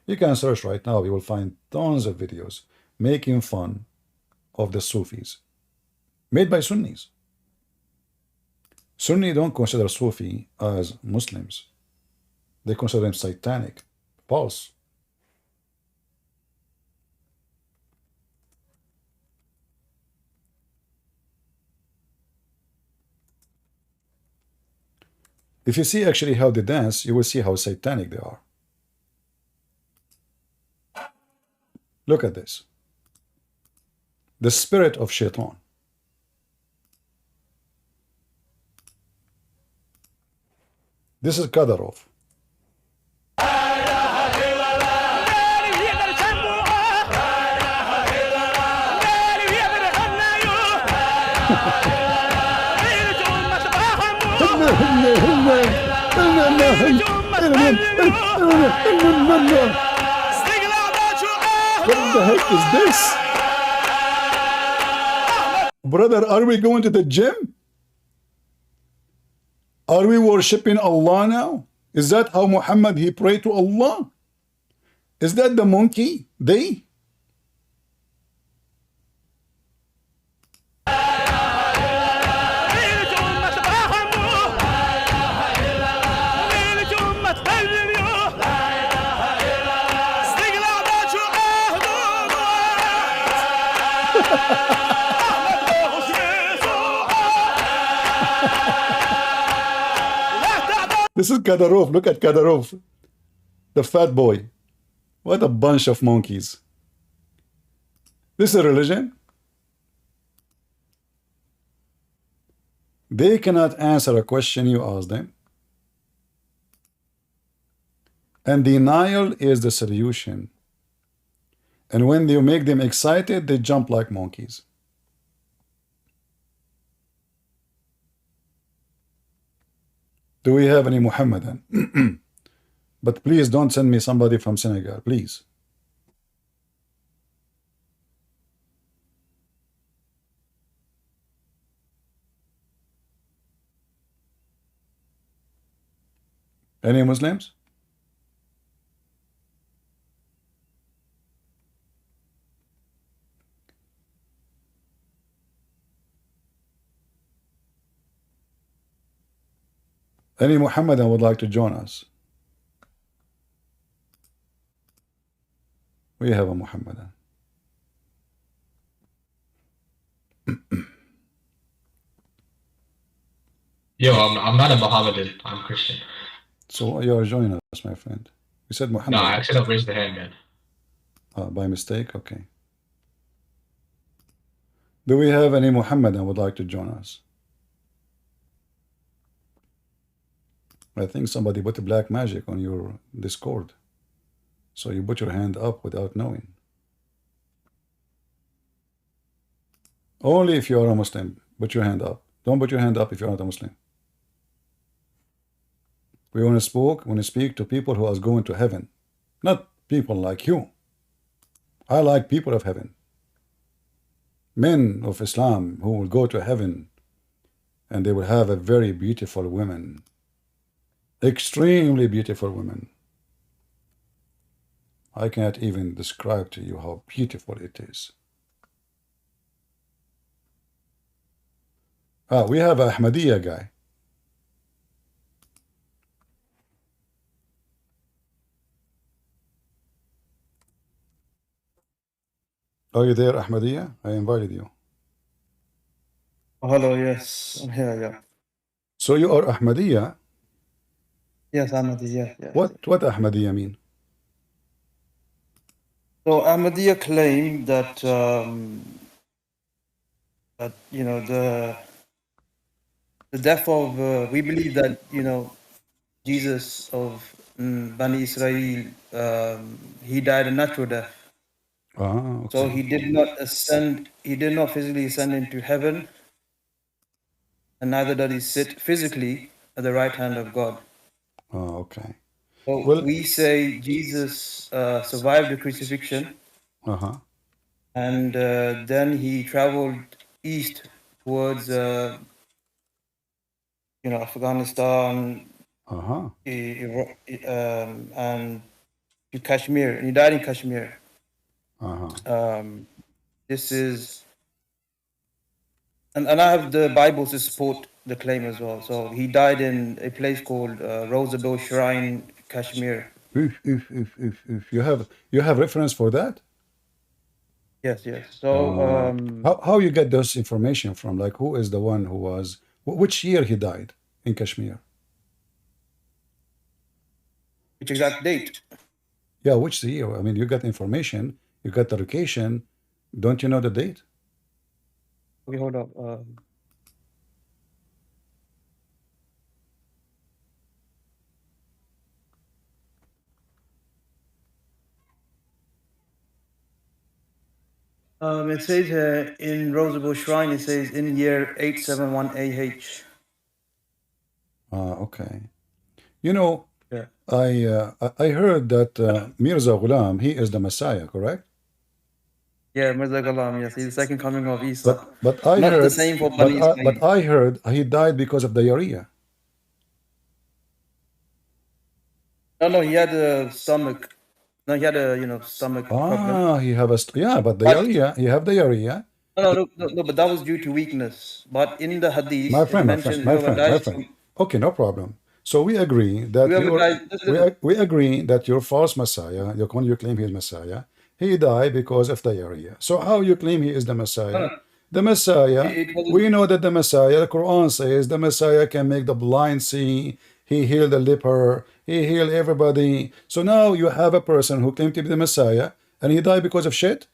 Speaker 1: You can search right now, you will find tons of videos making fun of the Sufis, made by Sunnis. Sunni don't consider Sufi as Muslims. They consider them satanic, false. If you see actually how they dance, you will see how satanic they are. Look at this. The spirit of shaitan. This is Kadyrov. What the heck is this? Brother, are we going to the gym? Are we worshipping Allah now? Is that how Muhammad he prayed to Allah? Is that the monkey? They? This is Kadyrov. Look at Kadyrov, the fat boy. What a bunch of monkeys. This is a religion. They cannot answer a question you ask them. And denial is the solution. And when you make them excited, they jump like monkeys. Do we have any Muhammadan? But please don't send me somebody from Senegal, please. Any Muslims? Any Muhammadan would like to join us? We have a Muhammadan.
Speaker 14: Yo, I'm not a Mohammedan. I'm Christian.
Speaker 1: So you are joining us, my friend. You said Muhammad.
Speaker 14: No, I actually don't raise the hand, man.
Speaker 1: By mistake? Okay. Do we have any Muhammadan would like to join us? I think somebody put black magic on your Discord. So you put your hand up without knowing. Only if you are a Muslim, put your hand up. Don't put your hand up if you're not a Muslim. We want to speak to people who are going to heaven, not people like you. I like people of heaven. Men of Islam who will go to heaven and they will have a very beautiful women. Extremely beautiful women. I can't even describe to you how beautiful it is. We have a Ahmadiyya guy. Are you there, Ahmadiyya? I invited you.
Speaker 15: Oh, hello, yes, I'm here, yeah.
Speaker 1: So you are Ahmadiyya?
Speaker 15: Yes, Ahmadiyya, yeah.
Speaker 1: What Ahmadiyya mean?
Speaker 15: So Ahmadiyya claim that, that you know, the death of, we believe that, you know, Jesus of Bani Israel, he died a natural death.
Speaker 1: Okay.
Speaker 15: So he did not ascend, he did not physically ascend into heaven, and neither did he sit physically at the right hand of God.
Speaker 1: Okay.
Speaker 15: So
Speaker 1: Well,
Speaker 15: we say Jesus survived the crucifixion, and then he traveled east towards, you know, Afghanistan, and to Kashmir, and he died in Kashmir. This is, and I have the Bible to support the claim as well. So he died in a place called Rosabelle Shrine, Kashmir.
Speaker 1: If you have reference for that?
Speaker 15: Yes. So
Speaker 1: how you get this information from? Like, who is the one who was? Which year he died in Kashmir?
Speaker 15: Which exact date?
Speaker 1: Yeah, which year? I mean, you got information, you got the location. Don't you know the date?
Speaker 15: Okay, hold up. It says here in Rosable Shrine, it says in year 871 AH.
Speaker 1: Okay. You know,
Speaker 15: Yeah.
Speaker 1: I heard that Mirza Ghulam, he is the Messiah, correct?
Speaker 15: Yeah, Mirza Ghulam, yes, he's the second coming of Isa.
Speaker 1: But I
Speaker 15: Not
Speaker 1: heard,
Speaker 15: the same for Bani
Speaker 1: but
Speaker 15: Ismail.
Speaker 1: I heard he died because of diarrhea.
Speaker 15: No, he had a stomach. No, he had a stomach problem.
Speaker 1: He have a yeah, but diarrhea. He have diarrhea.
Speaker 15: No, but that was due to weakness. But in the hadith,
Speaker 1: My
Speaker 15: it
Speaker 1: friend,
Speaker 15: mentions whoever dies from.
Speaker 1: Okay, no problem. So we agree that we agree that your false Messiah, when you claim he is Messiah, he died because of diarrhea. So how you claim he is the Messiah?
Speaker 15: No.
Speaker 1: The Messiah, we know that the Messiah, the Quran says the Messiah can make the blind see, he healed the leper, he healed everybody. So now you have a person who claimed to be the Messiah and he died because of shit?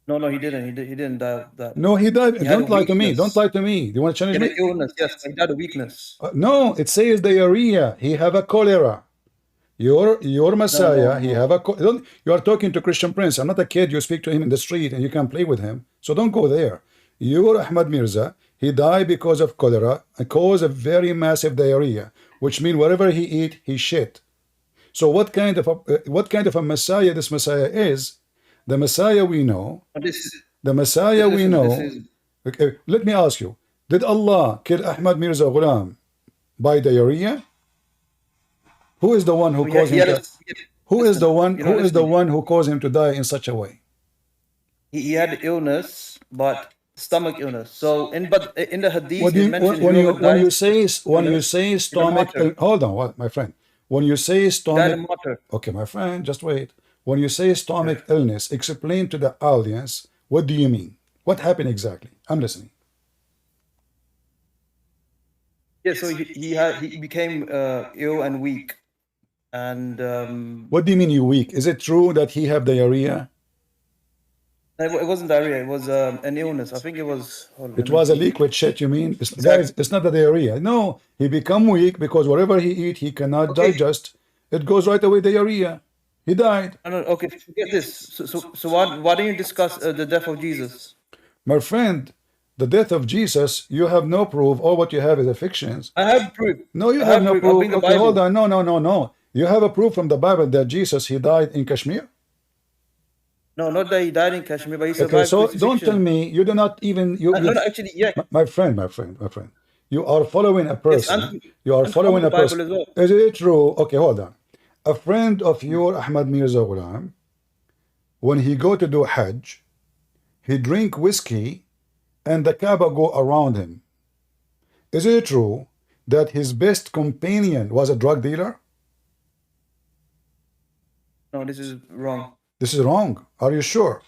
Speaker 15: No, he didn't. He didn't die of that.
Speaker 1: No, he died.
Speaker 15: He had
Speaker 1: Don't lie to me. Don't lie to me. Do you want to challenge
Speaker 15: He
Speaker 1: me?
Speaker 15: had an illness, yes. He had a weakness.
Speaker 1: No, it says diarrhea. He have a cholera. Your Messiah, he have a you are talking to Christian Prince. I'm not a kid. You speak to him in the street and you can play with him. So don't go there. Your Ahmad Mirza, he died because of cholera and caused a very massive diarrhea, which means whatever he eat, he shit. So what kind of a Messiah this Messiah is? The Messiah we know. The Messiah we know. Okay, let me ask you: did Allah kill Ahmad Mirza Ghulam by diarrhea? Who is the one who caused him to? Who is the one? Who is the one who caused him to die in such a way?
Speaker 15: He had illness, but stomach illness. So in the hadith,
Speaker 1: when you say stomach, hold on, my friend. When you say stomach, okay, my friend, just wait. When you say stomach illness, explain to the audience what do you mean? What happened exactly? I'm listening.
Speaker 15: Yeah, so he became ill and weak, and
Speaker 1: what do you mean you weak? Is it true that he have diarrhea?
Speaker 15: It wasn't diarrhea. It was an illness. I think it was.
Speaker 1: It was a liquid shit. You mean? Guys, it's not the diarrhea. No, he become weak because whatever he eat, he cannot digest. It goes right away diarrhea. He died.
Speaker 15: No, okay, forget this. So why don't you discuss the death of Jesus?
Speaker 1: My friend, the death of Jesus, you have no proof. All what you have is a fiction.
Speaker 15: I have proof.
Speaker 1: No, you have no proof. Okay, hold on. No. You have a proof from the Bible that Jesus, he died in Kashmir?
Speaker 15: No, not that he died in Kashmir, but he survived.
Speaker 1: Okay, so don't tell me you do not even
Speaker 15: actually, yeah.
Speaker 1: My friend. You are following a person. You are following a person.
Speaker 15: As well.
Speaker 1: Is it true? Okay, hold on. A friend of your Ahmad Mirza Ghulam, when he go to do Hajj, he drink whiskey and the Kaaba go around him. Is it true that his best companion was a drug dealer?
Speaker 15: No, this is wrong.
Speaker 1: This is wrong. Are you sure?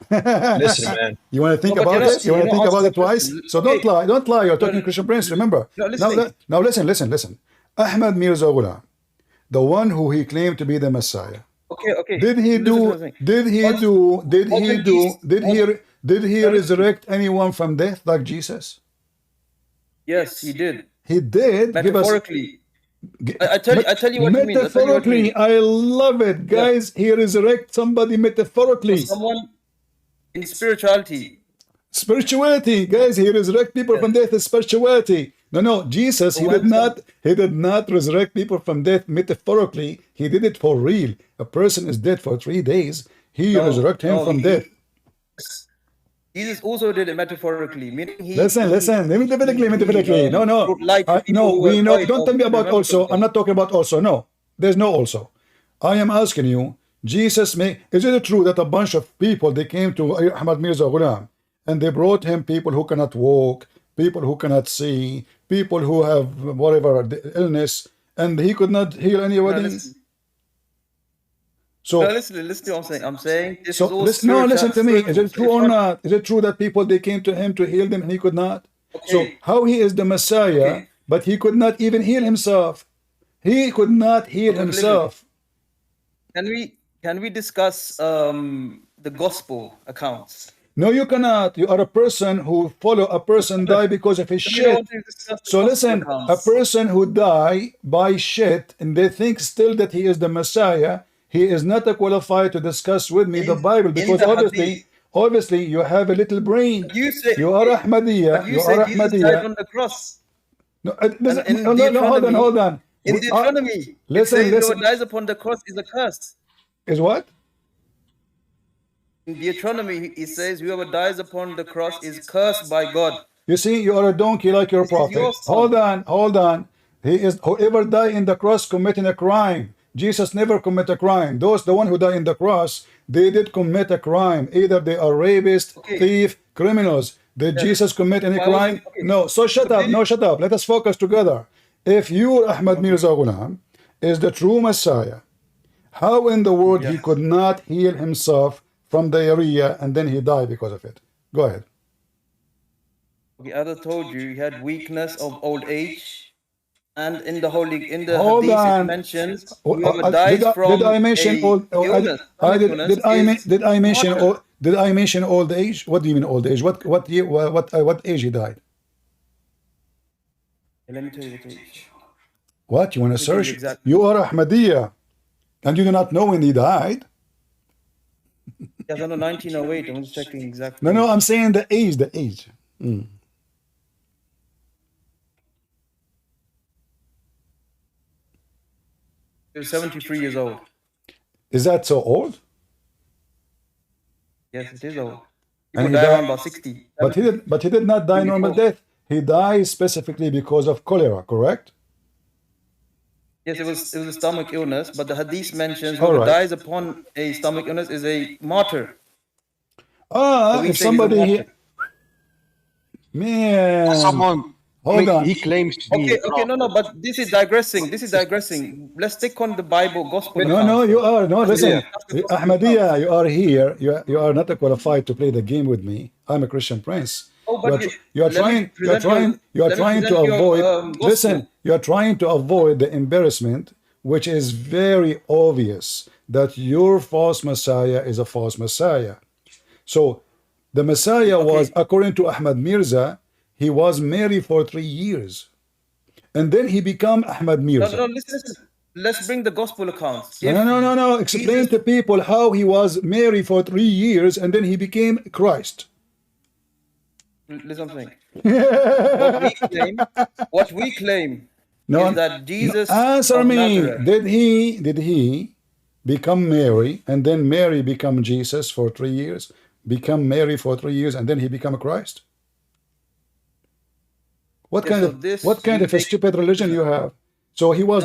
Speaker 16: Listen, man.
Speaker 1: You want to think about it? You want to think about it twice? So don't lie. Don't lie. You're talking Christian Prince. Remember. Now listen. Ahmad Mirza Ghulam, the one who he claimed to be the Messiah.
Speaker 15: Okay.
Speaker 1: Did he resurrect anyone from death like Jesus?
Speaker 15: Yes, he did.
Speaker 1: He did.
Speaker 15: Metaphorically. I tell you what you mean.
Speaker 1: Metaphorically, I love it, guys. He resurrect somebody metaphorically.
Speaker 15: Someone in spirituality.
Speaker 1: Spirituality, guys. He resurrect people from death. Is spirituality. No. Jesus, he did not resurrect people from death metaphorically. He did it for real. A person is dead for 3 days. He resurrect him from death.
Speaker 15: Jesus also did it metaphorically, meaning he.
Speaker 1: Listen. Metaphorically. No. We know. Don't tell me about also. I'm not talking about also. No, there's no also. I am asking you. Jesus is it true that a bunch of people they came to Ahmad Mirza Ghulam and they brought him people who cannot walk, people who cannot see, people who have whatever illness, and he could not heal anybody? So
Speaker 15: listen to what I'm saying. I'm saying this
Speaker 1: so
Speaker 15: is
Speaker 1: listen to me. Is it true or not? Is it true that people they came to him to heal them and he could not? Okay. So how he is the Messiah, but he could not even heal himself? He could not heal himself.
Speaker 15: Can we discuss the gospel accounts?
Speaker 1: No, you cannot. You are a person who follow a person die because of his
Speaker 15: We don't
Speaker 1: shit.
Speaker 15: want to discuss the
Speaker 1: So
Speaker 15: gospel
Speaker 1: listen,
Speaker 15: accounts.
Speaker 1: a person who die by shit and they think still that he is the Messiah, he is not qualified to discuss with me the Bible, because obviously you have a little brain. You are Ahmadiyya.
Speaker 15: But you said Jesus died on the cross.
Speaker 1: No, hold on.
Speaker 15: In Deuteronomy,
Speaker 1: listen.
Speaker 15: whoever dies upon the cross is a curse.
Speaker 1: Is what?
Speaker 15: In Deuteronomy, it says, whoever dies upon the cross is cursed by God.
Speaker 1: You see, you are a donkey like your prophet. Hold on. He is whoever die in the cross committing a crime. Jesus never commit a crime. The one who die in the cross, they did commit a crime. Either they are rapists, thief, criminals. Did Jesus commit any crime? No. So shut up. No, shut up. Let us focus together. If you, Ahmad Mirza Ghulam, is the true Messiah, how in the world he could not heal himself from diarrhea and then he died because of it? Go ahead.
Speaker 15: Okay, I told you he had weakness of old age, and in the hadith it mentions whoever dies from illness.
Speaker 1: Did I mention old age? What do you mean old age? What age he died?
Speaker 15: Let me tell you the age.
Speaker 1: What you want to search? Exactly. You are Ahmadiyya, and you do not know when he died.
Speaker 15: Yes, I know 1908. I'm just checking exactly.
Speaker 1: No, I'm saying the age. The age.
Speaker 15: He was 73 years old.
Speaker 1: Is that so old?
Speaker 15: Yes, it is old. People die around about 60.
Speaker 1: But he did not die normal death. He died specifically because of cholera, correct?
Speaker 15: Yes, it was a stomach illness, but the hadith mentions whoever dies upon a stomach illness is a martyr.
Speaker 1: So if somebody here, man,
Speaker 16: someone,
Speaker 1: hold on.
Speaker 16: He claims to be.
Speaker 15: Okay, no, but this is digressing. Let's stick on the Bible, gospel.
Speaker 1: No, you are. No, listen, Ahmadiyya, you are here. You are not qualified to play the game with me. I'm a Christian prince. You are trying to avoid. Listen, you are trying to avoid the embarrassment, which is very obvious that your false Messiah is a false Messiah. So, the Messiah was, according to Ahmad Mirza, he was married for 3 years, and then he became Ahmad Mirza.
Speaker 15: No, listen. Let's bring the gospel accounts.
Speaker 1: No. Explain to people how he was married for 3 years and then he became Christ.
Speaker 15: Listen something. What we claim is that Jesus.
Speaker 1: Answer me. Did he become Mary and then Mary become Jesus for 3 years? Become Mary for 3 years and then he become Christ? What kind of a stupid religion you have? So he was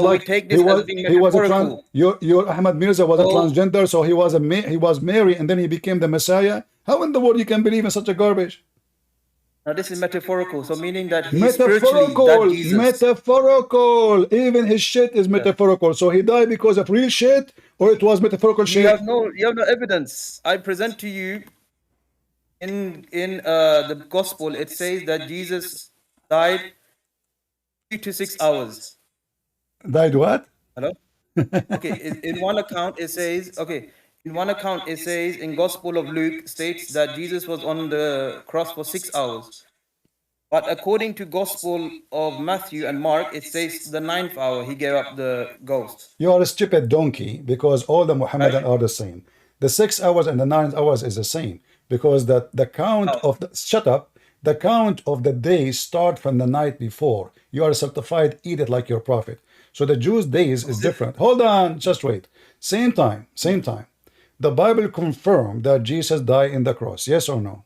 Speaker 1: your Ahmad Mirza was a transgender, so he was Mary and then he became the Messiah. How in the world you can believe in such a garbage?
Speaker 15: Now this is metaphorical, so meaning that he's spiritually that Jesus.
Speaker 1: Metaphorical. Even his shit is metaphorical. So he died because of real shit, or it was metaphorical shit?
Speaker 15: You have no evidence. I present to you in the gospel. It says that Jesus died 3 to 6 hours.
Speaker 1: Died what?
Speaker 15: Hello? Okay, in one account it says, in Gospel of Luke states that Jesus was on the cross for 6 hours. But according to Gospel of Matthew and Mark, it says the 9th hour he gave up the ghost.
Speaker 1: You are a stupid donkey, because all the Muhammadan are the same. The 6 hours and the 9 hours is the same, because the count of the the count of the days start from the night before. You are certified, eat it like your prophet. So the Jews' days is different. Hold on, just wait. Same time. The Bible confirmed that Jesus died in the cross. Yes or no?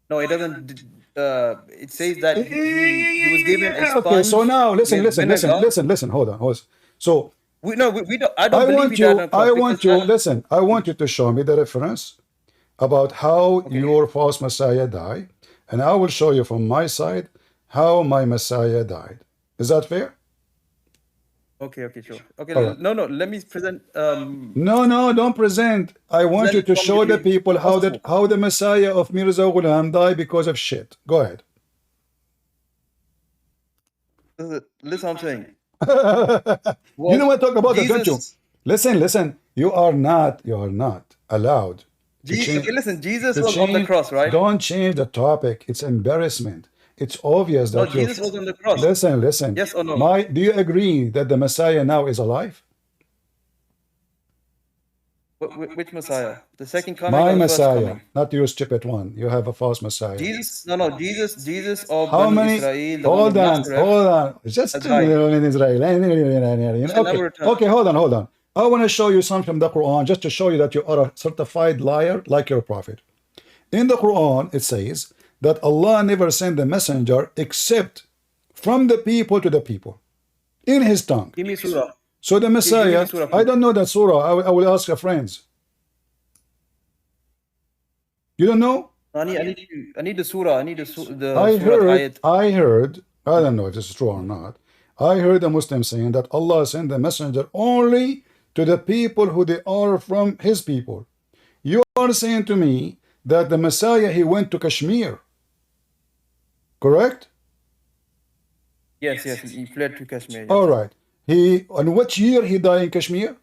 Speaker 15: No, it doesn't. It says that he was given a sponge.
Speaker 1: Okay, so now listen. Hold on. So
Speaker 15: we don't. I want
Speaker 1: you to show me the reference about how your false Messiah died, and I will show you from my side how my Messiah died. Is that fair?
Speaker 15: Okay, sure. Okay, right. No, let me present.
Speaker 1: No, don't present. I want you to show the people how the Messiah of Mirza Ghulam died because of shit. Go ahead.
Speaker 15: Listen, I'm saying.
Speaker 1: You know what I talk about that, don't you?
Speaker 15: Jesus,
Speaker 1: Listen. You are not allowed to change.
Speaker 15: okay, listen, Jesus
Speaker 1: To
Speaker 15: was on the
Speaker 1: change.
Speaker 15: cross, right?
Speaker 1: Don't change the topic. It's embarrassment. It's obvious
Speaker 15: No,
Speaker 1: that you.
Speaker 15: Jesus was on the cross.
Speaker 1: Listen.
Speaker 15: Yes or no?
Speaker 1: Do you agree that the Messiah now is alive?
Speaker 15: Which Messiah? The second coming
Speaker 1: My
Speaker 15: or the first
Speaker 1: Messiah,
Speaker 15: coming?
Speaker 1: not your stupid one. You have a false Messiah.
Speaker 15: Jesus, no, Jesus of
Speaker 1: How
Speaker 15: Bani
Speaker 1: many?
Speaker 15: Israel, the
Speaker 1: Hold
Speaker 15: one of
Speaker 1: on,
Speaker 15: Nazareth,
Speaker 1: hold on. Just
Speaker 15: has died.
Speaker 1: in Israel.
Speaker 15: Shall never
Speaker 1: Okay,
Speaker 15: return.
Speaker 1: okay, hold on. I want to show you something from the Quran just to show you that you are a certified liar like your prophet. In the Quran, it says that Allah never sent a messenger except from the people to the people in his tongue.
Speaker 15: Give me surah.
Speaker 1: So the
Speaker 15: Give me
Speaker 1: Messiah,
Speaker 15: surah,
Speaker 1: I don't know that surah. I will ask your friends. You don't know?
Speaker 15: I need the surah. I need the
Speaker 1: I
Speaker 15: surah ayat.
Speaker 1: heard, I don't know if this is true or not. I heard a Muslim saying that Allah sent the messenger only to the people who they are from his people. You are saying to me that the Messiah, he went to Kashmir. Correct?
Speaker 15: Yes, he fled to Kashmir. Yes.
Speaker 1: All right. On which year he died in Kashmir?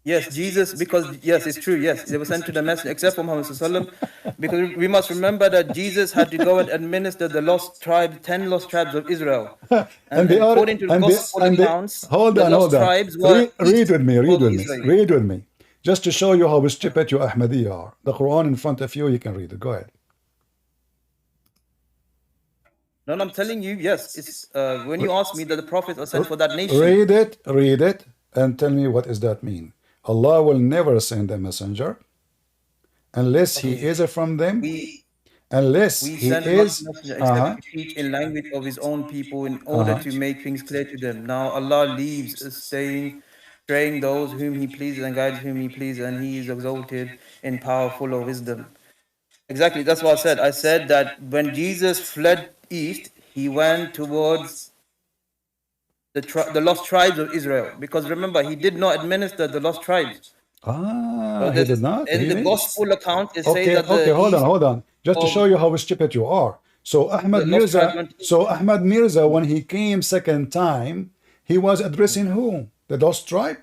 Speaker 15: Yes, Jesus, because yes, it's true. Yes, they were sent to the messenger, except for Muhammad Sallallahu Alaihi Wasallam, because we must remember that Jesus had to go and administer the lost tribes, 10 lost tribes of Israel. And according to the gospel accounts,
Speaker 1: hold
Speaker 15: the
Speaker 1: on.
Speaker 15: lost tribes were
Speaker 1: Read with me.
Speaker 15: Israel.
Speaker 1: Read with me. Just to show you how stupid you Ahmadiyya are. The Quran in front of you, you can read it. Go ahead.
Speaker 15: No, I'm telling you, yes. It's when you ask me that the prophets are sent for that nation.
Speaker 1: Read it, and tell me what does that mean. Allah will never send a messenger unless he is from them. Unless
Speaker 15: We
Speaker 1: he
Speaker 15: send
Speaker 1: is.
Speaker 15: not messenger except to teach in language of his own people in order to make things clear to them. Now Allah leaves us straying those whom he pleases and guides whom he pleases, and he is exalted in power, full of wisdom. Exactly, that's what I said. I said that when Jesus fled east, he went towards the lost tribes of Israel. Because remember, he did not administer the lost tribes.
Speaker 1: He did not.
Speaker 15: In the gospel account, it says that
Speaker 1: Okay, hold on. Just to show you how stupid you are. So Ahmad Mirza, when he came second time, he was addressing whom? The lost tribe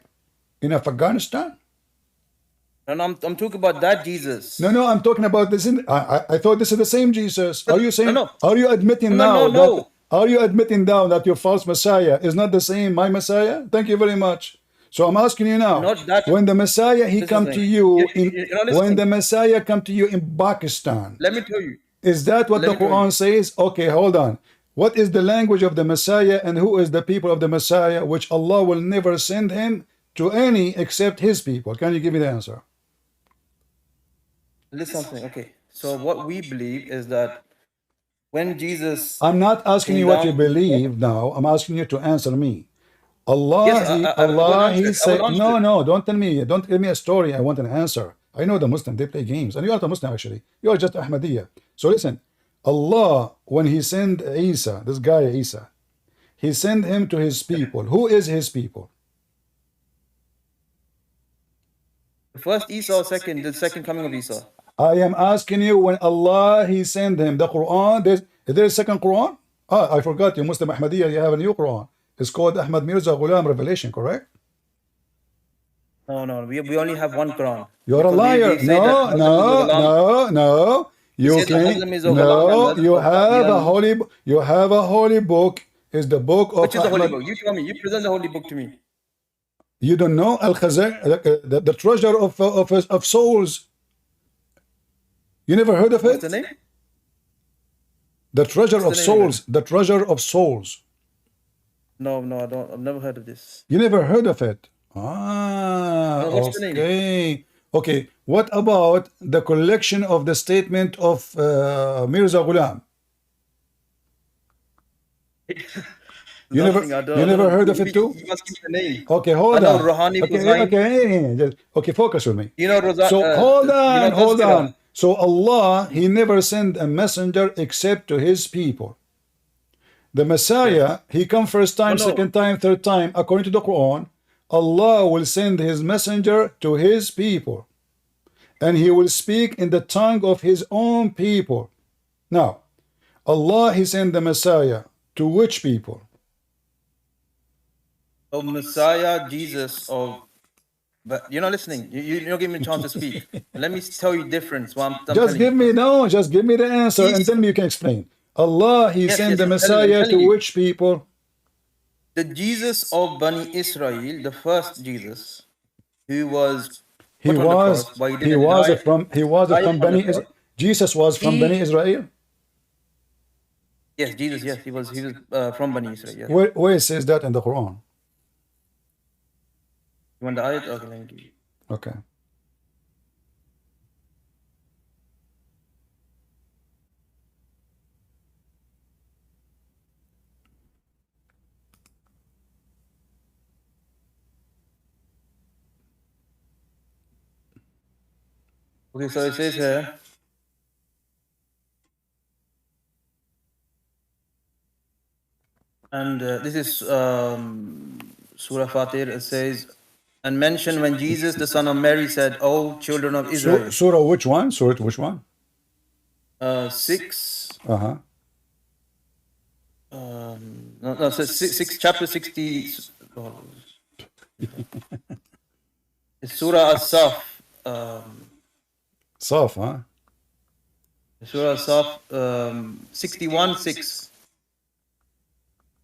Speaker 1: in Afghanistan.
Speaker 15: And I'm talking about that Jesus.
Speaker 1: No, I'm talking about this. I thought this is the same Jesus. Are you saying?
Speaker 15: No.
Speaker 1: Are you admitting now that? Are you admitting now that your false Messiah is not the same my Messiah? Thank you very much. So I'm asking you now. When the Messiah come to you when the Messiah come to you in Pakistan.
Speaker 15: Let me tell you.
Speaker 1: Is that what the Quran says? Okay, hold on. What is the language of the Messiah and who is the people of the Messiah, which Allah will never send him to any except his people? Can you give me the answer?
Speaker 15: Listen something. Okay. So what we believe is that when Jesus,
Speaker 1: I'm not asking you what you believe now. I'm asking you to answer me. Allah, he said, no, don't tell me a story. I want an answer. I know the Muslim, they play games. And you are the Muslim actually. You are just Ahmadiyya. So listen, Allah, when he sent Isa, this guy Isa, he sent him to his people. Who is his people?
Speaker 15: First Isa or the second coming of Isa?
Speaker 1: I am asking you when Allah, he sent him the Quran. Is there a second Quran? I forgot you Muslim Ahmadiyya, you have a new Quran. It's called Ahmad Mirza Ghulam Revelation, correct?
Speaker 15: No, we only have one Quran.
Speaker 1: You're a liar. No. You have a holy book. Is the book of
Speaker 15: Which is the holy book? You tell me. You present the holy book to me.
Speaker 1: You don't know the treasure of souls. You never heard of it?
Speaker 15: What's the name?
Speaker 1: The treasure of souls. The treasure of souls.
Speaker 15: No, I don't. I've never heard of this.
Speaker 1: You never heard of it? What's the name? Okay. What about the collection of the statement of Mirza Ghulam? You never heard of it too?
Speaker 15: You must keep the name.
Speaker 1: Okay, hold on.
Speaker 15: Okay,
Speaker 1: focus with me.
Speaker 15: You know,
Speaker 1: hold on. So Allah, he never sent a messenger except to his people. The Messiah, he come first time, second time, third time. According to the Quran, Allah will send his messenger to his people. And he will speak in the tongue of his own people. Now, Allah, He sent the Messiah to which people?
Speaker 15: Oh, Messiah, Jesus, or but you're not listening. You're not giving me a chance to speak. Let me tell you difference. What I'm
Speaker 1: Just
Speaker 15: telling
Speaker 1: give
Speaker 15: you.
Speaker 1: me, no, just give me the answer and then you can explain. Allah, He
Speaker 15: Yes,
Speaker 1: sent
Speaker 15: yes,
Speaker 1: the
Speaker 15: I'm telling
Speaker 1: Messiah to
Speaker 15: you.
Speaker 1: which people?
Speaker 15: The Jesus of Bani Israel, the first Jesus, who was
Speaker 1: He
Speaker 15: put on the
Speaker 1: was,
Speaker 15: cross, but he
Speaker 1: he
Speaker 15: didn't
Speaker 1: was
Speaker 15: die.
Speaker 1: from, he was
Speaker 15: Died
Speaker 1: from
Speaker 15: on the
Speaker 1: Bani,
Speaker 15: cross.
Speaker 1: Jesus was from Bani Israel?
Speaker 15: Yes, Jesus, yes, he was from Bani Israel, yes.
Speaker 1: Where it says that in the Quran?
Speaker 15: You want the ayat? Okay, let me give you.
Speaker 1: Okay.
Speaker 15: Okay, so it says here, and this is Surah Fatir. It says, and mention when Jesus, the son of Mary, said, "O children of Israel."
Speaker 1: Surah which one? Surah which one?
Speaker 15: 6.
Speaker 1: Uh-huh.
Speaker 15: No, so six, chapter 60. Oh, it's Surah As-Saf.
Speaker 1: Saf, huh?
Speaker 15: Surah As-Saf, 61:6.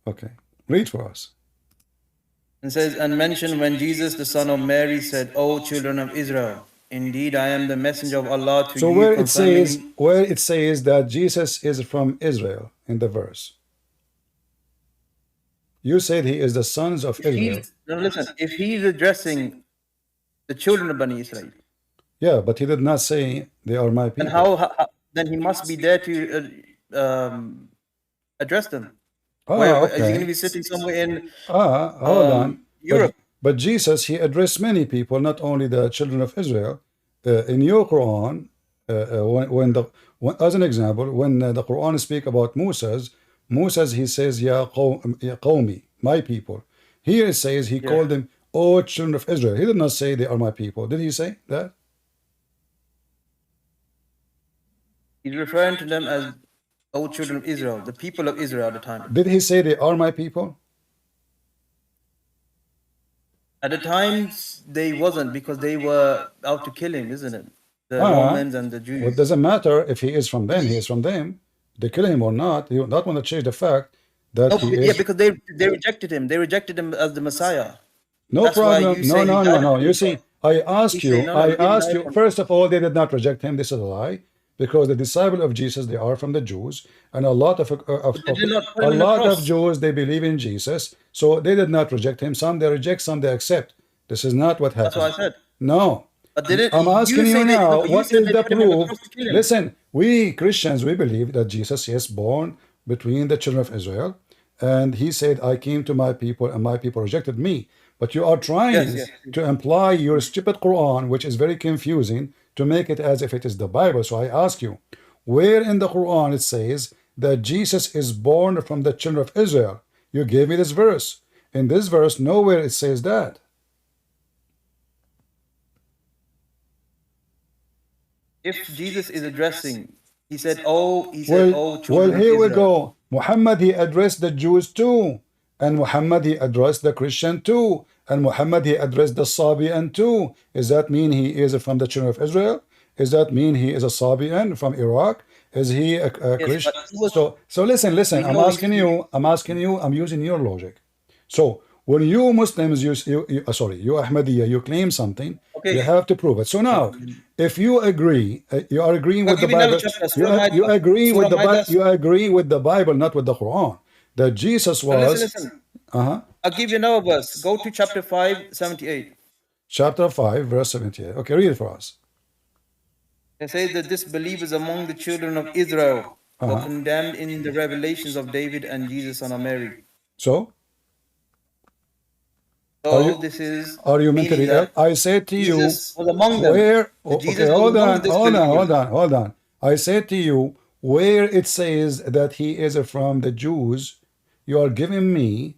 Speaker 1: Okay. Read for us.
Speaker 15: It says, and mention when Jesus, the son of Mary, said, "O children of Israel, indeed I am the messenger of Allah to
Speaker 1: So
Speaker 15: you."
Speaker 1: where it says that Jesus is from Israel in the verse. You said he is the sons of Israel.
Speaker 15: No, listen. If he's addressing the children of Bani Israel,
Speaker 1: Yeah, but he did not say they are my people.
Speaker 15: and how then he must be there to address them. Is he going to be sitting somewhere in
Speaker 1: hold on.
Speaker 15: Europe?
Speaker 1: But Jesus, he addressed many people, not only the children of Israel. In your Quran, as an example, when the Quran speak about Moses, he says, Ya qawmi, my people. Here it says he called them, O children of Israel. He did not say they are my people. Did he say that?
Speaker 15: He's referring to them as O children of Israel, the people of Israel at the time.
Speaker 1: Did he say they are my people?
Speaker 15: At the time, they wasn't, because they were out to kill him, isn't it? The Romans and the Jews.
Speaker 1: Well, it doesn't matter if he is from them. He is from them. They kill him or not. You don't want to change the fact that he is.
Speaker 15: Yeah, because they rejected him. They rejected him as the Messiah.
Speaker 1: No
Speaker 15: That's
Speaker 1: problem. No. You
Speaker 15: say,
Speaker 1: see, I ask you. First of all, they did not reject him. This is a lie, because the disciple of Jesus, they are from the Jews, and a lot of Jews, they believe in Jesus, so they did not reject him. Some they reject, some they accept. This is not what happened.
Speaker 15: That's what I said.
Speaker 1: No. I'm asking you now, what is the proof? Listen, we Christians, we believe that Jesus is born between the children of Israel, and he said, I came to my people and my people rejected me. But you are trying to imply your stupid Quran, which is very confusing, to make it as if it is the Bible. So I ask you, where in the Quran it says that Jesus is born from the children of Israel? You gave me this verse. In this verse, nowhere it says that.
Speaker 15: If Jesus is addressing, he said, "Oh, children of Israel."
Speaker 1: Well, here we go. Muhammad, he addressed the Jews too, and Muhammad, he addressed the Christian too, and Muhammad, he addressed the Sabian too. Does that mean he is from the children of Israel? Does that mean he is a Sabian from Iraq? Is he a Christian? So listen. I'm asking you. I'm using your logic. So when you Muslims, you Ahmadiyya, you claim something, you have to prove it. So now, if you agree, you are agreeing with the Bible. You agree with the Bible. You agree with the Bible, not with the Quran. That Jesus was.
Speaker 15: Listen. I'll give you another verse. Go to chapter 5, 78.
Speaker 1: Chapter 5, verse 78. Okay, read it for us.
Speaker 15: It says that disbelievers among the children of Israel were condemned in the revelations of David and Jesus, son of Mary.
Speaker 1: So?
Speaker 15: Are
Speaker 1: you mentally ill? I said to you,
Speaker 15: Jesus was among them.
Speaker 1: Where? Okay, hold on. I said to you, where it says that he is from the Jews, you are giving me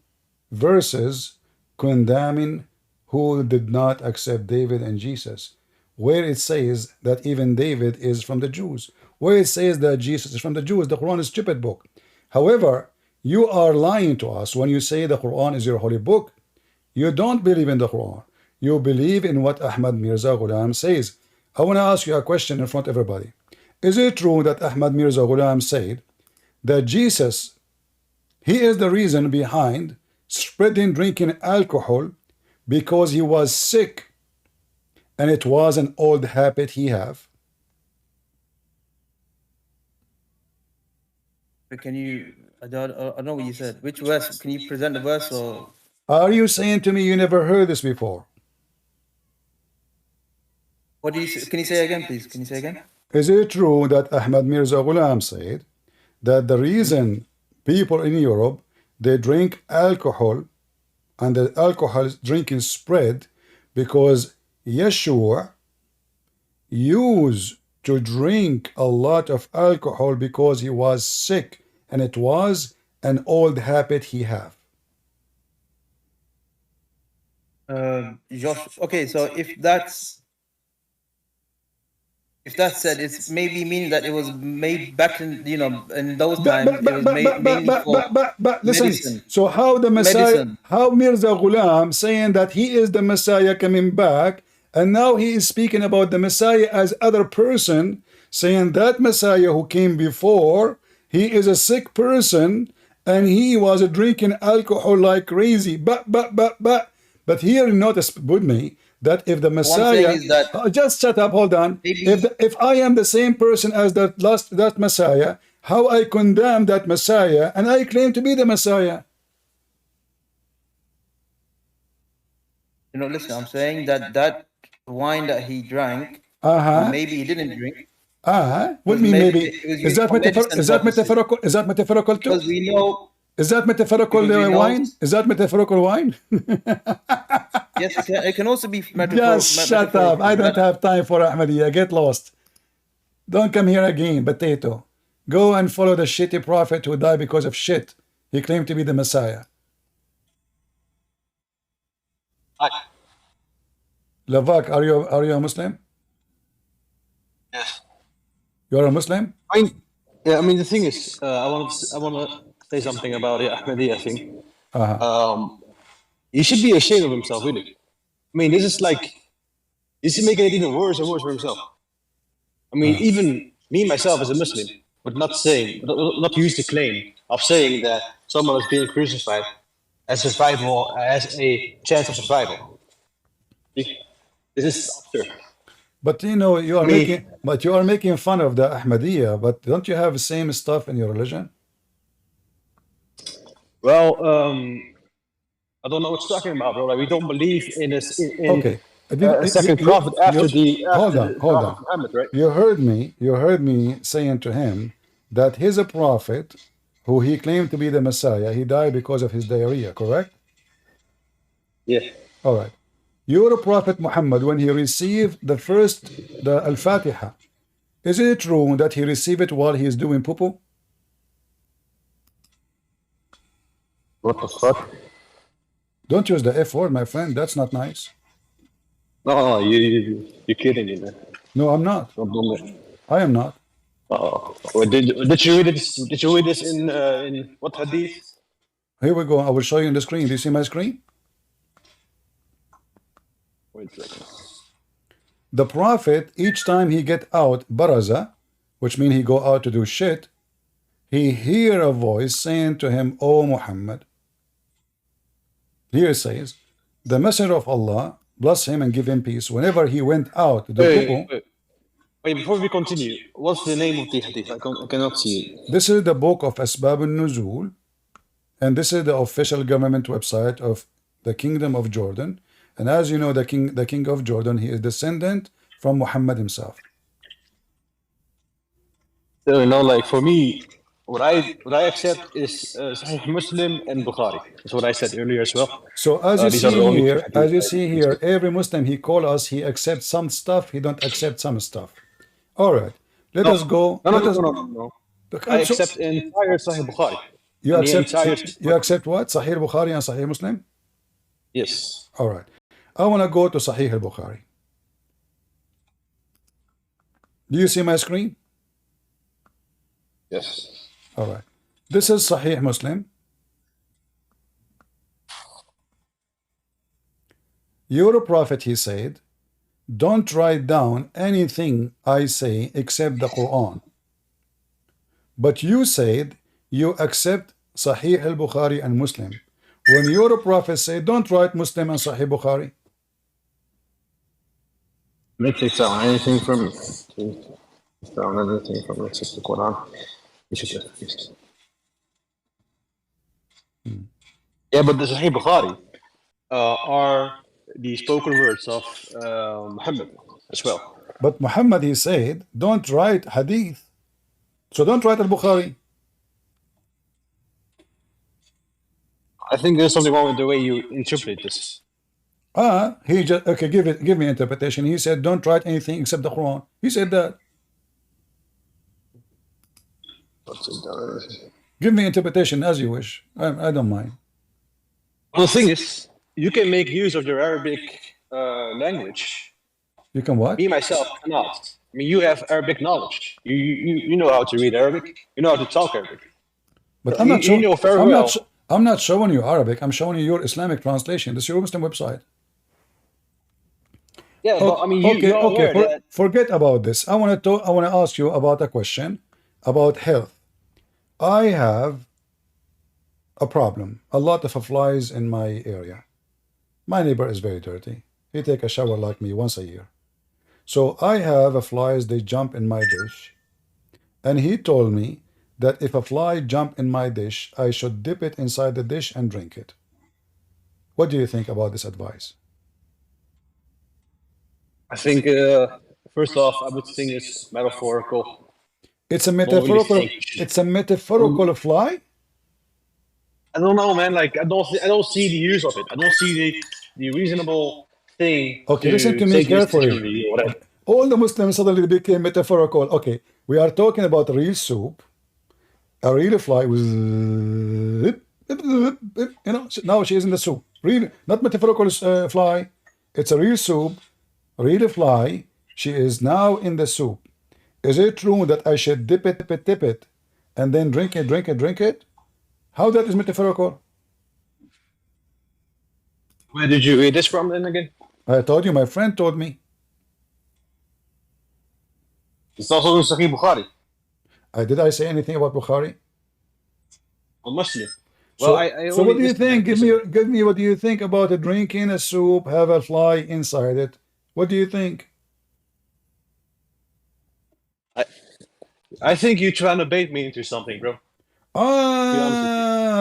Speaker 1: verses condemning who did not accept David and Jesus. where it says that even David is from the Jews, where it says that Jesus is from the Jews. The Quran is a stupid book. However, you are lying to us when you say the Quran is your holy book. You don't believe in the Quran. You believe in what Ahmad Mirza Ghulam says. I want to ask you a question in front of everybody. Is it true that Ahmad Mirza Ghulam said that Jesus, he is the reason behind spreading drinking alcohol because he was sick and it was an old habit he have?
Speaker 15: Can you? I don't know what you said. Which verse? Can you present the verse or?
Speaker 1: Are you saying to me you never heard this before?
Speaker 15: What do you? Can you say again, please? Can you say again?
Speaker 1: Is it true that Ahmad Mirza Ghulam said that the reason people in Europe, they drink alcohol and the alcohol drinking spread because Yeshua used to drink a lot of alcohol because he was sick and it was an old habit he have?
Speaker 15: Josh. Okay, so if that's said, it's maybe meaning that it was made back in in those times. It was made mainly for
Speaker 1: listen.
Speaker 15: medicine.
Speaker 1: So how the Messiah,
Speaker 15: Medicine.
Speaker 1: how Mirza Ghulam saying that he is the Messiah coming back, and now he is speaking about the Messiah as other person, saying that Messiah who came before, he is a sick person and he was drinking alcohol like crazy. But here notice with me that if the Messiah, just shut up, hold on. If I am the same person as that Messiah, how I condemn that Messiah and I claim to be the Messiah?
Speaker 15: Listen, I'm saying that wine that he drank, maybe he didn't drink.
Speaker 1: What mean maybe? Is that metaphorical? Is that metaphorical too?
Speaker 15: Because we know.
Speaker 1: Is that metaphorical wine? Is that metaphorical wine?
Speaker 15: Yes, it can also be metaphorical.
Speaker 1: Just shut up. I don't have time for Ahmadiyya. Get lost. Don't come here again, potato. Go and follow the shitty prophet who died because of shit. He claimed to be the Messiah. Lavak, are you a Muslim?
Speaker 16: Yes.
Speaker 1: You're a Muslim?
Speaker 16: I mean, the thing is, I want to say something about the Ahmadiyya thing. He should be ashamed of himself, really. I mean, this is making it even worse and worse for himself. I mean, even me myself as a Muslim would not use the claim of saying that someone is being crucified as a chance of survival. This is absurd.
Speaker 1: But you are making fun of the Ahmadiyya, but don't you have the same stuff in your religion?
Speaker 16: Well, I don't know what you're talking about, bro. Like, we don't believe in a second prophet after the Prophet Muhammad, right?
Speaker 1: You heard me saying to him that he's a prophet who he claimed to be the Messiah. He died because of his diarrhea, correct?
Speaker 16: Yeah.
Speaker 1: All right. Your prophet Muhammad, when he received the Al-Fatiha, is it true that he received it while he is doing poo-poo?
Speaker 16: What the fuck?
Speaker 1: Don't use the F word, my friend. That's not nice.
Speaker 16: No, you're kidding me, man.
Speaker 1: No, I'm not. I am not.
Speaker 16: Did you read this? Did you read this in what hadith?
Speaker 1: Here we go. I will show you on the screen. Do you see my screen?
Speaker 16: Wait a second.
Speaker 1: The prophet, each time he get out baraza, which means he go out to do shit, he hear a voice saying to him, "O Muhammad." Here it says, the messenger of Allah, bless him and give him peace, whenever he went out to do
Speaker 16: Wait, before we continue, what's the name of the hadith? I cannot see it.
Speaker 1: This is the book of Asbab al-Nuzul, and this is the official government website of the Kingdom of Jordan. And as you know, the king of Jordan, he is descendant from Muhammad himself.
Speaker 16: So, like for me, what I accept is Sahih Muslim and Bukhari. That's what I said earlier as well.
Speaker 1: So as you see here, every Muslim he call us, he accepts some stuff, he don't accept some stuff. All right, let us go.
Speaker 16: No. I accept entire Sahih Bukhari.
Speaker 1: You accept what? Sahih Bukhari and Sahih Muslim?
Speaker 16: Yes.
Speaker 1: All right. I want to go to Sahih al-Bukhari. Do you see my screen?
Speaker 16: Yes.
Speaker 1: All right. This is Sahih Muslim. Your prophet, he said, don't write down anything I say except the Quran. But you said you accept Sahih al-Bukhari and Muslim. When your prophet said, don't write Muslim and Sahih Bukhari.
Speaker 16: Make take down anything from me. Take down anything from except the Quran. You should get this. Yeah, but the Sahih Bukhari are the spoken words of Muhammad as well.
Speaker 1: But Muhammad, he said, don't write hadith. So don't write al-Bukhari.
Speaker 16: I think there's something wrong with the way you interpret this.
Speaker 1: He just, okay, give me interpretation. He said, don't write anything except the Quran. He said that. Give me interpretation as you wish. I don't mind.
Speaker 16: Well, the thing is, you can make use of your Arabic language.
Speaker 1: You can what?
Speaker 16: Me, myself, cannot. I mean, you have Arabic knowledge. You know how to read Arabic. You know how to talk Arabic.
Speaker 1: But I'm not showing.
Speaker 16: You know very well.
Speaker 1: I'm not showing you Arabic. I'm showing you your Islamic translation. This is your Muslim website.
Speaker 16: Yeah, but I mean, you're aware that...
Speaker 1: Forget about this. I want to ask you about a question about health. I have a problem. A lot of flies in my area. My neighbor is very dirty. He take a shower like me once a year. So I have flies, they jump in my dish. And he told me that if a fly jump in my dish, I should dip it inside the dish and drink it. What do you think about this advice?
Speaker 16: I think, first off, I would think it's metaphorical.
Speaker 1: It's a metaphorical. It's a metaphorical fly.
Speaker 16: I don't know, man. Like I don't see the use of it. I don't see the reasonable thing.
Speaker 1: Okay, listen to me carefully. All the Muslims suddenly became metaphorical. Okay, we are talking about real soup. A real fly was, now she is in the soup. Real, not metaphorical fly. It's a real soup, real fly. She is now in the soup. Is it true that I should dip it, and then drink it? How that is metaphorical?
Speaker 16: Where did you read this from then again?
Speaker 1: I told you, my friend told me.
Speaker 16: It's also in Sahih Bukhari.
Speaker 1: Did I say anything about Bukhari?
Speaker 16: A Muslim.
Speaker 1: So,
Speaker 16: well,
Speaker 1: so what do you think? Give me what do you think about drinking a soup, have a fly inside it? What do you think?
Speaker 16: I think you're trying to bait me into something, bro.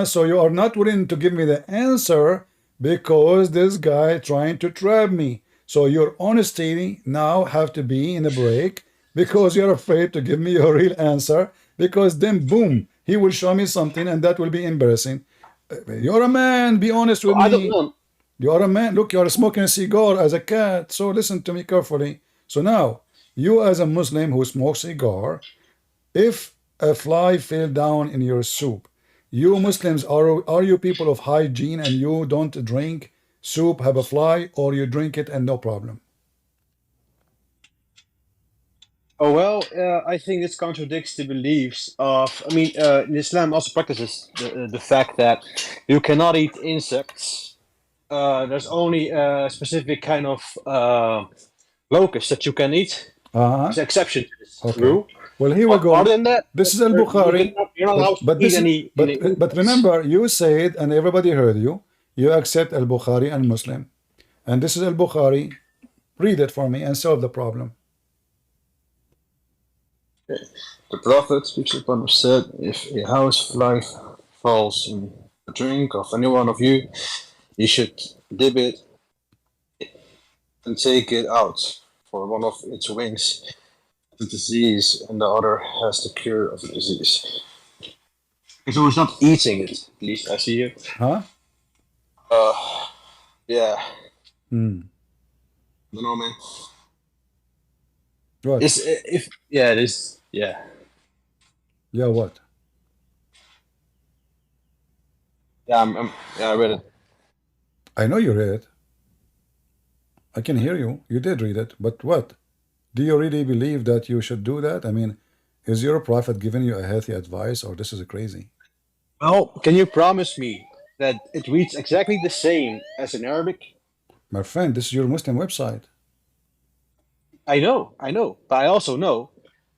Speaker 1: So you are not willing to give me the answer because this guy trying to trap me. So your honesty now have to be in a break because you're afraid to give me your real answer, because then boom, he will show me something and that will be embarrassing. You're a man, be honest with me.
Speaker 16: I don't know.
Speaker 1: You're a man. Look, you're smoking a cigar as a cat. So listen to me carefully. So now, you as a Muslim who smokes cigar, if a fly fell down in your soup, you Muslims, are you people of hygiene and you don't drink soup, have a fly, or you drink it and no problem?
Speaker 16: Oh, well, I think this contradicts the beliefs of, I mean, Islam also practices the fact that you cannot eat insects. There's only a specific kind of locust that you can eat. It's an exception to this rule.
Speaker 1: Well, here we go.
Speaker 16: Other than that,
Speaker 1: this is al-Bukhari. But remember, you said, and everybody heard you, you accept al-Bukhari and Muslim. And this is al-Bukhari. Read it for me and solve the problem.
Speaker 16: The Prophet, peace be upon him, said, if a housefly falls in the drink of any one of you, you should dip it and take it out, for one of its wings the disease and the other has the cure of the disease. So he's not eating it, at least I see here.
Speaker 1: Huh?
Speaker 16: Yeah.
Speaker 1: I don't
Speaker 16: know, man.
Speaker 1: What?
Speaker 16: It is. Yeah.
Speaker 1: Yeah, what?
Speaker 16: Yeah, I read it.
Speaker 1: I know you read it. I can hear you. You did read it, but what? Do you really believe that you should do that? I mean, is your prophet giving you a healthy advice, or this is crazy?
Speaker 16: Well, can you promise me that it reads exactly the same as in Arabic?
Speaker 1: My friend, this is your Muslim website.
Speaker 16: I know, but I also know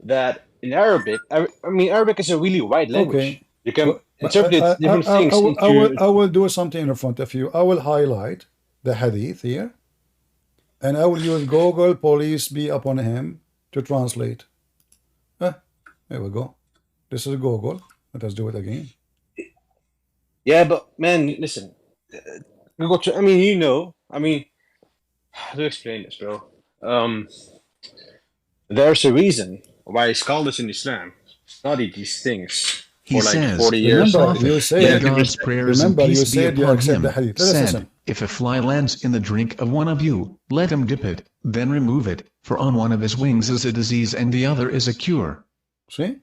Speaker 16: that in Arabic, I mean, Arabic is a really wide language.
Speaker 1: Okay.
Speaker 16: You can
Speaker 1: But
Speaker 16: interpret different things
Speaker 1: I will do something in front of you. I will highlight the hadith here, and I will use Google police be upon him to translate. There we go. This is Google. Let us do it again.
Speaker 16: Yeah, but man, listen. I mean, you know, I mean, how to explain this, bro? There's a reason why scholars in Islam study these things
Speaker 9: He
Speaker 16: for like
Speaker 9: says,
Speaker 16: 40 years.
Speaker 9: Prophet,
Speaker 1: you
Speaker 9: may
Speaker 1: said-
Speaker 9: God's prayers and
Speaker 1: remember, you
Speaker 9: peace be
Speaker 1: said you
Speaker 9: upon
Speaker 1: accept
Speaker 9: him,
Speaker 1: the hadith. Let us
Speaker 9: said,
Speaker 1: listen.
Speaker 9: if a fly lands in the drink of one of you, let him dip it, then remove it, for on one of his wings is a disease and the other is a cure.
Speaker 1: See?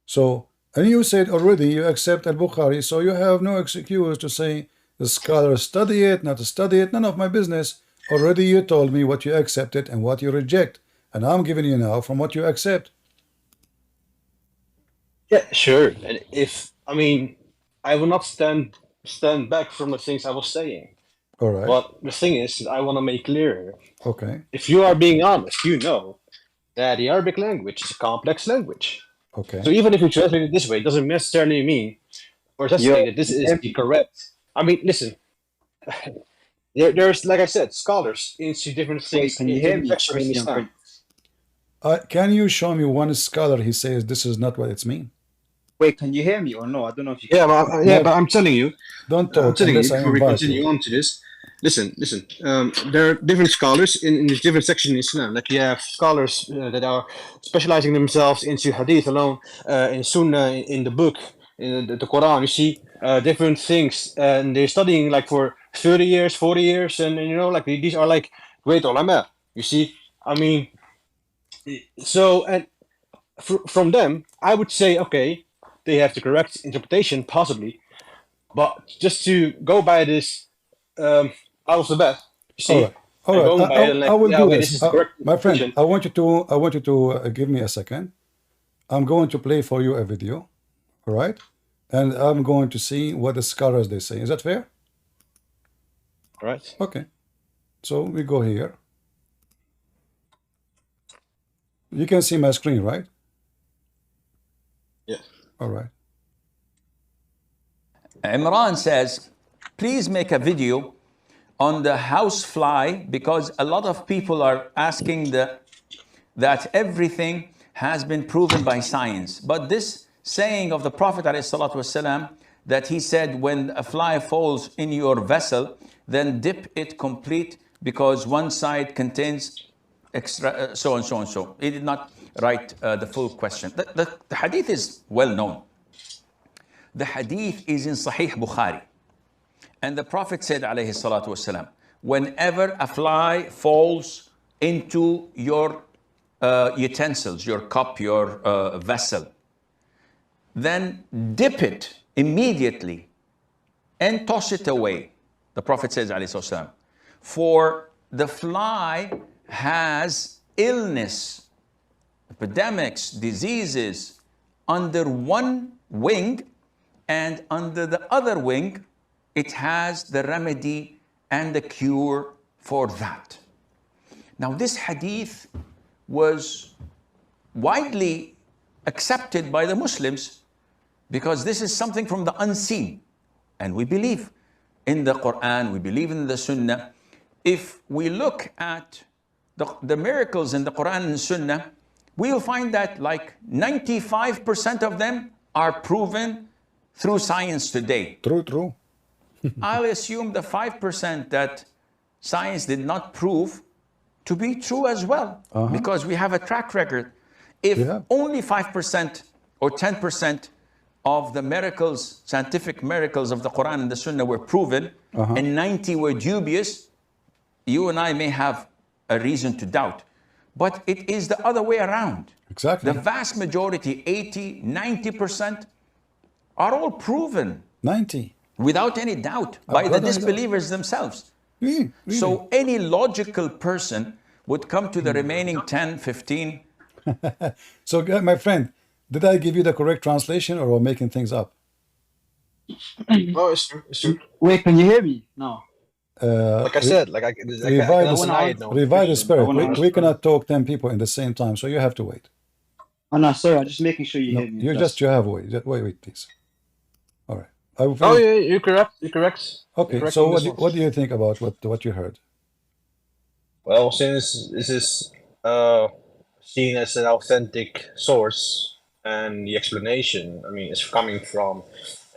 Speaker 1: So, and you said already you accept Al-Bukhari, so you have no excuse to say the scholars study it, not study it, none of my business. Already you told me what you accepted and what you reject, and I'm giving you now from what you accept.
Speaker 16: Yeah, sure. And I mean, I will not stand back from the things I was saying.
Speaker 1: All right.
Speaker 16: But the thing is, I want to make clear,
Speaker 1: Okay.
Speaker 16: if you are being honest, you know that the Arabic language is a complex language.
Speaker 1: Okay.
Speaker 16: So even if you translate it this way, it doesn't necessarily mean or just say that this is the correct. I mean, listen. There's, like I said, scholars into different things.
Speaker 2: Can you hear me?
Speaker 16: In Islam.
Speaker 1: Can you show me one scholar he says this is not what it's mean?
Speaker 2: Wait, can you hear me or no? I don't know if you.
Speaker 16: Yeah, but I'm telling you.
Speaker 1: Don't talk
Speaker 16: I'm telling you
Speaker 1: unless I
Speaker 16: before we
Speaker 1: invite
Speaker 16: continue
Speaker 1: you.
Speaker 16: on to this. Listen. There are different scholars in different sections in Islam. Like you have scholars that are specializing themselves into hadith alone, in Sunnah, in the book, in the Quran. You see different things, and they're studying like for 30 years, 40 years, and you know, like these are like great ulama. You see, I mean, so and from them, I would say, okay, they have the correct interpretation, possibly, but just to go by this out of the bat, you see,
Speaker 1: All right. I will do this. My friend,
Speaker 16: interpretation.
Speaker 1: I want you to give me a second. I'm going to play for you a video, all right? And I'm going to see what the scholars they say. Is that fair?
Speaker 16: All right.
Speaker 1: Okay. So we go here. You can see my screen, right?
Speaker 16: Yeah.
Speaker 1: All right.
Speaker 8: Imran says, please make a video on the housefly, because a lot of people are asking that everything has been proven by science. But this saying of the Prophet ﷺ, that he said, when a fly falls in your vessel, then dip it complete, because one side contains extra, so and so and so. He did not write the full question. The hadith is well known. The hadith is in Sahih Bukhari. And the Prophet said, alayhi salatu wasalam, whenever a fly falls into your utensils, your cup, your vessel, then dip it immediately and toss it away. The Prophet says, alayhi salatu wasalam, for the fly has illness, epidemics, diseases under one wing, and under the other wing, it has the remedy and the cure for that. Now, this hadith was widely accepted by the Muslims because this is something from the unseen. And we believe in the Quran, we believe in the Sunnah. If we look at the miracles in the Quran and Sunnah, we will find that like 95% of them are proven through science today.
Speaker 1: True.
Speaker 8: I'll assume the 5% that science did not prove to be true as well, because we have a track record. If only 5% or 10% of the miracles, scientific miracles of the Quran and the Sunnah were proven, and 90 were dubious, you and I may have a reason to doubt. But it is the other way around.
Speaker 1: Exactly.
Speaker 8: The vast majority, 80, 90%, are all proven.
Speaker 1: 90.
Speaker 8: Without any doubt, by the disbelievers themselves.
Speaker 1: Really?
Speaker 8: So any logical person would come to the remaining 10, 15.
Speaker 1: So, my friend, did I give you the correct translation or am I making things up?
Speaker 16: No, it's true. It's true.
Speaker 2: Wait, can you hear me? No.
Speaker 16: Like I said, like I can deny it now.
Speaker 1: Revive the spirit. We
Speaker 2: Christian.
Speaker 1: cannot talk 10 people in the same time, so you have to wait.
Speaker 2: Oh no, sorry, I'm just making sure you
Speaker 1: No,
Speaker 2: hear me.
Speaker 1: you have to wait. Wait, please. All right.
Speaker 16: Oh yeah, you're correct. You're correct.
Speaker 1: Okay.
Speaker 16: You're correct
Speaker 1: So
Speaker 16: on this
Speaker 1: what do you think about what you heard?
Speaker 16: Well, since this is seen as an authentic source, and the explanation, I mean, it's coming from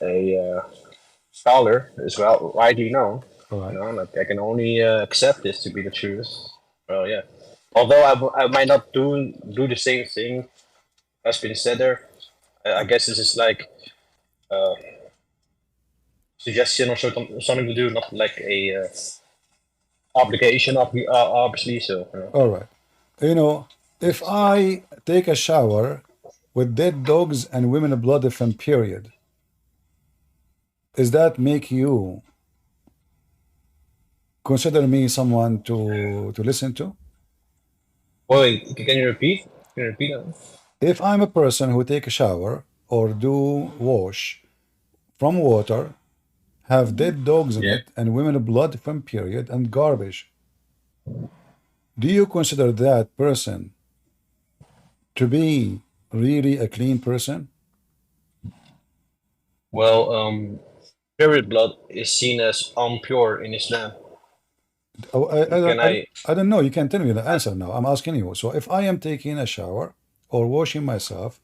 Speaker 16: a scholar as well, widely known.
Speaker 1: All right.
Speaker 16: You know, like I can only accept this to be the truth. Well, yeah. Although I might not do the same thing as been said there, I guess this is like suggestion or something to do, not like a obligation, obviously. So. You know.
Speaker 1: All right. You know, if I take a shower with dead dogs and women blood from period, does that make you consider me someone to listen to?
Speaker 16: Wait, can you repeat? Can you repeat that?
Speaker 1: If I'm a person who take a shower or do wash from water, have dead dogs in it and women blood from period and garbage, do you consider that person to be really a clean person?
Speaker 16: Well, period blood is seen as impure in Islam.
Speaker 1: Oh, I don't know. You can tell me the answer now. I'm asking you. So if I am taking a shower or washing myself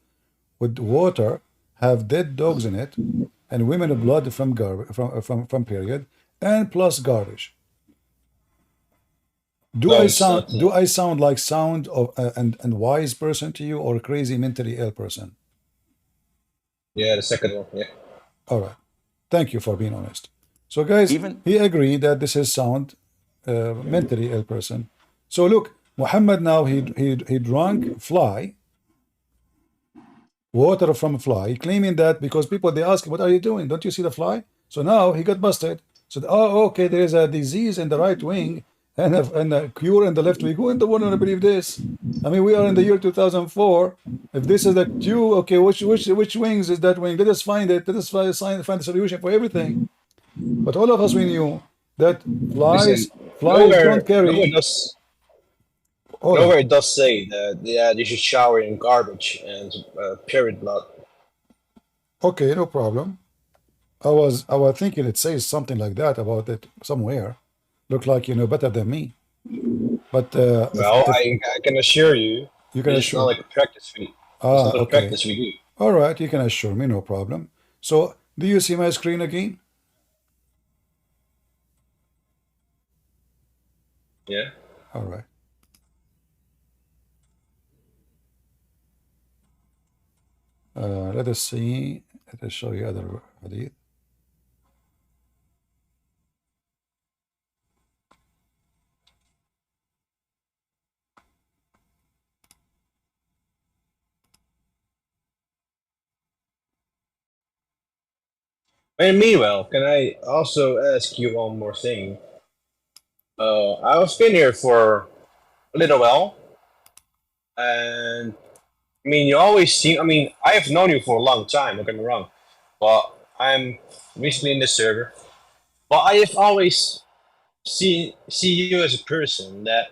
Speaker 1: with water, have dead dogs in it, and women blood from from period, and plus garbage, do I sound like sound of and wise person to you, or a crazy mentally ill person?
Speaker 16: Yeah, the second one. Yeah.
Speaker 1: All right. Thank you for being honest. So guys, he agreed that this is sound mentally ill person. So look, Muhammad now he drank fly, water from fly, claiming that because people they ask, what are you doing? Don't you see the fly? So now he got busted. So oh, okay, there is a disease in the right wing and a cure in the left wing. Who in the world want to believe this? I mean, we are in the year 2004. If this is the cure, okay, which wings is that wing? Let us find it. Let us find the solution for everything. But all of us, we knew that flies don't carry.
Speaker 16: Nowhere it does say that you should shower in garbage and period blood.
Speaker 1: Okay, no problem. I was thinking it says something like that about it somewhere. Look like you know better than me. But
Speaker 16: I can assure you,
Speaker 1: you can
Speaker 16: it's
Speaker 1: assure.
Speaker 16: not like a practice we. It's not a practice we do.
Speaker 1: All right, you can assure me, no problem. So, do you see my screen again?
Speaker 16: Yeah.
Speaker 1: All right. Let us see. Let us show you other hadith.
Speaker 16: And meanwhile, can I also ask you one more thing? I've been here for a little while, and I mean, you always seem. I mean, I have known you for a long time. Don't get me wrong, but I'm recently in the server. But I have always see you as a person that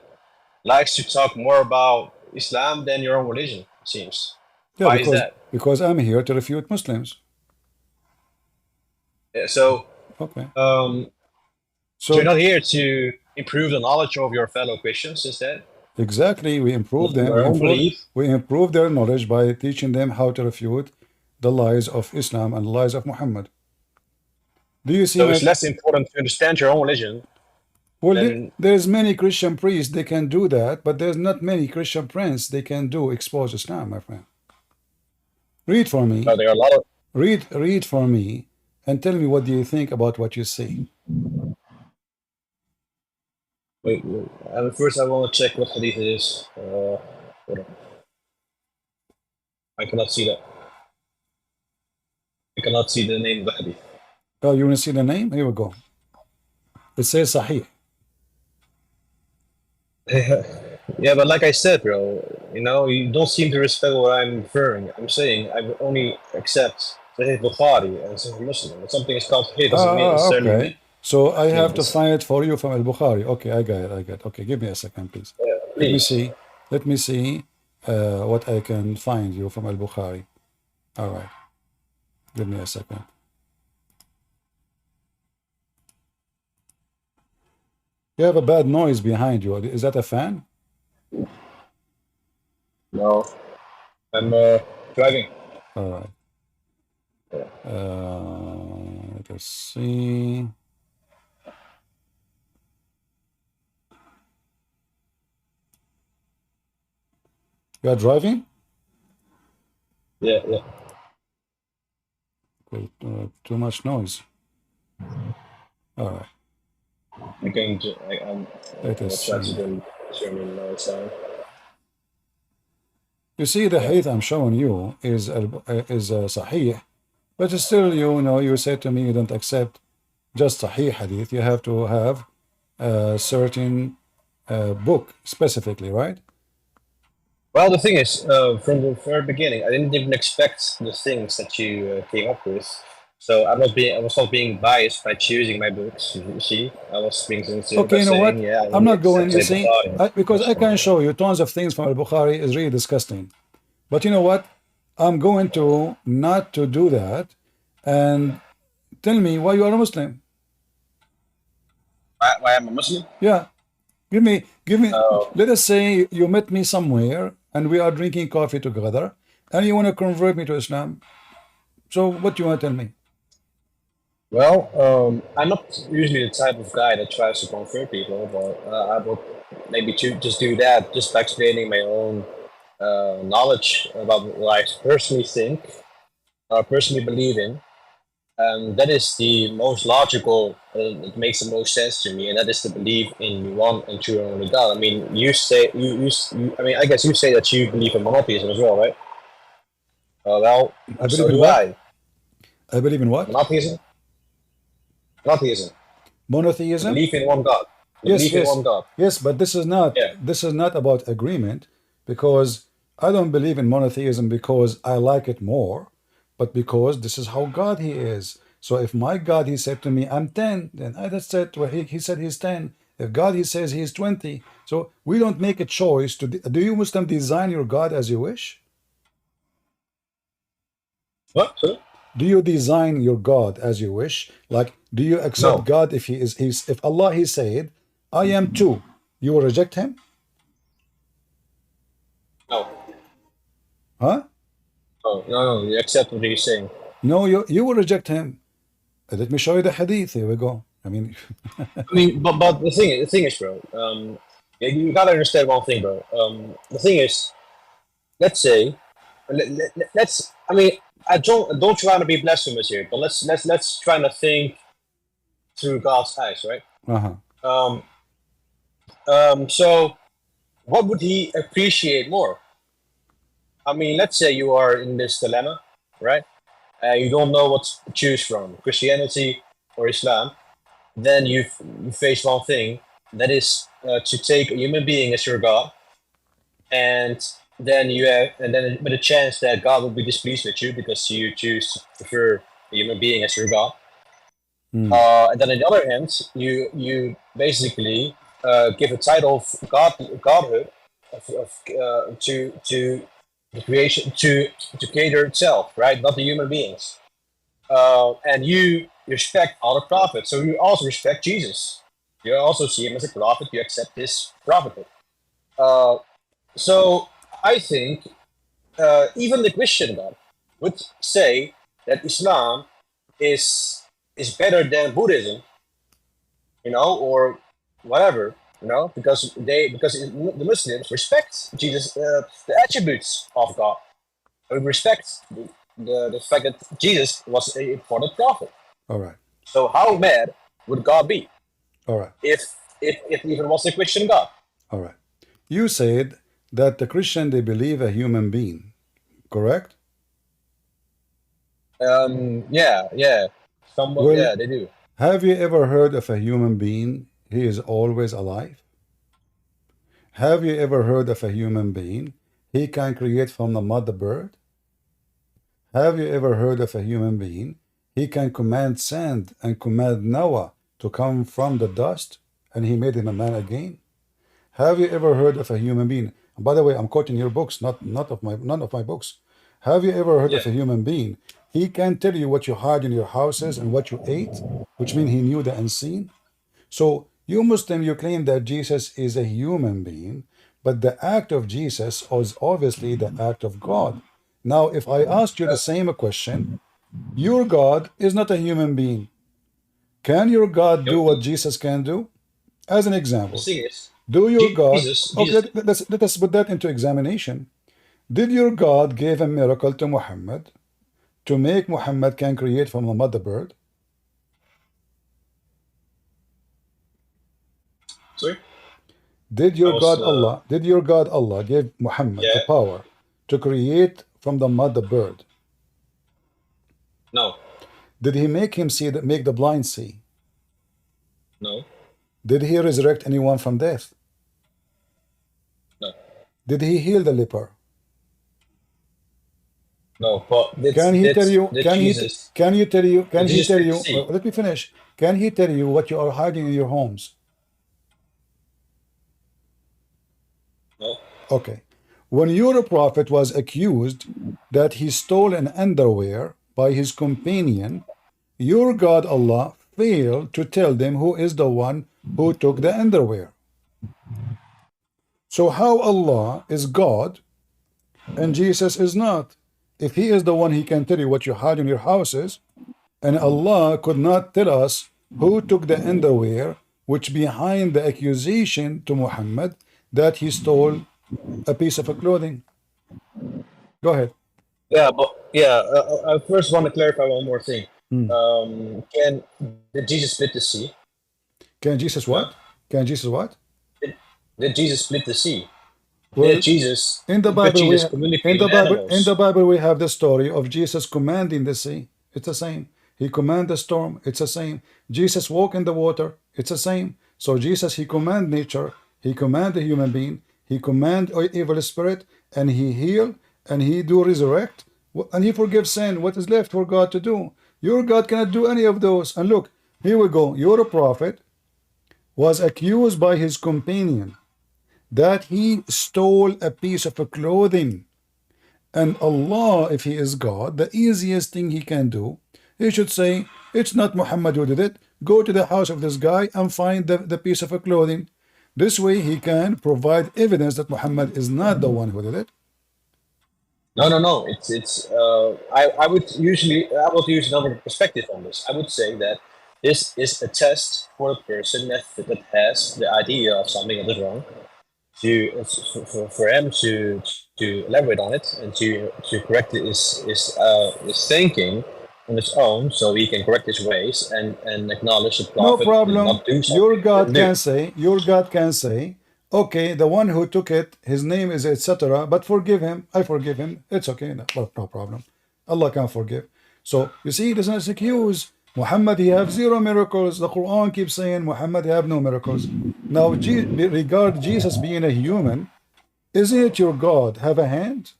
Speaker 16: likes to talk more about Islam than your own religion. It seems.
Speaker 1: Yeah,
Speaker 16: Why is that?
Speaker 1: Because I'm here to refute Muslims.
Speaker 16: Yeah, so.
Speaker 1: Okay.
Speaker 16: So you're not here to improve the knowledge of your fellow Christians instead?
Speaker 1: Exactly, we improve them. We improve their knowledge by teaching them how to refute the lies of Islam and the lies of Muhammad. Do you see?
Speaker 16: So it's less important to understand your own religion.
Speaker 1: Well, there's many Christian priests they can do that, but there's not many Christian princes they can do expose Islam, my friend. Read for me.
Speaker 16: No, there are a lot of.
Speaker 1: Read for me, and tell me what do you think about what you see.
Speaker 16: Wait. First, I want to check what hadith it is. Hold on. I cannot see that. I cannot see the name of the hadith.
Speaker 1: Oh, you want to see the name? Here we go. It says Sahih.
Speaker 16: Yeah, but like I said, bro, you know, you don't seem to respect what I'm referring. I'm saying I would only accept Sahih Bukhari and Sahih Muslim. If something is complicated, doesn't mean necessarily mean.
Speaker 1: Okay. So I have to
Speaker 16: Yes.
Speaker 1: find it for you from Al-Bukhari. Okay, I got it. Okay, give me a second, please.
Speaker 16: Yeah,
Speaker 1: Let me
Speaker 16: please.
Speaker 1: see. Let me see what I can find you from Al-Bukhari. All right. Give me a second. You have a bad noise behind you. Is that a fan?
Speaker 16: No, I'm driving.
Speaker 1: All right. Let us see. You are driving?
Speaker 16: Yeah, yeah.
Speaker 1: Okay, too much noise. All right.
Speaker 16: I'm
Speaker 1: Let us
Speaker 16: try to
Speaker 1: see.
Speaker 16: determine my sound.
Speaker 1: You see, the hadith I'm showing you is sahih, but still, you know, you say to me you don't accept just sahih hadith. You have to have a certain book specifically, right?
Speaker 16: Well, the thing is, from the very beginning, I didn't even expect the things that you came up with. So I was not being biased by choosing my books. You see, I was being sincere
Speaker 1: Okay,
Speaker 16: by
Speaker 1: you know what?
Speaker 16: saying, yeah, I
Speaker 1: I'm
Speaker 16: only
Speaker 1: not going,
Speaker 16: accept
Speaker 1: you
Speaker 16: Sahih
Speaker 1: see,
Speaker 16: Bukhari.
Speaker 1: because I can show you tons of things from Al-Bukhari is really disgusting. But you know what? I'm going to not to do that. And tell me why you are a Muslim.
Speaker 16: Why I'm a Muslim?
Speaker 1: Yeah. Give me, let us say you met me somewhere and we are drinking coffee together and you want to convert me to Islam. So what do you want to tell me?
Speaker 16: Well, I'm not usually the type of guy that tries to convert people, but I would maybe just do that just by explaining my own knowledge about what I personally think, or personally believe in. And that is the most logical, it makes the most sense to me, and that is to believe in one and true and only God. I mean, I mean, I guess you say that you believe in monotheism as well, right? Well,
Speaker 1: I
Speaker 16: so
Speaker 1: believe in
Speaker 16: do
Speaker 1: what?
Speaker 16: I.
Speaker 1: I believe in what?
Speaker 16: Monotheism? Monotheism.
Speaker 1: Monotheism?
Speaker 16: Belief in one God.
Speaker 1: Yes,
Speaker 16: Belief in one God.
Speaker 1: yes, but this is not about agreement, because I don't believe in monotheism because I like it more, but because this is how God he is. So if my God he said to me, I'm 10, then I just said, well, he said he's 10. If God he says he's 20. So we don't make a choice to do you Muslim design your God as you wish?
Speaker 16: What? Sorry?
Speaker 1: Do you design your God as you wish? Like, do you accept
Speaker 16: No.
Speaker 1: God if if Allah he said, I am 2, you will reject him?
Speaker 16: No.
Speaker 1: Huh?
Speaker 16: No, you accept what he's saying.
Speaker 1: No, you will reject him. Let me show you the hadith. Here we go. I mean,
Speaker 16: but the thing is, bro. You gotta understand one thing, bro. The thing is, let's say, let's. I mean, I don't try to be blasphemous here, but let's try to think through God's eyes, right?
Speaker 1: uh-huh.
Speaker 16: So what would he appreciate more? I mean, let's say you are in this dilemma, right? You don't know what to choose from, Christianity or Islam. Then you face one thing, that is to take a human being as your God, and then with a chance that God will be displeased with you because you choose to prefer a human being as your God. And then on the other hand, you basically give a title of godhood to the creation, to creator itself, right? Not the human beings. And you respect all the prophets, so you also respect Jesus. You also see him as a prophet. You accept his prophethood. So I think even the Christian God would say that Islam is better than Buddhism, or whatever, because the Muslims respect Jesus, the attributes of God. We respect the fact that Jesus was a important prophet.
Speaker 1: All right.
Speaker 16: So how mad would God be?
Speaker 1: All right.
Speaker 16: If even was a Christian God?
Speaker 1: All right. You said that the Christian they believe a human being, correct?
Speaker 16: Yeah. Somewhat,
Speaker 1: Well,
Speaker 16: yeah, they do.
Speaker 1: Have you ever heard of a human being? He is always alive. Have you ever heard of a human being? He can create from the mud the bird. Have you ever heard of a human being? He can command sand and command Noah to come from the dust, and he made him a man again. Have you ever heard of a human being? And by the way, I'm quoting your books, none of my books. Have you ever heard of a human being? He can tell you what you hide in your houses and what you ate, which means he knew the unseen. So you Muslim, you claim that Jesus is a human being, but the act of Jesus is obviously the act of God. Now, if I asked you the same question, your God is not a human being. Can your God do what Jesus can do? As an example, do your God, okay, let us put that into examination. Did your God give a miracle to Muhammad to make Muhammad can create from a mother bird?
Speaker 16: Sorry?
Speaker 1: Did your God Allah give Muhammad the power to create from the mother bird?
Speaker 16: No.
Speaker 1: Did he make him see make the blind see?
Speaker 16: No.
Speaker 1: Did he resurrect anyone from death?
Speaker 16: No.
Speaker 1: Did he heal the leper?
Speaker 16: No, but
Speaker 1: Can he tell you? Let me finish. Can he tell you what you are hiding in your homes?
Speaker 16: No.
Speaker 1: Okay. When your prophet was accused that he stole an underwear by his companion, your God Allah failed to tell them who is the one who took the underwear. So how Allah is God and Jesus is not? If he is the one, he can tell you what you hide in your houses, and Allah could not tell us who took the underwear, which behind the accusation to Muhammad that he stole a piece of clothing. Go ahead.
Speaker 16: Yeah, but I first want to clarify one more thing. Did Jesus split the sea?
Speaker 1: Can Jesus what? Can Jesus what?
Speaker 16: Did Jesus split the sea?
Speaker 1: Well,
Speaker 16: did Jesus
Speaker 1: in the Bible we have the story of Jesus commanding the sea. It's the same. He commanded the storm. It's the same. Jesus walked in the water. It's the same. So Jesus, he command nature. He command the human being. He command evil spirit, and he heal, and he do resurrect, and he forgives sin. What is left for God to do? Your God cannot do any of those. And look, here we go. Your prophet was accused by his companion that he stole a piece of clothing. And Allah, if he is God, the easiest thing he can do, he should say, it's not Muhammad who did it. Go to the house of this guy and find the piece of clothing. This way he can provide evidence that Muhammad is not the one who did it.
Speaker 16: No. I would use another perspective on this. I would say that this is a test for a person that has the idea of something that is wrong, for him to elaborate on it and to correct his thinking on his own, so he can correct his ways and acknowledge the prophet.
Speaker 1: No problem.
Speaker 16: Not do
Speaker 1: your God can say, okay, the one who took it, his name is etc., but forgive him. I forgive him. It's okay. No problem. Allah can forgive. So you see, it doesn't excuse Muhammad. He have zero miracles. The Quran keeps saying Muhammad have no miracles. Now, regard Jesus being a human, isn't it your God have a hand,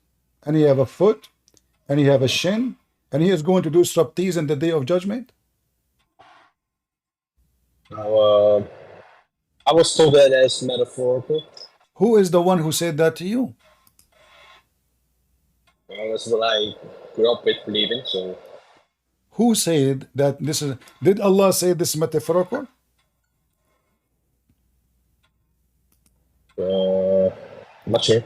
Speaker 1: and he have a foot, and he have a shin, and he is going to do striptease in the day of judgment?
Speaker 16: Now, I was told that as metaphorical.
Speaker 1: Who is the one who said that to you?
Speaker 16: Well, that's what I grew up with believing. So,
Speaker 1: who said that this is? Did Allah say this metaphorical?
Speaker 16: I'm not sure.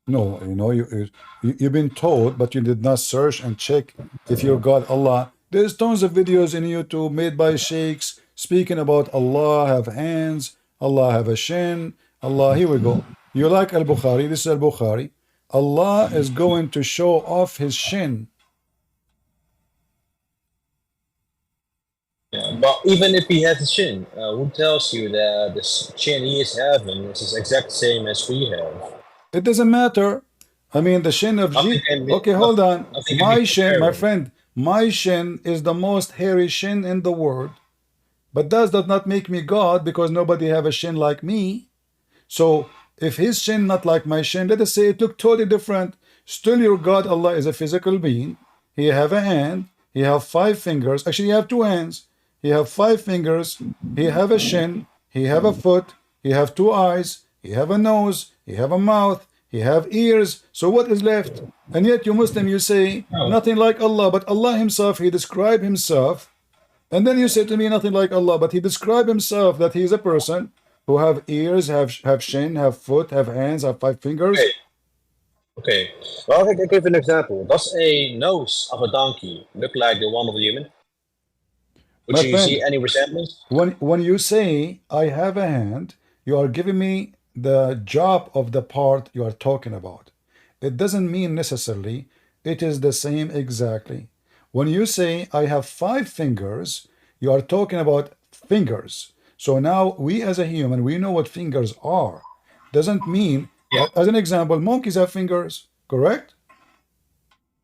Speaker 1: No, you know, you've been told, but you did not search and check if your God Allah. There's tons of videos in YouTube made by sheiks speaking about Allah have hands, Allah have a shin, Allah. Here we go. You like Al-Bukhari? This is Al-Bukhari. Allah is going to show off his shin.
Speaker 16: Yeah, but even if he has a shin, who tells you that the shin he is having is the exact same as we have?
Speaker 1: It doesn't matter. I mean, the shin of Jesus. Okay, hold on. My shin, my friend, my shin is the most hairy shin in the world. But that does not make me God, because nobody have a shin like me. So if his shin not like my shin, let us say it look totally different. Still your God Allah is a physical being. He have a hand, he have 5 fingers. Actually, he have 2 hands. He have 5 fingers. He have a shin, he have a foot, he have 2 eyes, he have a nose, he have a mouth, he have ears. So what is left? And yet you Muslim, you say nothing like Allah, but Allah himself, he described himself. And then you say to me nothing like Allah, but he described himself that he is a person who have ears, have shin, have foot, have hands, have 5 fingers.
Speaker 16: Okay. Well, I can give an example. Does a nose of a donkey look like the one of a human? Would you see any resemblance?
Speaker 1: When you say I have a hand, you are giving me the job of the part you are talking about. It doesn't mean necessarily it is the same exactly. When you say I have 5 fingers, you are talking about fingers. So now we as a human, we know what fingers are. Doesn't mean, as an example, monkeys have fingers, correct?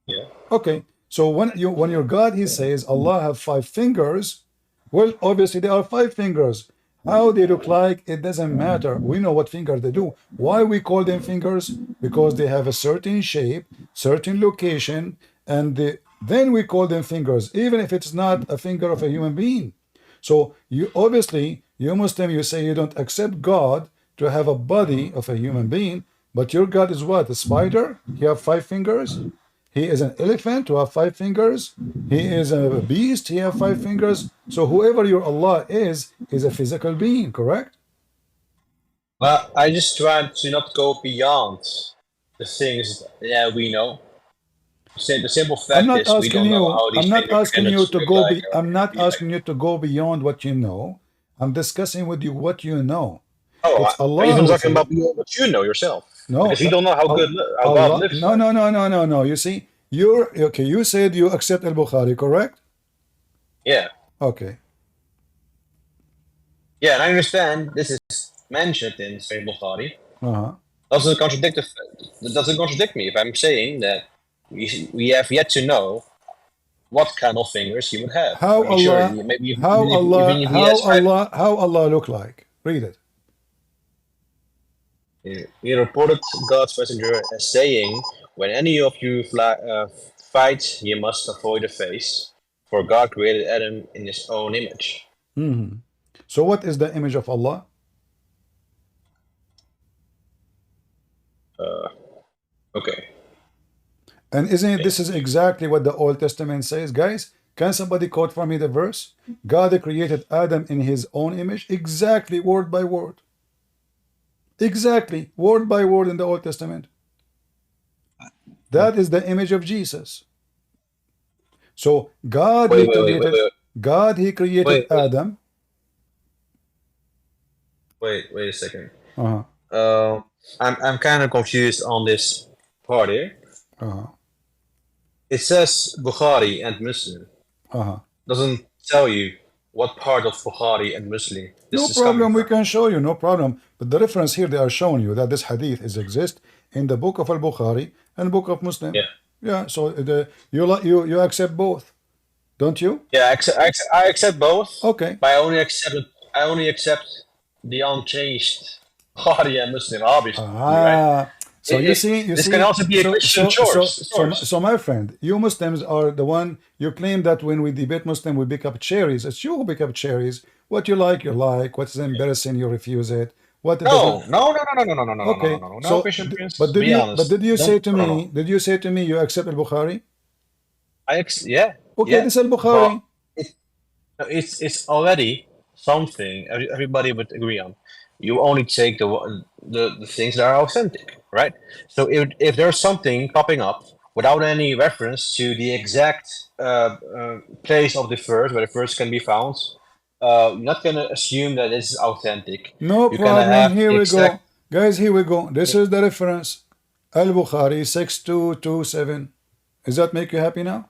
Speaker 16: Yeah.
Speaker 1: Okay. So when your God, he says Allah have 5 fingers, well, obviously there are 5 fingers. How they look like, it doesn't matter. We know what fingers they do. Why we call them fingers? Because they have a certain shape, certain location, and then we call them fingers, even if it's not a finger of a human being. So you obviously, you Muslim, you say you don't accept God to have a body of a human being, but your God is what? A spider? He have 5 fingers? He is an elephant who have 5 fingers. He is a beast. He have 5 fingers. So whoever your Allah is a physical being, correct?
Speaker 16: Well, I just try to not go beyond the things that we know. The simple fact is we don't know how these fingers look like.
Speaker 1: I'm not asking you to go beyond what you know. I'm discussing with you what you know.
Speaker 16: Oh,
Speaker 1: It's Allah.
Speaker 16: I'm even talking about what you know yourself.
Speaker 1: No,
Speaker 16: because you don't know how
Speaker 1: Allah,
Speaker 16: God lives.
Speaker 1: No. You see, you're okay. You said you accept Al-Bukhari, correct?
Speaker 16: Yeah.
Speaker 1: Okay.
Speaker 16: Yeah, and I understand this is mentioned in Sahih Bukhari. Doesn't contradict me if I'm saying that we have yet to know what kind of fingers he would have.
Speaker 1: How Allah look like? Read it.
Speaker 16: He reported God's messenger as saying, "When any of you fight, you must avoid the face, for God created Adam in His own image."
Speaker 1: So, what is the image of Allah?
Speaker 16: Okay.
Speaker 1: And isn't it, this is exactly what the Old Testament says, guys? Can somebody quote for me the verse? God created Adam in His own image, exactly word by word. Exactly, word by word in the Old Testament. That is the image of Jesus. So God, He created Adam.
Speaker 16: Wait a second. I'm kind of confused on this part here. It says Bukhari and Muslim. Doesn't tell you what part of Bukhari and Muslim this
Speaker 1: no
Speaker 16: is
Speaker 1: problem, we can show you, no problem. But the reference here, they are showing you that this hadith is exist in the book of Al-Bukhari and book of Muslim. Yeah. So you accept both, don't you?
Speaker 16: Yeah, I accept both.
Speaker 1: Okay.
Speaker 16: But I only accept the unchanged Bukhari and Muslim, obviously. Right?
Speaker 1: So this
Speaker 16: can also be a Christian source.
Speaker 1: So my friend, you Muslims are the one, you claim that when we debate Muslim, we pick up cherries. It's you who pick up cherries. What you like, you like. What's embarrassing, you refuse it. What
Speaker 16: No.
Speaker 1: Okay.
Speaker 16: No, Christian Prince.
Speaker 1: But did you say to me? Did you say to me you accept Al-Bukhari?
Speaker 16: Yeah.
Speaker 1: Okay,
Speaker 16: yeah.
Speaker 1: this is Al-Bukhari.
Speaker 16: It's already something everybody would agree on. You only take the things that are authentic, right? So if there's something popping up without any reference to the exact place of the verse where the verse can be found, you're not gonna assume that it's authentic.
Speaker 1: No problem. Here we go, guys. Here we go. This is the reference. Al-Bukhari 6227. Does that make you happy now?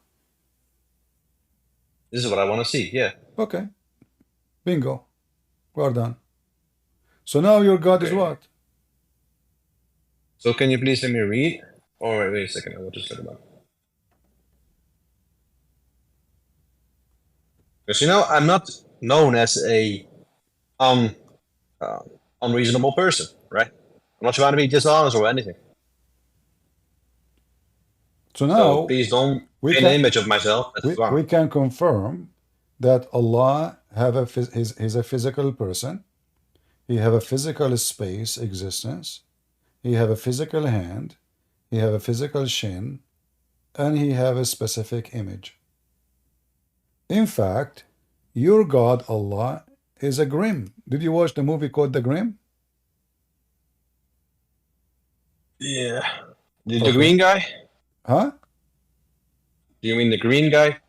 Speaker 16: This is what I want to see. Yeah.
Speaker 1: Okay. Bingo. Well done. So now your God is what?
Speaker 16: So can you please let me read? Oh, wait a second. I will just look about. Because I'm not known as a unreasonable person, right? I'm not trying to be dishonest or anything.
Speaker 1: So
Speaker 16: So
Speaker 1: now
Speaker 16: please don't
Speaker 1: we
Speaker 16: paint an
Speaker 1: can
Speaker 16: image of myself that's wrong.
Speaker 1: we can confirm that Allah have a he's a physical person. He have a physical space existence. He have a physical hand. He have a physical shin, and he have a specific image. In fact, your God Allah is a Grim. Did you watch the movie called The Grim?
Speaker 16: Yeah. The
Speaker 1: Okay.
Speaker 16: green guy?
Speaker 1: Huh?
Speaker 16: Do you mean the green guy?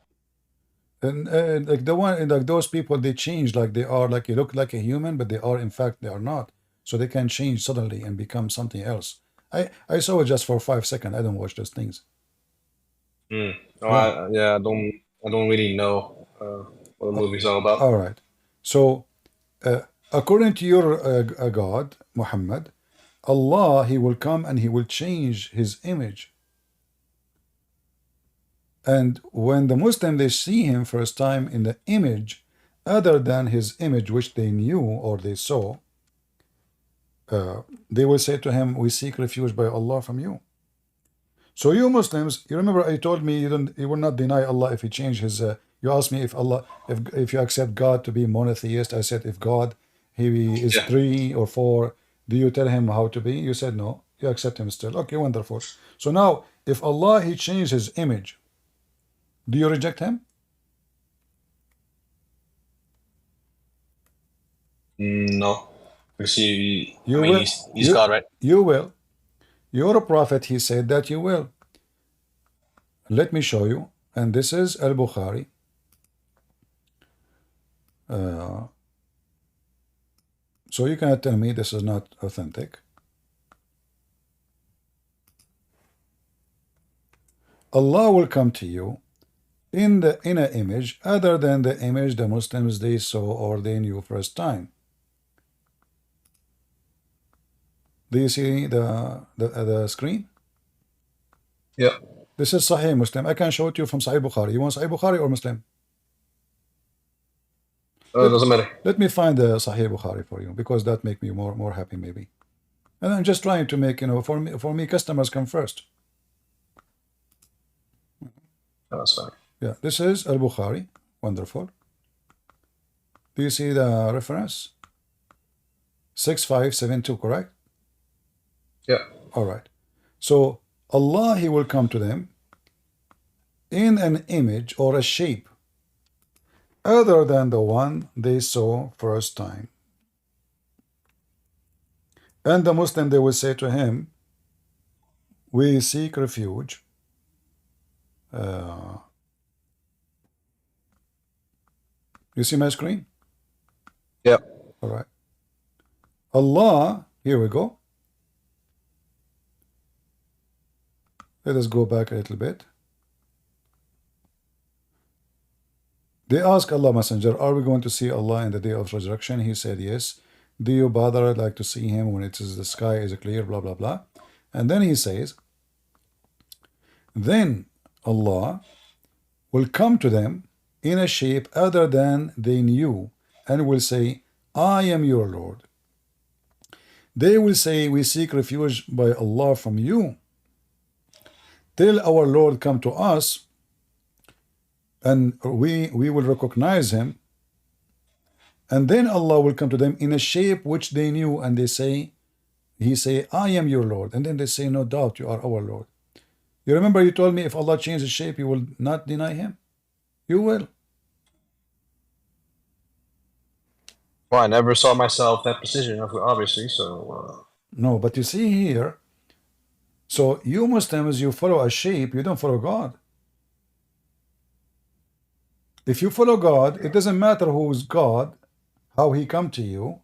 Speaker 1: And like the one, like those people, they change, like they are, like you look like a human, but they are, in fact, they are not. So they can change suddenly and become something else. I saw it just for 5 seconds. I don't watch those things.
Speaker 16: Oh,
Speaker 1: Yeah.
Speaker 16: I don't really know what the movie's all about.
Speaker 1: All right. So, according to your God, Muhammad, Allah, He will come and He will change His image. And when the Muslim, they see Him first time in the image, other than His image which they knew or they saw, they will say to Him, we seek refuge by Allah from you. So you Muslims, you remember I told me you will not deny Allah if He changed His. You asked me if Allah, if you accept God to be monotheist. I said if God, He is 3 or 4, do you tell Him how to be? You said no. You accept Him still. Okay, wonderful. So now, if Allah He changed His image, do you reject Him?
Speaker 16: No. Because
Speaker 1: You will.
Speaker 16: he's God, right?
Speaker 1: You will. You're a prophet. He said that you will. Let me show you. And this is Al-Bukhari. So you cannot tell me this is not authentic. Allah will come to you in an image other than the image the Muslims they saw or they knew first time. Do you see the screen?
Speaker 16: Yeah.
Speaker 1: This is Sahih Muslim. I can show it to you from Sahih Bukhari. You want Sahih Bukhari or Muslim?
Speaker 16: Doesn't matter.
Speaker 1: Let me find the Sahih Bukhari for you, because that make me more happy maybe. And I'm just trying to make, for me customers come first.
Speaker 16: That's fine.
Speaker 1: Yeah, this is Al-Bukhari. Wonderful. Do you see the reference? 6572, correct?
Speaker 16: Yeah.
Speaker 1: All right. So Allah, He will come to them in an image or a shape other than the one they saw first time. And the Muslim, they will say to him, we seek refuge. You see my screen?
Speaker 16: Yeah.
Speaker 1: All right. Allah, here we go. Let us go back a little bit. They ask Allah Messenger, are we going to see Allah in the day of resurrection? He said, yes. Do you bother like to see Him when it is the sky is clear, blah, blah, blah. And then He says, then Allah will come to them in a shape other than they knew and will say, I am your Lord. They will say, we seek refuge by Allah from you. Till our Lord come to us, and we will recognize Him, and then Allah will come to them in a shape which they knew, and they say, He say, I am your Lord. And then they say, no doubt, you are our Lord. You remember you told me if Allah changes shape, you will not deny Him? You will.
Speaker 16: Well, I never saw myself that position, obviously, so...
Speaker 1: No, but you see here, so you Muslims, you follow a shape, you don't follow God. If you follow God, it doesn't matter who is God, how He come to you,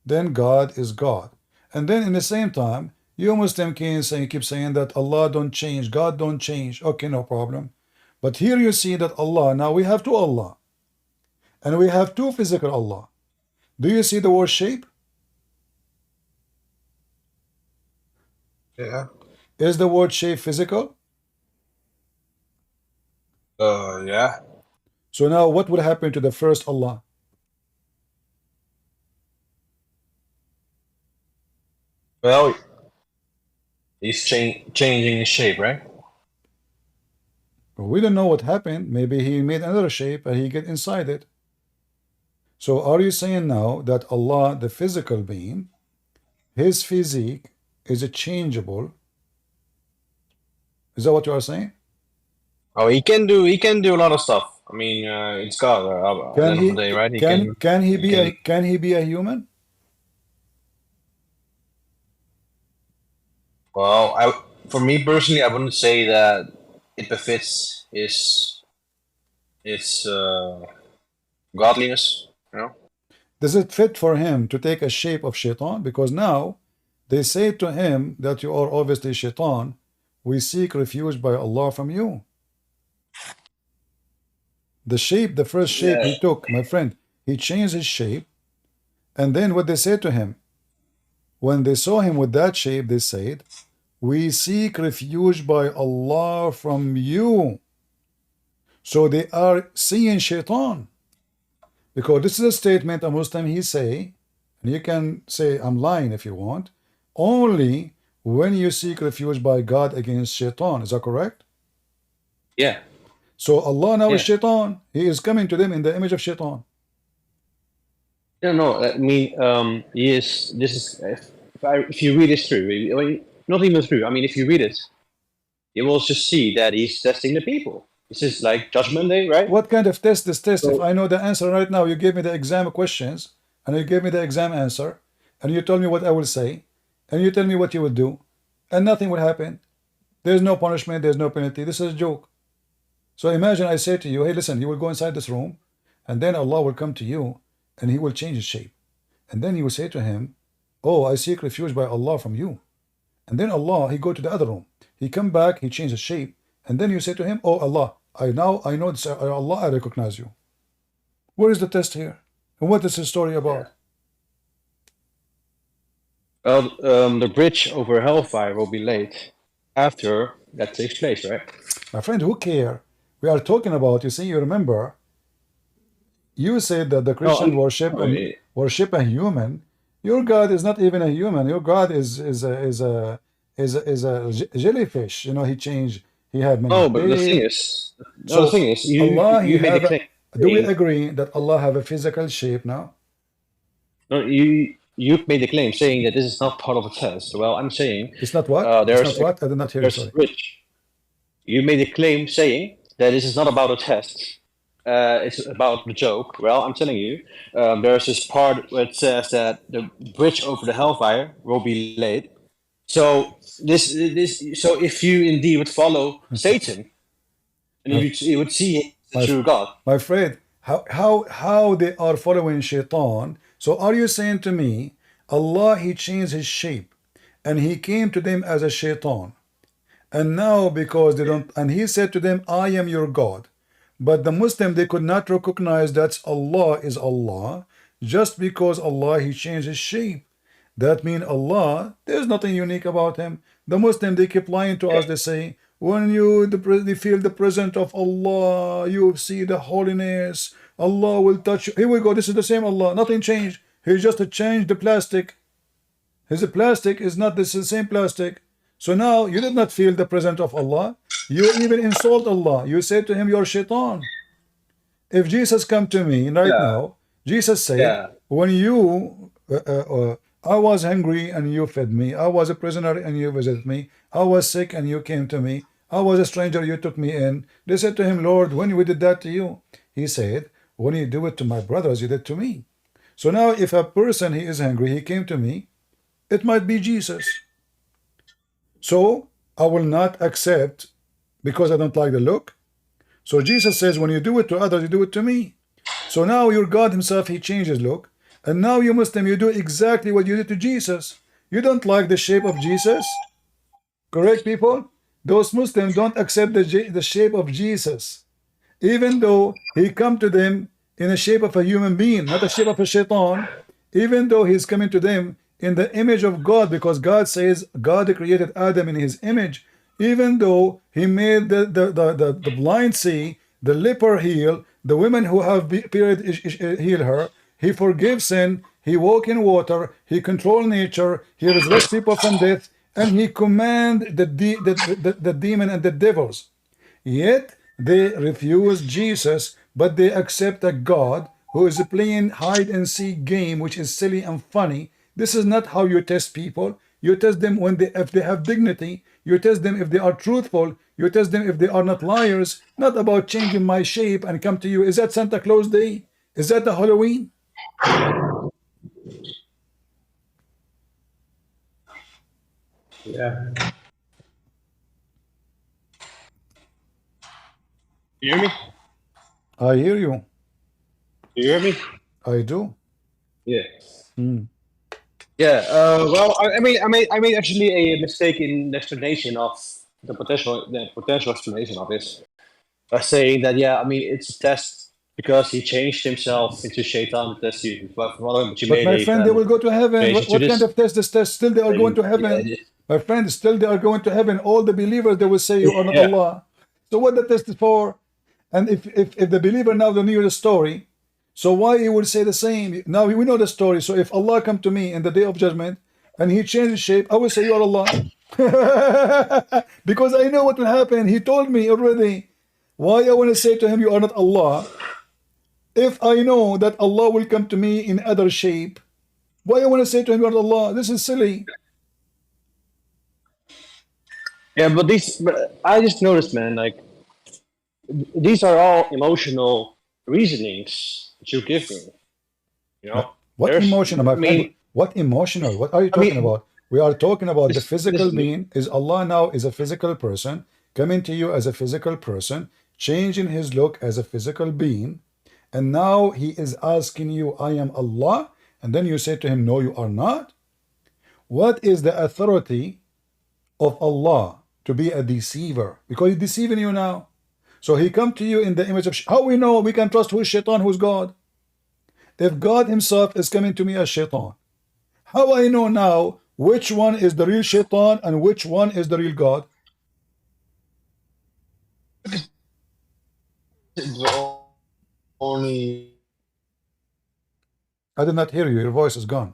Speaker 1: then God is God. And then in the same time, you Muslim keep saying that Allah don't change, God don't change. Okay, no problem. But here you see that Allah, now we have two Allah. And we have two physical Allah. Do you see the word shape?
Speaker 16: Yeah.
Speaker 1: Is the word shape physical?
Speaker 16: Yeah.
Speaker 1: So now what will happen to the first Allah?
Speaker 16: Well, he's changing his shape, right?
Speaker 1: We don't know what happened. Maybe he made another shape and he get inside it. So are you saying now that Allah, the physical being, his physique is changeable? Is that what you are saying?
Speaker 16: Oh, he can do a lot of stuff. I mean, it's God at the
Speaker 1: Can
Speaker 16: end of the day, right?
Speaker 1: can he be a human?
Speaker 16: Well, for me personally, I wouldn't say that it befits his godliness. You know.
Speaker 1: Does it fit for him to take a shape of shaitan? Because now they say to him that you are obviously shaitan. We seek refuge by Allah from you. The shape, the first shape he took, my friend, he changed his shape. And then what they said to him, when they saw him with that shape, they said, we seek refuge by Allah from you. So they are seeing shaitan. Because this is a statement a Muslim he say, and you can say I'm lying if you want, only when you seek refuge by God against shaitan. Is that correct?
Speaker 16: Yeah.
Speaker 1: So Allah now is shaitan. He is coming to them in the image of shaitan.
Speaker 16: No. I mean, yes. This is if you read this through, not even through. I mean, if you read it, you will just see that he's testing the people. This is like Judgment Day, right?
Speaker 1: What kind of test is test? If I know the answer right now, you gave me the exam questions, and you gave me the exam answer, and you told me what I will say, and you tell me what you will do, and nothing will happen. There's no punishment, there's no penalty. This is a joke. So imagine I say to you, hey, listen, you will go inside this room, and then Allah will come to you, and he will change his shape. And then you will say to him, oh, I seek refuge by Allah from you. And then Allah, he go to the other room. He come back, he changes shape. And then you say to him, oh Allah, I know this, Allah, I recognize you. Where is the test here? And what is the story about?
Speaker 16: Well, the bridge over hellfire will be laid after that takes place, right?
Speaker 1: My friend, who care? We are talking about, you see, you remember, you said that the Christian worship a human. Your God is not even a human. Your God is a jellyfish. You know, he changed. He had many.
Speaker 16: Oh, but the thing is,
Speaker 1: Allah,
Speaker 16: you made a claim.
Speaker 1: Do we agree that Allah have a physical shape now?
Speaker 16: No, you made a claim saying that this is not part of a test. Well, I'm saying
Speaker 1: it's not what. It's not what. I did not hear you. Sorry.
Speaker 16: You made a claim saying that this is not about a test. It's about the joke. Well, I'm telling you, there's this part where it says that the bridge over the hellfire will be laid. So so if you indeed would follow Satan, and you would see the true God.
Speaker 1: My friend, how they are following shaitan? So are you saying to me, Allah, he changed his shape, and he came to them as a shaitan, and now because they don't, and he said to them, I am your God. But the Muslim, they could not recognize that Allah is Allah just because Allah, he changed his shape. That means Allah, there's nothing unique about him. The Muslim, they keep lying to us. They say, when they feel the presence of Allah, you see the holiness. Allah will touch you. Here we go. This is the same Allah. Nothing changed. He just changed the plastic. His plastic is not the same plastic. So now you did not feel the presence of Allah. You even insult Allah. You say to him, you're shaitan. If Jesus come to me right now, Jesus said, when you, I was hungry and you fed me. I was a prisoner and you visited me. I was sick and you came to me. I was a stranger, you took me in. They said to him, Lord, when we did that to you? He said, when you do it to my brothers, you did to me. So now if a person, he is hungry, he came to me, it might be Jesus. So I will not accept because I don't like the look. So Jesus says, when you do it to others, you do it to me. So now your God himself, he changed his look. And now you Muslim, you do exactly what you did to Jesus. You don't like the shape of Jesus. Correct, people? Those Muslims don't accept the shape of Jesus. Even though he come to them in the shape of a human being, not the shape of a shaitan. Even though he's coming to them in the image of God, because God says God created Adam in his image. Even though he made the blind see, the leper heal, the women who have period heal her, He forgives sin, he walks in water, he controls nature, he resurrects people from death, and he commands the demon and the devils. Yet they refuse Jesus, but they accept a God who is playing hide and seek game, which is silly and funny. This is not how you test people. You test them if they have dignity. You test them if they are truthful. You test them if they are not liars. Not about changing my shape and come to you. Is that Santa Claus Day? Is that the Halloween?
Speaker 16: Yeah. You hear me?
Speaker 1: I hear you.
Speaker 16: You hear me?
Speaker 1: I do.
Speaker 16: Yeah.
Speaker 1: Hmm.
Speaker 16: Yeah. Well, I made actually a mistake in the explanation of the potential explanation of this, by saying that it's a test because he changed himself into Shaitan to test you. But
Speaker 1: my friend, they will go to heaven. What kind of test is test? Still they are going to heaven. My friend, still they are going to heaven. All the believers, they will say you are not Allah. So what the test is for? And if the believer now don't hear the story, so why he will say the same? Now we know the story. So if Allah come to me in the day of judgment and he changes shape, I will say you are Allah. Because I know what will happen. He told me already. Why I want to say to him you are not Allah? If I know that Allah will come to me in other shape, why I want to say to him you are not Allah? This is silly.
Speaker 16: Yeah, but I just noticed, man, like, these are all emotional reasonings that you give me. You know,
Speaker 1: what emotional? What emotional? What are you talking about? We are talking about the physical being. Is Allah now is a physical person coming to you as a physical person, changing his look as a physical being, and now he is asking you, "I am Allah," and then you say to him, "No, you are not." What is the authority of Allah to be a deceiver? Because he's deceiving you now. So he come to you in the image of how we know we can trust who's Shaitan, who's God? If God himself is coming to me as Shaitan, how I know now which one is the real Shaitan and which one is the real God?
Speaker 16: Only
Speaker 1: I did not hear you. Your voice is gone.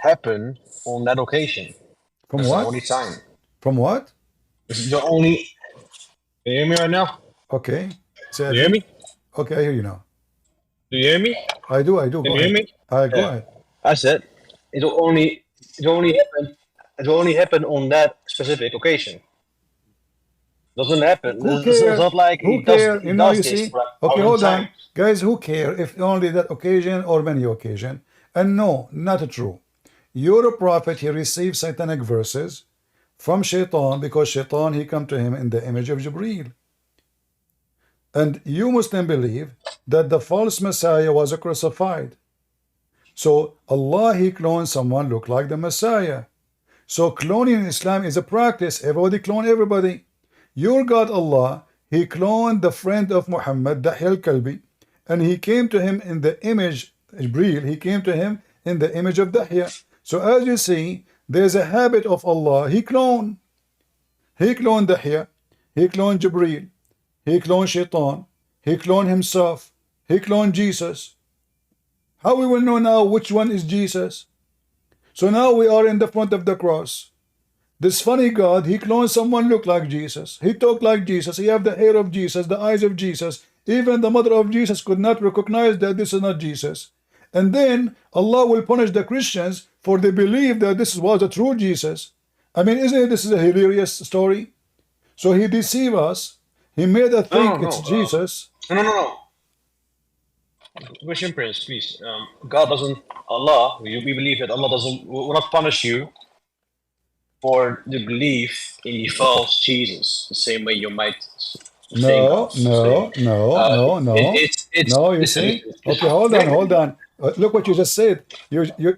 Speaker 16: Happen on that occasion.
Speaker 1: From
Speaker 16: That's
Speaker 1: what?
Speaker 16: the only time.
Speaker 1: From what?
Speaker 16: This is the only. Can you hear me right now?
Speaker 1: Okay.
Speaker 16: Do you hear me?
Speaker 1: Okay, I hear you now.
Speaker 16: Do you hear me?
Speaker 1: I do.
Speaker 16: Can
Speaker 1: Go
Speaker 16: you
Speaker 1: ahead.
Speaker 16: hear me?
Speaker 1: Go ahead.
Speaker 16: I said it will only happen on that specific occasion. Doesn't happen.
Speaker 1: Who
Speaker 16: It's
Speaker 1: cares?
Speaker 16: not like
Speaker 1: Who
Speaker 16: he does,
Speaker 1: cares?
Speaker 16: he
Speaker 1: You know,
Speaker 16: does
Speaker 1: you
Speaker 16: this
Speaker 1: see?
Speaker 16: for
Speaker 1: Okay,
Speaker 16: all
Speaker 1: hold
Speaker 16: the time.
Speaker 1: on. Guys, who care if only that occasion or many occasion? And no, not true. Your prophet, he received satanic verses from Shaitan because Shaitan, he come to him in the image of Jibreel. And you Muslim believe that the false Messiah was crucified. So Allah, he cloned someone look like the Messiah. So cloning in Islam is a practice. Everybody clone everybody. Your God Allah, he cloned the friend of Muhammad, Dahya al-Kalbi, and he came to him in the image, Jibreel, he came to him in the image of Dahya. So as you see, there's a habit of Allah. He cloned Dahya, he cloned Jibreel, he cloned Shaitan, he cloned himself, he cloned Jesus. How we will know now which one is Jesus? So now we are in the front of the cross. This funny God, he cloned someone look like Jesus. He talked like Jesus. He have the hair of Jesus, the eyes of Jesus. Even the mother of Jesus could not recognize that this is not Jesus. And then Allah will punish the Christians for they believe that this was a true Jesus. I mean, this is a hilarious story? So he deceived us. He made us think it's Jesus.
Speaker 16: No. Question, Prince, please. God doesn't. Allah. We believe that Allah will not punish you for the belief in the false Jesus, the same way you might think of.
Speaker 1: No. You see? Okay, hold on. Look what you just said.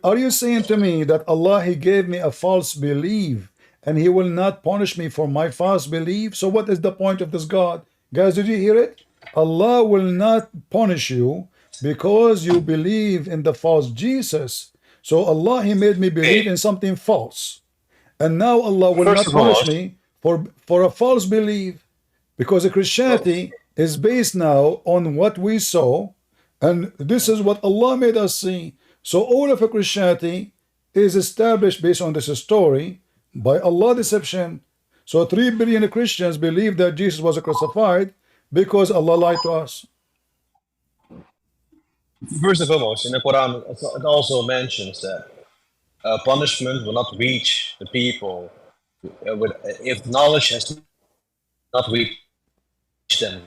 Speaker 1: Are you saying to me that Allah, he gave me a false belief and he will not punish me for my false belief? So what is the point of this God? Guys, did you hear it? Allah will not punish you because you believe in the false Jesus. So Allah, he made me believe in something false. And now Allah will not punish me for a false belief, because Christianity is based now on what we saw And this is what Allah made us see. So all of Christianity is established based on this story by Allah deception. So 3 billion Christians believe that Jesus was crucified because Allah lied to us.
Speaker 16: First and foremost, in the Quran, it also mentions that punishment will not reach the people if knowledge has not reached them.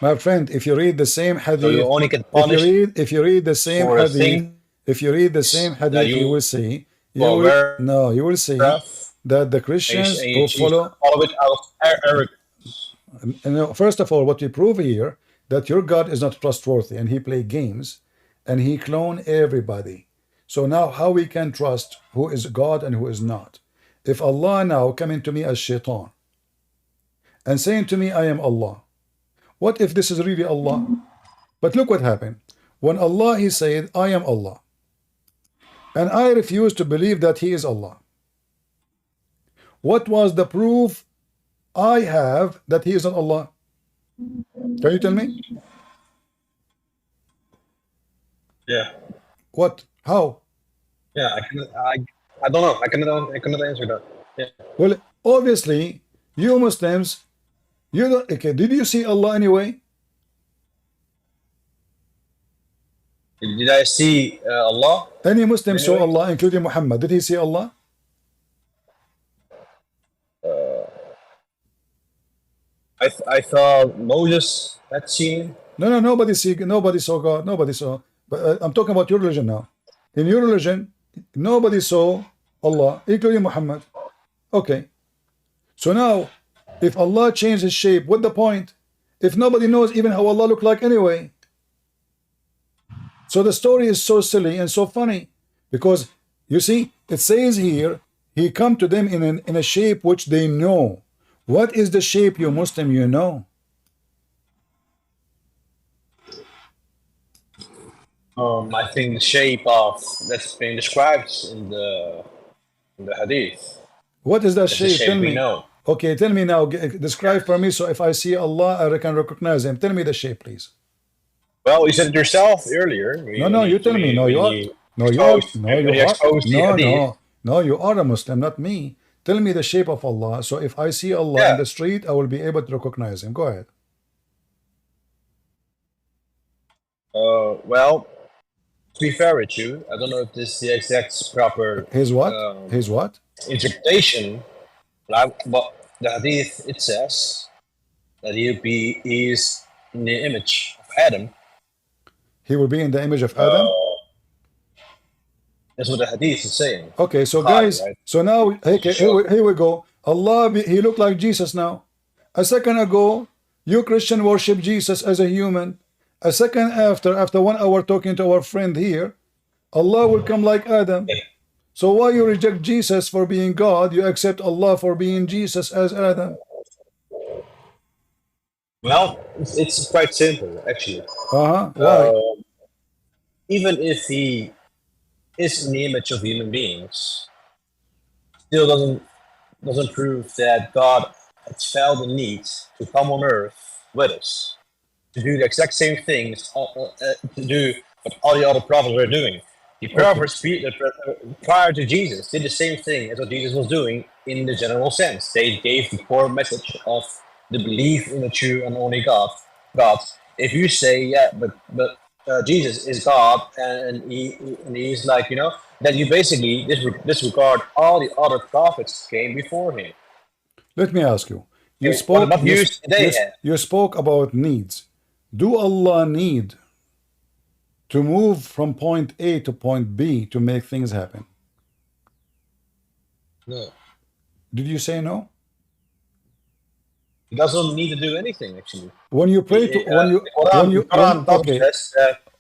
Speaker 1: My friend, if you read the same hadith,
Speaker 16: So you only get punished
Speaker 1: if you read the same
Speaker 16: for a
Speaker 1: hadith,
Speaker 16: thing
Speaker 1: if you read the same
Speaker 16: that
Speaker 1: hadith, you
Speaker 16: you
Speaker 1: will see,
Speaker 16: are aware
Speaker 1: you will see
Speaker 16: of,
Speaker 1: that the
Speaker 16: and
Speaker 1: Christians
Speaker 16: you
Speaker 1: who
Speaker 16: choose to
Speaker 1: follow,
Speaker 16: it out of arrogance.
Speaker 1: first of all, what we prove here, that your God is not trustworthy and he play games and he clone everybody. So now how we can trust who is God and who is not? If Allah now coming to me as shaitan and saying to me, I am Allah, what if this is really Allah? But look what happened. When Allah, he said, I am Allah. And I refuse to believe that he is Allah. What was the proof I have that he is not Allah? Can you tell me?
Speaker 16: Yeah.
Speaker 1: What? How?
Speaker 16: Yeah, I don't know. I cannot answer that. Yeah.
Speaker 1: Well, obviously, you Muslims, you don't, okay, did you see Allah anyway?
Speaker 16: Did I see Allah?
Speaker 1: Any Muslim saw
Speaker 16: Anyway?
Speaker 1: Allah, including Muhammad. Did he see Allah?
Speaker 16: I thought Moses had seen him.
Speaker 1: No, nobody saw God. Nobody saw. But I'm talking about your religion now. In your religion, nobody saw Allah, including Muhammad. Okay. So now, if Allah changed his shape, what's the point? If nobody knows even how Allah looked like anyway. So the story is so silly and so funny. Because, you see, it says here, he come to them in a shape which they know. What is the shape, you Muslim, you know?
Speaker 16: I think the shape of that's being described in the hadith.
Speaker 1: What is that
Speaker 16: That's the
Speaker 1: shape?
Speaker 16: shape
Speaker 1: Tell
Speaker 16: we
Speaker 1: me.
Speaker 16: know.
Speaker 1: Okay, tell me now. Describe for me. So if I see Allah, I can recognize him. Tell me the shape, please.
Speaker 16: Well, you said it yourself earlier.
Speaker 1: No, you tell me. No, you are. No, you are. No, you are a Muslim, not me. Tell me the shape of Allah. So if I see Allah in the street, I will be able to recognize him. Go ahead.
Speaker 16: Well, to be fair with you, I don't know if this is the exact proper
Speaker 1: His what? His what?
Speaker 16: interpretation. But the hadith, it says that he is in the image of Adam.
Speaker 1: He will be in the image of Adam?
Speaker 16: That's what the hadith is saying.
Speaker 1: Okay, so
Speaker 16: High,
Speaker 1: guys,
Speaker 16: right?
Speaker 1: so now, okay, here we go. Allah, he looked like Jesus now. A second ago, you Christian worship Jesus as a human. A second after 1 hour talking to our friend here, Allah will come like Adam. So why you reject Jesus for being God? You accept Allah for being Jesus as Adam.
Speaker 16: Well, it's quite simple, actually.
Speaker 1: Why?
Speaker 16: Even if he is in the image of human beings, still doesn't prove that God has felt the need to come on earth with us, to do the exact same things, to do what all the other prophets were doing. The prophets prior to Jesus did the same thing as what Jesus was doing in the general sense. They gave the core message of the belief in the true and only God. If you say, yeah, but Jesus is God, and he's like, that you basically disregard all the other prophets came before him.
Speaker 1: Let me ask you. You spoke about needs. Do Allah need to move from point A to point B to make things happen?
Speaker 16: No.
Speaker 1: Did you say no?
Speaker 16: He doesn't need to do anything, actually.
Speaker 1: When you pray to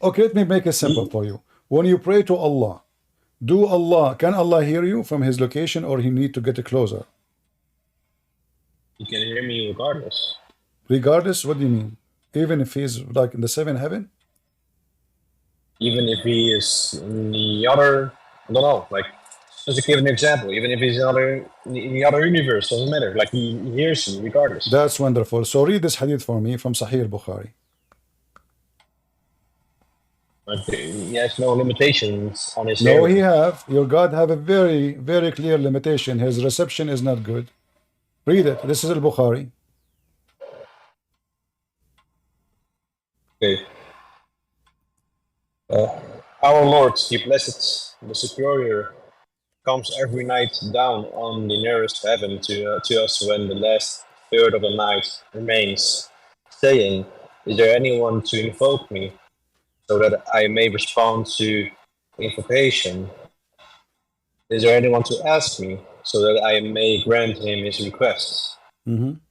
Speaker 1: okay, let me make it simple for you. When you pray to Allah, can Allah hear you from his location, or he need to get closer?
Speaker 16: He can hear me regardless.
Speaker 1: Regardless? What do you mean? Even if he's like in the seventh heaven?
Speaker 16: Even if he is in the other, I don't know, like, just to give an example, even if he's in the other universe, doesn't matter. Like, he hears you regardless.
Speaker 1: That's wonderful. So read this hadith for me from Sahih al-Bukhari.
Speaker 16: Like, he has no limitations on his
Speaker 1: No,
Speaker 16: hearing.
Speaker 1: he have. Your God have a very, very clear limitation. His reception is not good. Read it. This is al-Bukhari.
Speaker 16: Okay. Our Lord, the Blessed, the Superior, comes every night down on the nearest heaven to us when the last third of the night remains, saying, "Is there anyone to invoke me, so that I may respond to invocation? Is there anyone to ask me, so that I may grant him his requests?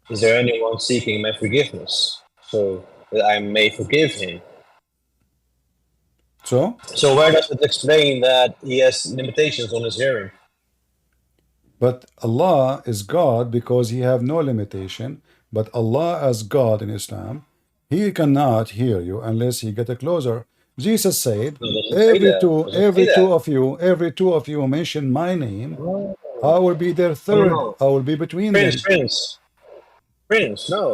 Speaker 16: Is there anyone seeking my forgiveness, so that I may forgive him?" So where does it explain that he has limitations on his hearing?
Speaker 1: But Allah is God because he have no limitation. But Allah as God in Islam, he cannot hear you unless he get closer. Jesus said, every two of you mention my name, I will be their third. I will be between them.
Speaker 16: Prince, no.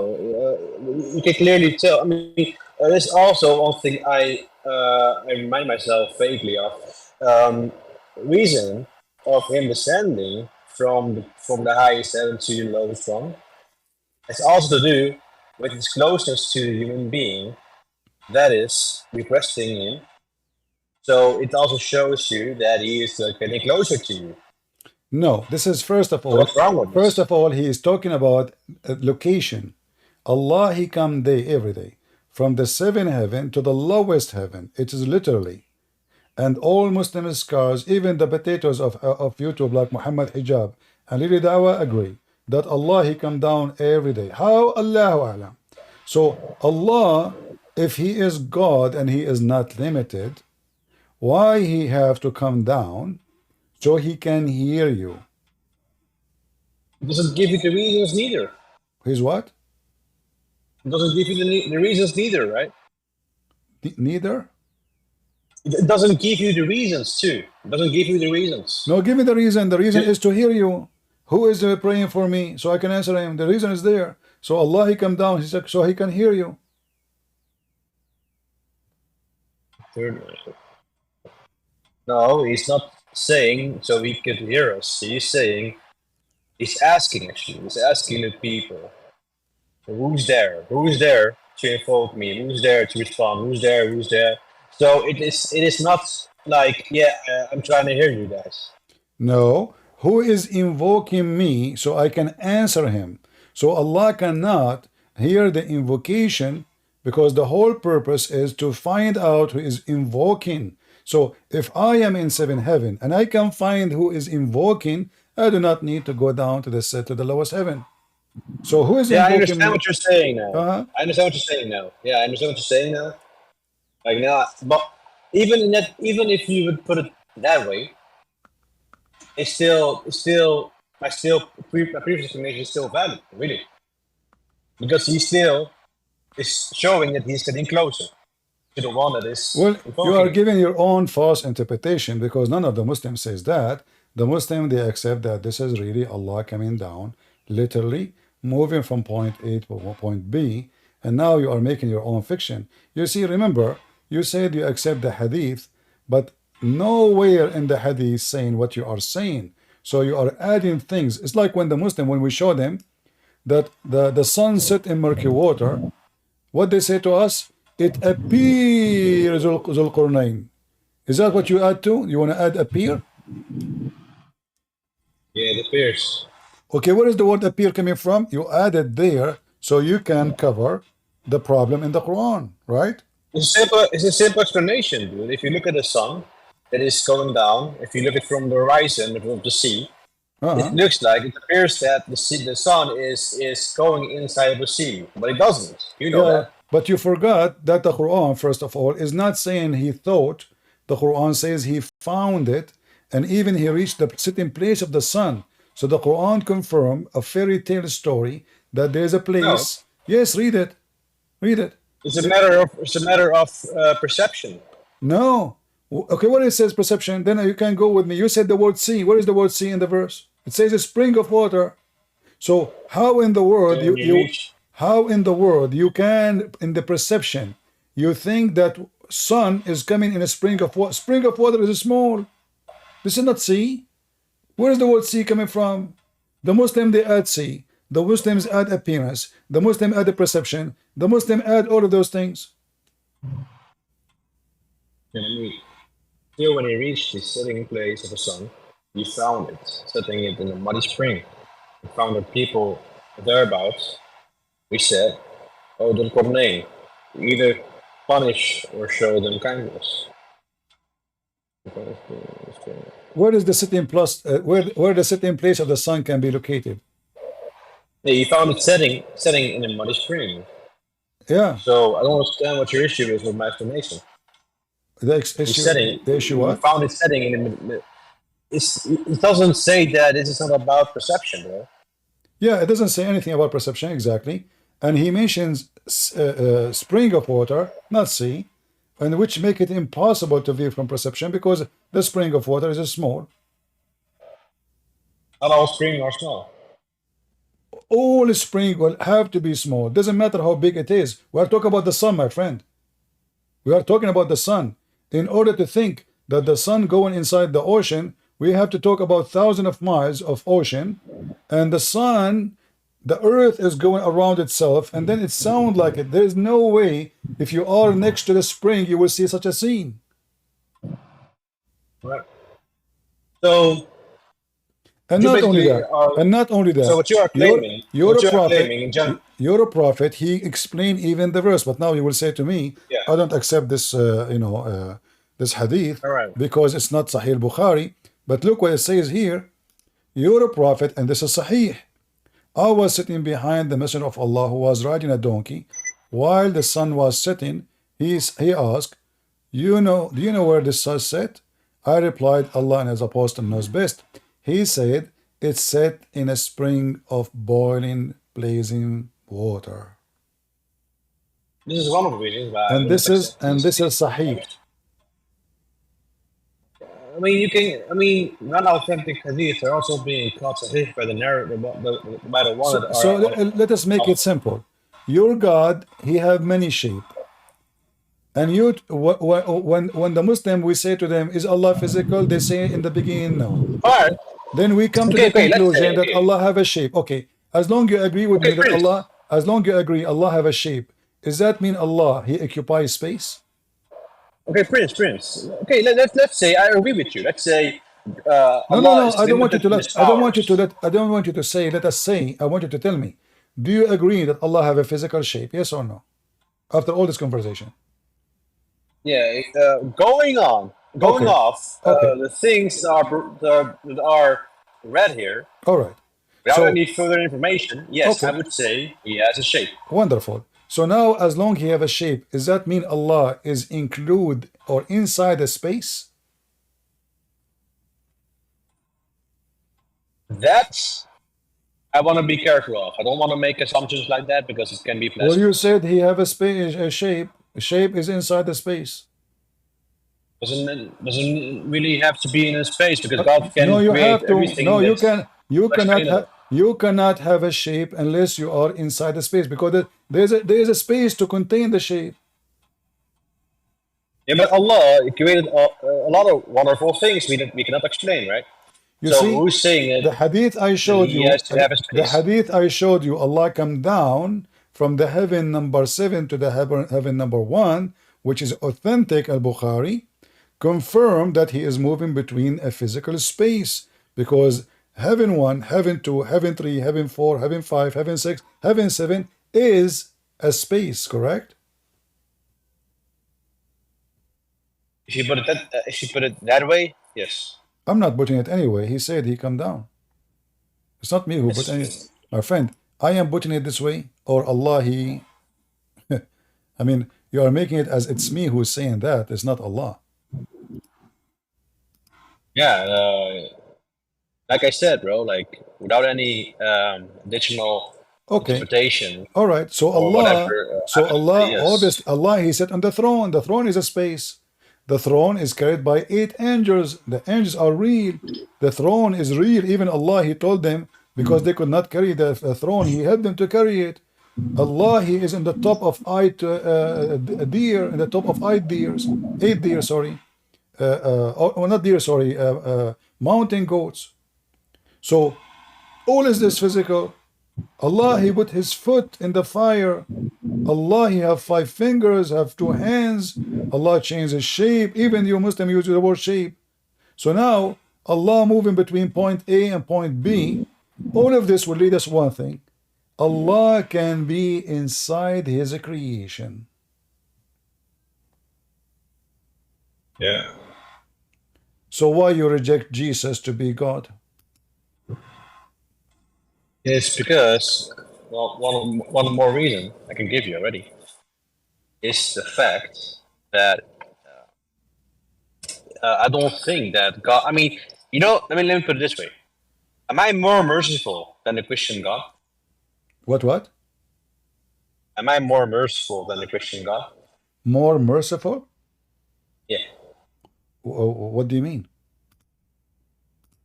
Speaker 16: You can clearly tell. I mean, there's also one thing I remind myself vaguely of. Reason of him descending from the highest heaven to the lowest one. It's also to do with his closeness to the human being, that is, requesting him. So it also shows you that he is getting closer to you.
Speaker 1: No, this is first of all.
Speaker 16: What's wrong with
Speaker 1: First of all, he is talking about location. Allah, he come day every day from the seventh heaven to the lowest heaven. It is literally. And all Muslim scholars, even the potatoes of YouTube like Muhammad Hijab and Lili Dawa agree that Allah, he come down every day. How? Allahu A'lam. So Allah, if he is God and he is not limited, why he have to come down so he can hear you?
Speaker 16: It doesn't give you the reasons neither.
Speaker 1: He's what?
Speaker 16: It doesn't give you the reasons neither, right?
Speaker 1: Neither?
Speaker 16: It doesn't give you the reasons too. It doesn't give you the reasons.
Speaker 1: No, give me the reason. The reason is to hear you. Who is praying for me so I can answer him? The reason is there. So Allah, he come down, he said, so he can hear you.
Speaker 16: No, he's not saying so he could hear us. He's saying, he's asking actually. He's asking the people, who's there? Who's there to invoke me? Who's there to respond? Who's there? Who's there? So it is not like, yeah, I'm trying to hear you guys.
Speaker 1: No, who is invoking me so I can answer him? So Allah cannot hear the invocation because the whole purpose is to find out who is invoking. So if I am in seventh heaven and I can find who is invoking, I do not need to go down to the lowest heaven. So who is invoking?
Speaker 16: I understand what you're saying now.
Speaker 1: I
Speaker 16: understand what you're saying now. Yeah, I understand what you're saying now. Like now, but even if you would put it that way, my previous explanation is still valid, really, because he still is showing that he's getting closer to the one that is.
Speaker 1: Well, you are giving your own false interpretation because none of the Muslims says that. The Muslim, they accept that this is really Allah coming down, literally moving from point A to point B, and now you are making your own fiction. You see, remember, you said you accept the hadith, but nowhere in the hadith saying what you are saying. So you are adding things. It's like when the Muslim, when we show them that the sun set in murky water, what they say to us, it appears Zul Qarnayn. Is that what you add to? You want to add appear?
Speaker 16: Yeah, it appears.
Speaker 1: Okay, where is the word appear coming from? You add it there so you can cover the problem in the Quran, right?
Speaker 16: It's a simple explanation, dude. If you look at the sun that is going down, if you look at from the horizon of the sea, it looks like it appears that the sun is going inside of the sea, but it doesn't. You know that.
Speaker 1: But you forgot that the Quran, first of all, is not saying he thought. The Quran says he found it, and even he reached the sitting place of the sun. So the Quran confirmed a fairy tale story that there's a place. No. Yes, read it. Read it.
Speaker 16: It's a matter of perception.
Speaker 1: No. Okay, what it says perception, then you can go with me. You said the word sea. Where is the word sea in the verse? It says a spring of water. So how in the world you can in the perception you think that sun is coming in a spring of water. Spring of water is small. This is not sea. Where is the word sea coming from? The Muslim, they add sea. The Muslims add appearance. The Muslim add the perception. The Muslim add all of those things.
Speaker 16: Still, when he reached the setting place of the sun, he found it, setting it in a muddy spring. He found the people thereabouts. We said, "Oh, the Corneille, either punish or show them kindness."
Speaker 1: Where is the sitting plus? Where the sitting place of the sun can be located?
Speaker 16: Yeah, he found it setting in a muddy spring.
Speaker 1: Yeah.
Speaker 16: So I don't understand what your issue is with my explanation.
Speaker 1: The issue what?
Speaker 16: He found it setting in it doesn't say that this is not about perception, bro.
Speaker 1: Yeah, it doesn't say anything about perception exactly, and he mentions spring of water, not sea, and which make it impossible to view from perception because the spring of water is small.
Speaker 16: Not all springs are small.
Speaker 1: All spring will have to be small. Doesn't matter how big it is. We are talking about the sun, my friend. We are talking about the sun. In order to think that the sun going inside the ocean, we have to talk about thousands of miles of ocean, and the sun, the earth is going around itself, and then it sounds like it. There is no way, if you are next to the spring, you will see such a scene.
Speaker 16: Right. So,
Speaker 1: and not only that,
Speaker 16: So what you are claiming,
Speaker 1: you're a prophet. He explained even the verse, but now you will say to me, I don't accept this, this hadith because it's not Sahih Bukhari. But look what it says here. You're a prophet, and this is Sahih. I was sitting behind the Messenger of Allah who was riding a donkey. While the sun was setting, he asked, do you know where the sun set? I replied, Allah and His Apostle knows best. He said, it's set in a spring of boiling, blazing water.
Speaker 16: This is one of the reasons why.
Speaker 1: And this is Sahih.
Speaker 16: I mean, non-authentic hadith are also being called sahih by the narrative, by the one that are.
Speaker 1: So let us make it simple. Your God, He have many sheep. And you, when the Muslim, we say to them, is Allah physical? They say in the beginning, no.
Speaker 16: All right.
Speaker 1: Then we come to the conclusion that Allah have a shape. Okay, as long you agree with me that Allah, as long you agree Allah have a shape, does that mean Allah, He occupies space?
Speaker 16: Okay, Prince. Okay, let's say I agree with you. Let's say
Speaker 1: no. I don't want you to let. I don't want you to say. Let us say. I want you to tell me. Do you agree that Allah have a physical shape? Yes or no? After all this conversation.
Speaker 16: Yeah. Going off. The things that are read here.
Speaker 1: All right.
Speaker 16: Without any further information, yes, I would say He has a shape.
Speaker 1: Wonderful. So now, as long He have a shape, does that mean Allah is include or inside a space?
Speaker 16: That's I want to be careful of. I don't want to make assumptions like that because it can be pleasant.
Speaker 1: Well, you said He have a space, a shape. A shape is inside the space.
Speaker 16: Doesn't really have to be in a space because God can create everything.
Speaker 1: No, you cannot have a shape unless you are inside the space because there is a space to contain the shape.
Speaker 16: Yeah, but Allah created a lot of wonderful things we cannot explain, right?
Speaker 1: You see, who's saying it? The hadith I showed you. The hadith I showed you. Allah come down from the heaven number 7 to the heaven number 1, which is authentic al-Bukhari, confirm that He is moving between a physical space because heaven 1, heaven 2, heaven 3, heaven 4, heaven 5, heaven 6, heaven 7 is a space, correct?
Speaker 16: If you put it that way, yes.
Speaker 1: I'm not putting it anyway. He said He come down. It's not me who put it. My friend, I am putting it this way, or Allah, He... I mean, you are making it as it's me who's saying that. It's not Allah.
Speaker 16: Yeah, like I said, bro, like without any additional interpretation.
Speaker 1: All right. So Allah, obviously, Allah, He sat on the throne. The throne is a space. The throne is carried by 8 angels. The angels are real. The throne is real. Even Allah, He told them, because they could not carry the throne, He helped them to carry it. Allah, He is in the top of deer, in the top of 8 deer, sorry, or not deer, sorry, mountain goats. So all is this physical. Allah, He put His foot in the fire. Allah, He have 5 fingers, have 2 hands. Allah changes shape. Even you Muslim use the word shape. So now Allah moving between point A and point B. All of this will lead us one thing. Allah can be inside His creation.
Speaker 14: Yeah.
Speaker 1: So why you reject Jesus to be God?
Speaker 16: It's because, well, one more reason I can give you already is the fact that I don't think that God. I mean, you know, let me put it this way: am I more merciful than the Christian God?
Speaker 1: What?
Speaker 16: Am I more merciful than the Christian God?
Speaker 1: More merciful?
Speaker 16: Yeah.
Speaker 1: What do you mean?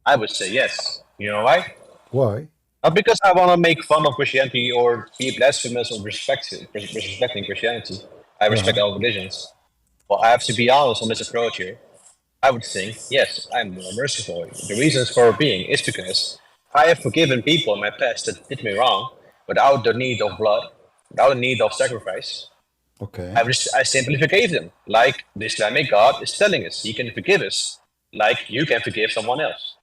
Speaker 16: I would say yes. You know why?
Speaker 1: Why?
Speaker 16: Not because I want to make fun of Christianity or be blasphemous or respecting Christianity. I respect all religions. Well, I have to be honest on this approach here. I would think, yes, I'm more merciful. The reasons for being is because I have forgiven people in my past that did me wrong without the need of blood, without the need of sacrifice.
Speaker 1: Okay.
Speaker 16: I simply forgave them, like the Islamic God is telling us. He can forgive us, like you can forgive someone else.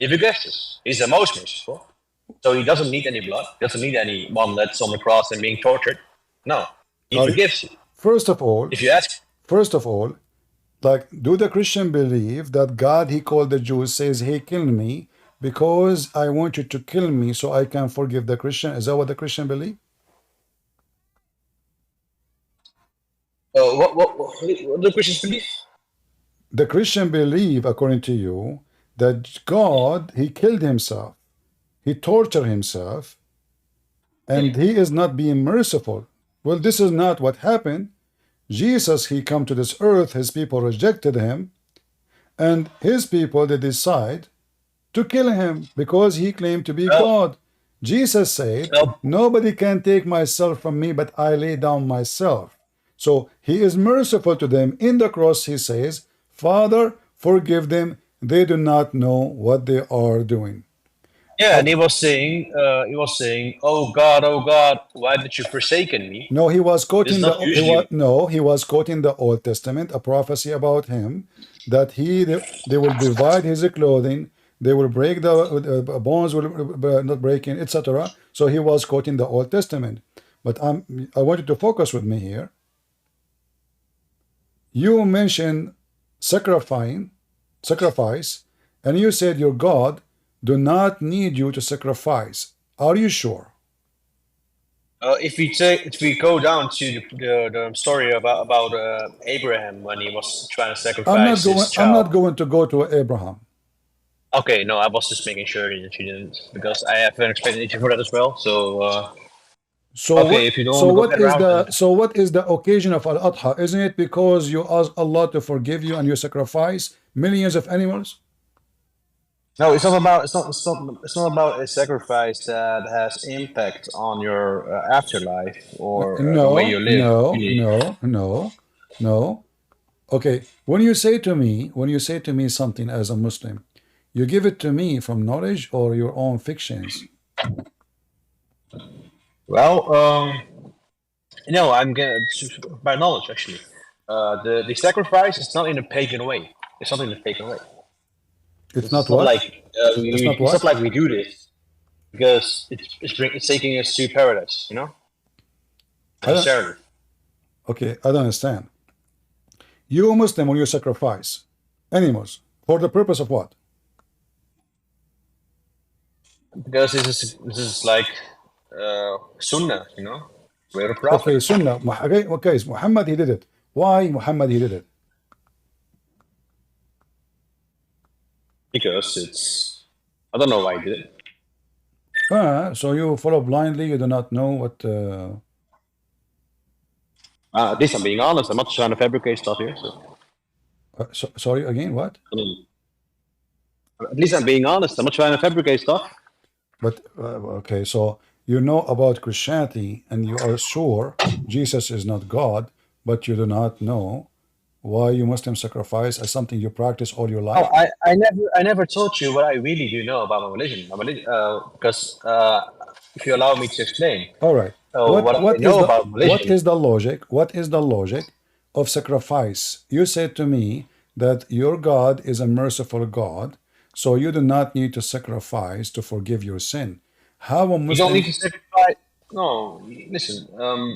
Speaker 16: He forgives us. He's the most merciful. So he doesn't need any blood. He doesn't need anyone that's on the cross and being tortured. No, he forgives you.
Speaker 1: First of all,
Speaker 16: if you ask,
Speaker 1: like, do the Christian believe that God, He called the Jews, says, "Hey, kill me because I want you to kill me so I can forgive the Christian"? Is that what the Christian believe?
Speaker 16: What do the Christians believe?
Speaker 1: The Christian believe, according to you, that God, He killed Himself. He tortured Himself. And He is not being merciful. Well, this is not what happened. Jesus, He come to this earth. His people rejected Him. And His people, they decide to kill Him because He claimed to be God. Jesus said, nobody can take myself from me, but I lay down myself. So He is merciful to them. In the cross, He says, Father, forgive them. They do not know what they are doing.
Speaker 16: Yeah, and he was saying, "Oh God, why did you forsaken me?"
Speaker 1: No, he was quoting
Speaker 16: he
Speaker 1: was quoting the Old Testament, a prophecy about him, that they will divide his clothing, they will break the bones will not break in, etc. So he was quoting the Old Testament. But I want you to focus with me here. You mentioned sacrifice, and you said your God do not need you to sacrifice. Are you sure?
Speaker 16: If we go down to the story about Abraham when he was trying to sacrifice his child.
Speaker 1: I'm not going to go to Abraham.
Speaker 16: Okay, no, I was just making sure that you didn't, because I have an explanation for that as well. So
Speaker 1: what is the occasion of Al-Adha? Isn't it because you ask Allah to forgive you and you sacrifice millions of animals?
Speaker 16: No, it's not about a sacrifice that has impact on your afterlife or the way you live.
Speaker 1: No. Okay, when you say to me something as a Muslim, you give it to me from knowledge or your own fictions?
Speaker 16: Well, no, I'm gonna by knowledge actually. The sacrifice is not in a pagan way. It's not in a pagan way.
Speaker 1: It's not what?
Speaker 16: It's not like we do this because it's taking us to paradise, you know? Necessarily.
Speaker 1: Okay, I don't understand. You Muslim, when you sacrifice animals, for the purpose of what?
Speaker 16: Because this is like Sunnah, you know? We're a prophet.
Speaker 1: Okay, Sunnah. Okay, Muhammad, he did it. Why Muhammad, he did it?
Speaker 16: Because I don't know why I did it.
Speaker 1: So you follow blindly, you do not know what...
Speaker 16: At least I'm being honest, I'm not trying to fabricate stuff here.
Speaker 1: Sorry, again, what?
Speaker 16: At least I'm being honest, I'm not trying to fabricate stuff.
Speaker 1: But, okay, so you know about Christianity and you are sure Jesus is not God, but you do not know why you Muslims sacrifice as something you practice all your life?
Speaker 16: Oh, I never told you what I really do know about my religion. Because if you allow me to explain,
Speaker 1: All right.
Speaker 16: what I
Speaker 1: What is
Speaker 16: know
Speaker 1: the
Speaker 16: about religion.
Speaker 1: what is the logic of sacrifice? You said to me that your God is a merciful God, so you do not need to sacrifice to forgive your sin. How a
Speaker 16: You don't need
Speaker 1: Muslim?
Speaker 16: to sacrifice. No, listen.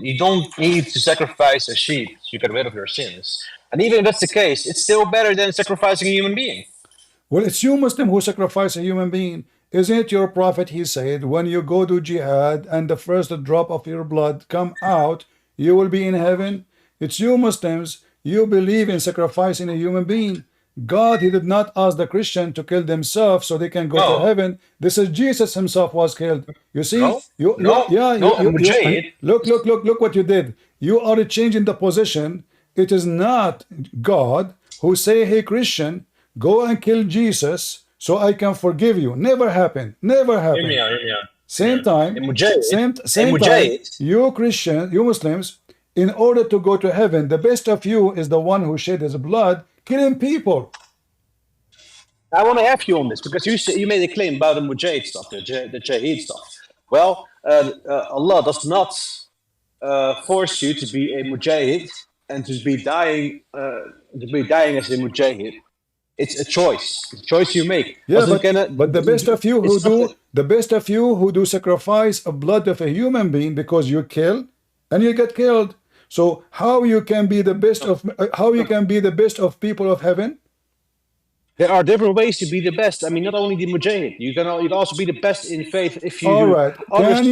Speaker 16: You don't need to sacrifice a sheep to get rid of your sins. And even if that's the case, it's still better than sacrificing a human being.
Speaker 1: Well, it's you Muslim who sacrifice a human being. Isn't it your prophet? He said, when you go to jihad and the first drop of your blood come out, you will be in heaven. It's you Muslims. You believe in sacrificing a human being. God, he did not ask the Christian to kill themselves so they can go to
Speaker 16: No,
Speaker 1: heaven. This is Jesus himself was killed. You see,
Speaker 16: no, no, no. A mujahid.
Speaker 1: look what you did. You are changing the position. It is not God who say, hey Christian, go and kill Jesus so I can forgive you. Never happened. Never
Speaker 16: Hear me
Speaker 1: happened.
Speaker 16: out. Hear me out.
Speaker 1: Same time,
Speaker 16: A mujahid.
Speaker 1: same time, you Christian, you Muslims, in order to go to heaven, the best of you is the one who shed his blood, killing people.
Speaker 16: I want to have you on this because you made a claim about the mujahid stuff, the jahid stuff. Well, Allah does not force you to be a mujahid and to be dying as a mujahid. It's a choice. It's a choice you make.
Speaker 1: Yeah, but the best of you who do sacrifice of blood of a human being because you kill and you get killed. So how you can be the best of people of heaven?
Speaker 16: There are different ways to be the best. I mean, not only the mujahid. You can also be the best in faith if you
Speaker 1: All
Speaker 16: do.
Speaker 1: right. Can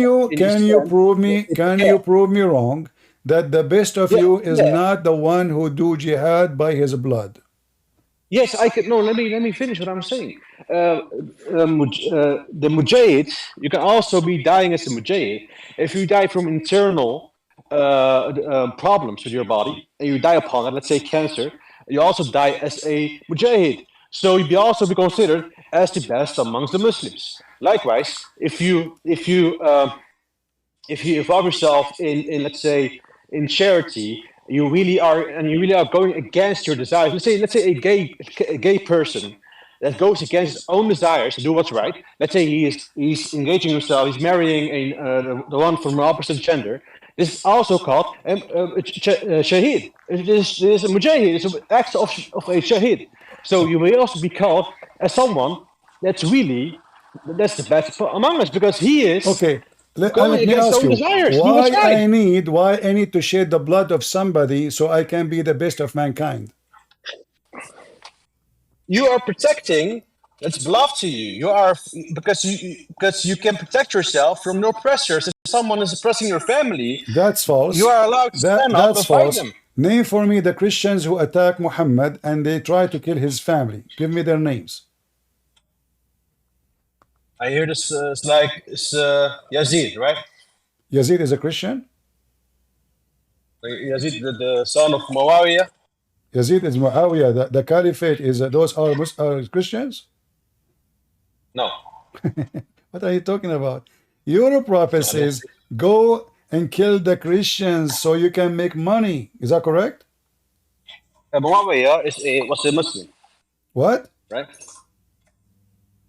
Speaker 1: you prove me wrong that the best of you is not the one who do jihad by his blood?
Speaker 16: Yes, I could. No, let me finish what I'm saying. The mujahid, you can also be dying as a mujahid if you die from internal problems with your body and you die upon it. Let's say cancer. You also die as a mujahid, so you'd also be considered as the best amongst the Muslims. Likewise, if you involve yourself in let's say in charity, you really are going against your desires. Let's say a gay person that goes against his own desires to do what's right. Let's say he's engaging himself, he's marrying the one from the opposite gender. This is also called shaheed. It is a mujahid. It's an act of a shaheed. So you may also be called as someone that's the best among us because he is.
Speaker 1: Okay. Let me
Speaker 16: against
Speaker 1: ask you,
Speaker 16: desires.
Speaker 1: why I need to shed the blood of somebody so I can be the best of mankind?
Speaker 16: You are protecting. That's beloved to you. You are because you can protect yourself from no pressures. If someone is oppressing your family,
Speaker 1: that's false.
Speaker 16: You are allowed to stand up and fight them.
Speaker 1: Name for me the Christians who attack Muhammad and they try to kill his family. Give me their names.
Speaker 16: I hear this. It's Yazid, right?
Speaker 1: Yazid is a Christian?
Speaker 16: Yazid, the son of Muawiyah.
Speaker 1: Yazid is Muawiyah. The caliphate is those are Christians?
Speaker 16: No.
Speaker 1: What are you talking about? Your prophet says, go and kill the Christians so you can make money. Is that correct?
Speaker 16: Muawiyah was a Muslim.
Speaker 1: What?
Speaker 16: Right?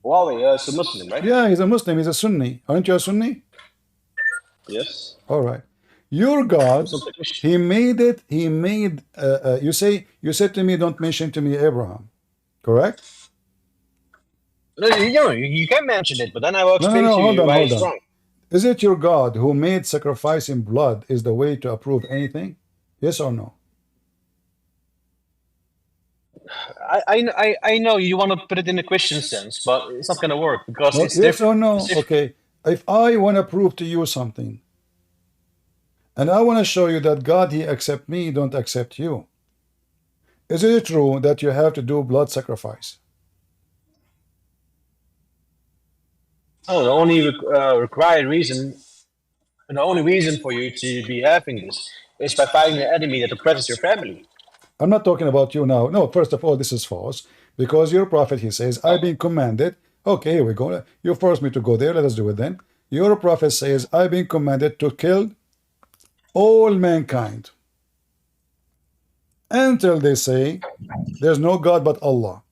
Speaker 16: Muawiyah is a Muslim, right?
Speaker 1: Yeah, he's a Muslim. He's a Sunni. Aren't you a Sunni?
Speaker 16: Yes.
Speaker 1: All right. Your God, he made it. He made. You said to me, don't mention to me Abraham. Correct?
Speaker 16: No, you can mention it, but then I will explain to you why it's wrong.
Speaker 1: Is it your God who made sacrificing blood is the way to approve anything? Yes or no?
Speaker 16: I know you want to put it in a Christian sense, but it's not going to work because it's
Speaker 1: yes
Speaker 16: different.
Speaker 1: Or no? Okay. If I want to prove to you something, and I want to show you that God, he accept me, don't accept you. Is it true that you have to do blood sacrifice?
Speaker 16: Oh, the only required reason, and the only reason for you to be having this is by fighting the enemy that oppresses your family.
Speaker 1: I'm not talking about you now. No, first of all, this is false. Because your prophet, he says, I've been commanded. Okay, here we go. You forced me to go there. Let us do it then. your prophet says, I've been commanded to kill all mankind until they say there's no God but Allah.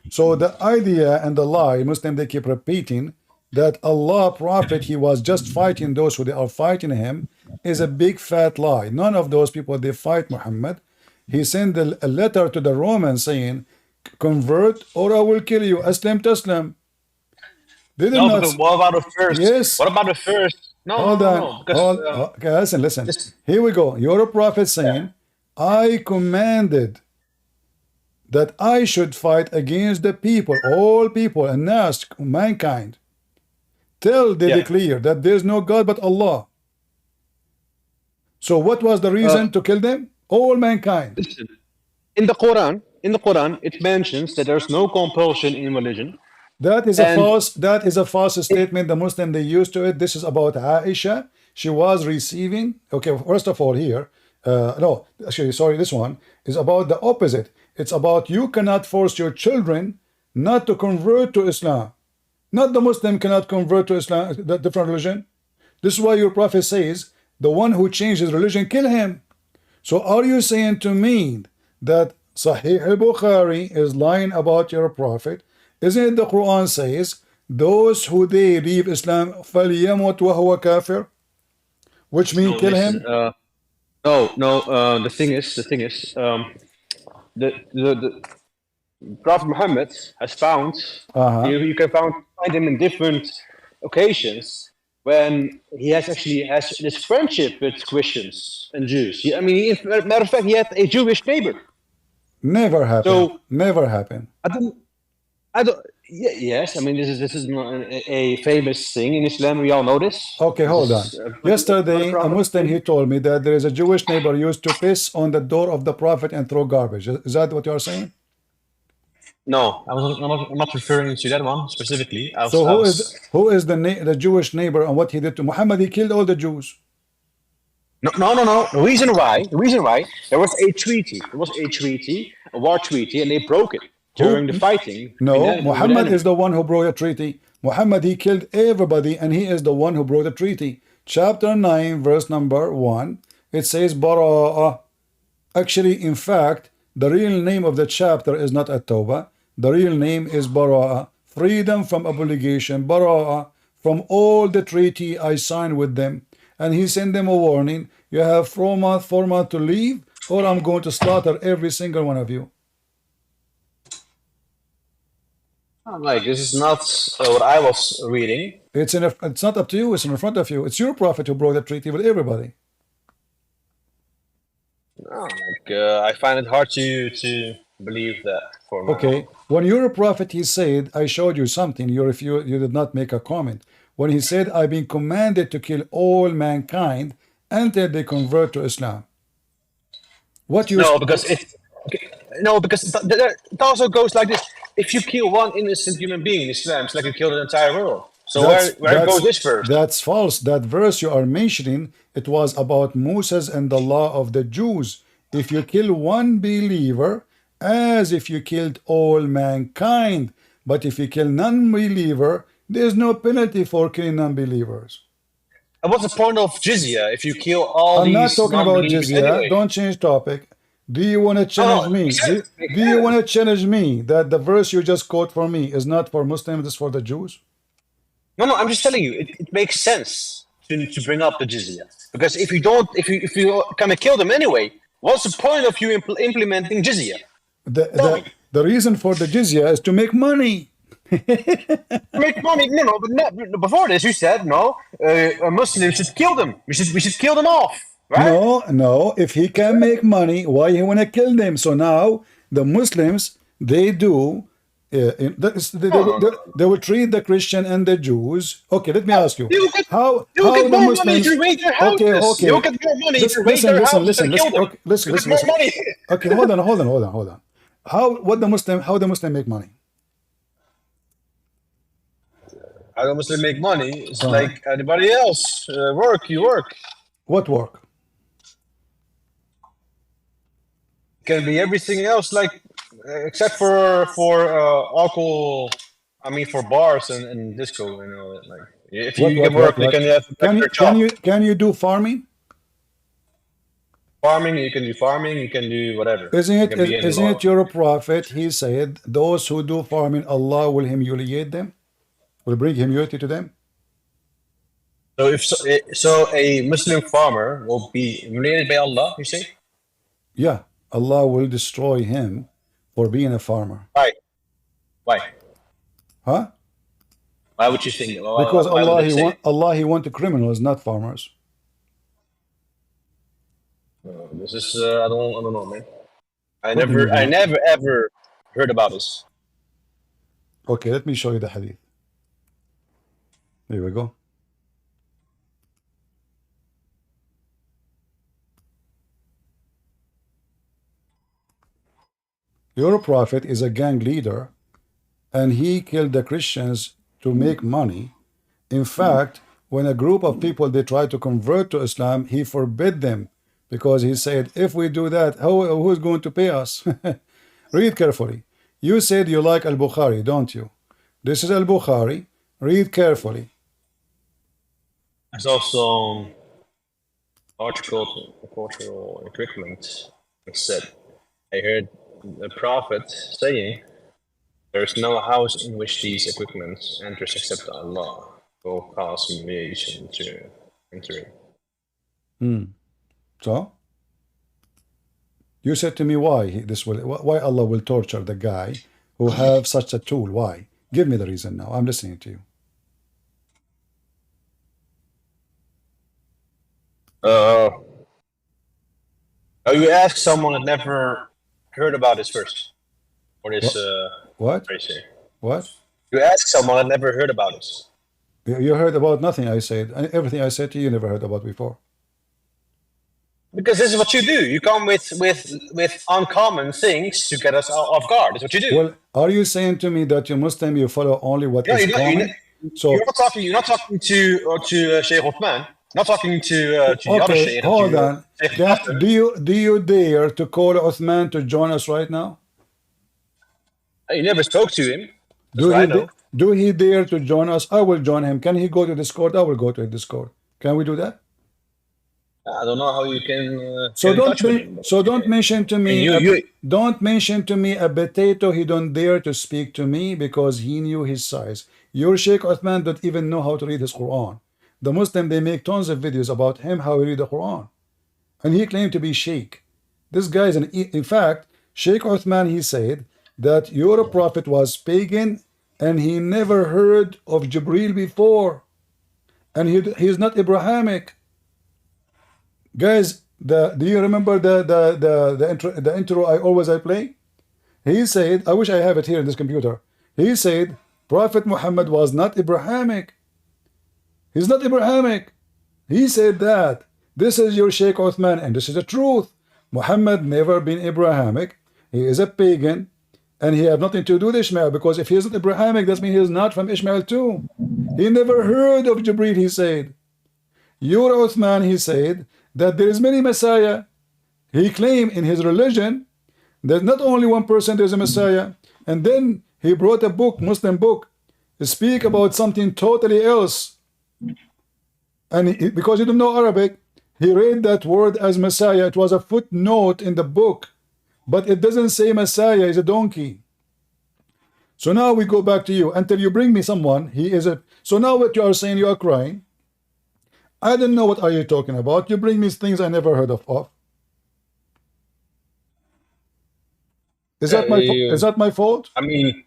Speaker 1: So the idea and the lie, Muslim, they keep repeating that Allah prophet, he was just fighting those who they are fighting him, is a big fat lie. None of those people, they fight Muhammad. He sent a letter to the Romans saying, convert or I will kill you. Aslam taslam. They did
Speaker 16: No,
Speaker 1: not.
Speaker 16: but what about the first?
Speaker 1: Yes.
Speaker 16: What about the first? No,
Speaker 1: Hold
Speaker 16: no,
Speaker 1: on.
Speaker 16: no, because
Speaker 1: Okay, listen. Here we go. You're a prophet saying, I commanded that I should fight against the people, all people, and nas, mankind, till they declare that there's no God but Allah. So what was the reason to kill them? All mankind.
Speaker 16: Listen, in the Quran, it mentions that there's no compulsion in religion.
Speaker 1: That is a false statement. The Muslim, they used to it. This is about Aisha. She was receiving. Okay, first of all, here, no, actually, sorry, this one is about the opposite. It's about you cannot force your children not to convert to Islam. Not the Muslim cannot convert to Islam, the different religion. This is why your prophet says, the one who changed his religion, kill him. So are you saying to me that Sahih al-Bukhari is lying about your prophet? Isn't it the Quran says, those who they leave Islam, فَلْيَمُتْ وَهُوَ كَافِرٌ? Which means kill him?
Speaker 16: The thing is, the Prophet Muhammad has found, you can find him in different occasions when he has this friendship with Christians and Jews. I mean, matter of fact, he had a Jewish neighbor.
Speaker 1: Never happened. So, never happened.
Speaker 16: Yes, I mean, this is not a famous thing in Islam. We all know this.
Speaker 1: Okay, hold on. Yesterday, a Muslim, he told me that there is a Jewish neighbor used to piss on the door of the Prophet and throw garbage. Is that what you are saying?
Speaker 16: No, I'm not referring to that one specifically.
Speaker 1: So who is the Jewish neighbor and what he did to Muhammad? He killed all the Jews.
Speaker 16: No. The reason why there was a treaty. There was a war treaty, and they broke it during the fighting.
Speaker 1: No, Muhammad is the one who broke the treaty. Muhammad, he killed everybody, and he is the one who broke the treaty. Chapter 9, verse number 1, it says Bara'ah. Actually, in fact, the real name of the chapter is not At-Tawbah. The real name is Bara'ah. Freedom from obligation. Bara'ah. From all the treaty I signed with them. And he sent them a warning. You have 4 months to leave, or I'm going to slaughter every single one of you.
Speaker 16: Like, this is not what I was reading.
Speaker 1: It's not up to you. It's in front of you. It's your prophet who broke the treaty with everybody.
Speaker 16: No, I find it hard to believe that.
Speaker 1: Okay, when your prophet, he said, I showed you something, you did not make a comment. When he said, I've been commanded to kill all mankind until they convert to Islam.
Speaker 16: Because it also goes like this. If you kill one innocent human being in Islam, it's like you killed the entire world. So where goes this verse?
Speaker 1: That's false. That verse you are mentioning, it was about Moses and the law of the Jews. If you kill one believer, as if you killed all mankind. But if you kill non-believer, there's no penalty for killing non-believers.
Speaker 16: And what's the point of jizya if you kill all these?
Speaker 1: I'm not talking about jizya. Anyway. Don't change topic. Do you want to challenge me? Do you want to challenge me that the verse you just quote for me is not for Muslims, it's for the Jews?
Speaker 16: No, I'm just telling you, it makes sense to bring up the jizya. Because if you kind of kill them anyway, what's the point of you implementing jizya?
Speaker 1: The reason for the jizya is to make money.
Speaker 16: Make money? No, but before this you said no. A Muslim should kill them. We should kill them off. Right?
Speaker 1: No. If he can make money, why he want to kill them? So now the Muslims, they do. They will treat the Christian and the Jews. Okay, let me ask you. How the Muslims? Okay.
Speaker 16: You get more money if you raid their houses and kill them.
Speaker 1: Listen. Okay, hold on. How the Muslim make money?
Speaker 16: How the Muslim make money? It's like anybody else. You work.
Speaker 1: What work?
Speaker 16: Can be everything else, like except for alcohol. I mean, for bars and disco, If you can work, you can have a better job.
Speaker 1: Can you do farming?
Speaker 16: Farming, you can do farming, you can do whatever.
Speaker 1: Isn't it your prophet? He said, those who do farming, Allah will humiliate them, will bring humility to them.
Speaker 16: So a Muslim farmer will be humiliated by Allah, you say?
Speaker 1: Yeah, Allah will destroy him for being a farmer.
Speaker 16: Why? Why?
Speaker 1: Huh?
Speaker 16: Why would you think?
Speaker 1: Because Allah he want the criminals, not farmers.
Speaker 16: This is I don't know, man. I never ever heard about this.
Speaker 1: Okay, let me show you the hadith. Here we go. Your prophet is a gang leader, and he killed the Christians to make money. In fact, when a group of people they tried to convert to Islam, he forbid them because he said, if we do that, who is going to pay us? Read carefully. You said you like Al-Bukhari, don't you? This is Al-Bukhari. Read carefully.
Speaker 16: There's also cultural equipment. It said, I heard the prophet saying, there is no house in which these equipments enters except Allah will cause humiliation to enter in.
Speaker 1: So you said to me why Allah will torture the guy who have such a tool. Why? Give me the reason now. I'm listening to you.
Speaker 16: You ask someone that never heard about this first. Or this
Speaker 1: what? What?
Speaker 16: You ask someone that never heard about this.
Speaker 1: You heard about nothing I said. Everything I said to you never heard about before.
Speaker 16: Because this is what you do. You come with uncommon things to get us off guard. That's what you do.
Speaker 1: Well, are you saying to me that you Muslim you follow only what is common? So
Speaker 16: you're not talking to Sheikh Uthman. Not talking to the other Sheikh.
Speaker 1: Hold on. Do you dare to call Uthman to join us right now?
Speaker 16: You never spoke to him.
Speaker 1: Do he dare to join us? I will join him. Can he go to Discord? I will go to Discord. Can we do that?
Speaker 16: I don't know how you can.
Speaker 1: Don't mention to me. Don't mention to me a potato. He don't dare to speak to me because he knew his size. Your Sheikh Uthman don't even know how to read his Quran. The Muslim they make tons of videos about him how he read the Quran, and he claimed to be Sheikh. This guy is in fact Sheikh Uthman. He said that your prophet was pagan and he never heard of Jibril before, and he's not Abrahamic. Guys, do you remember the intro I play? He said, I wish I have it here in this computer. He said Prophet Muhammad was not Abrahamic. He's not Abrahamic. He said that. This is your Sheikh Uthman, and this is the truth. Muhammad never been Abrahamic. He is a pagan, and he have nothing to do with Ishmael, because if he isn't Abrahamic, that means he is not from Ishmael too. He never heard of Jibril, he said. Your Uthman, he said, that there is many Messiah. He claimed in his religion that not only one person there's a Messiah, and then he brought a book, Muslim book, to speak about something totally else. And because he didn't know Arabic, he read that word as Messiah. It was a footnote in the book, but it doesn't say Messiah is a donkey. So now we go back to you until you bring me someone. So now what you are saying, you are crying. I don't know what are you talking about. You bring me things I never heard of. Is that my fault?
Speaker 16: I mean,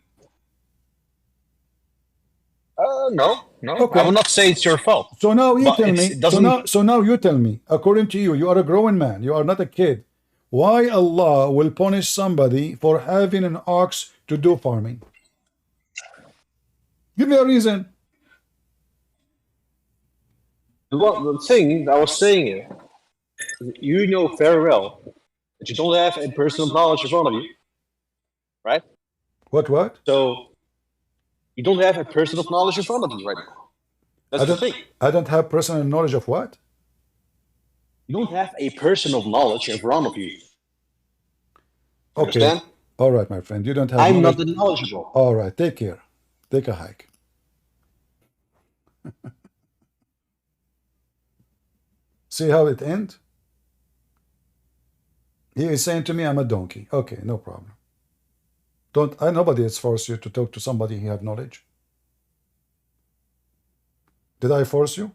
Speaker 16: no.
Speaker 1: Okay.
Speaker 16: I will not say it's your fault.
Speaker 1: So now you tell me. So now you tell me. According to you, you are a growing man. You are not a kid. Why Allah will punish somebody for having an ox to do farming? Give me a reason.
Speaker 16: The thing I was saying is, you know very well that you don't have a personal knowledge in front of you, right?
Speaker 1: What?
Speaker 16: So you don't have a personal knowledge in front of you right now. That's the thing.
Speaker 1: I don't have personal knowledge of what?
Speaker 16: You don't have a personal knowledge in front of you.
Speaker 1: Okay.
Speaker 16: Understand?
Speaker 1: All right, my friend. You don't have.
Speaker 16: I'm not knowledgeable.
Speaker 1: All right. Take care. Take a hike. See how it ends? He is saying to me, I'm a donkey. Okay, no problem. Nobody has forced you to talk to somebody who have knowledge. Did I force you?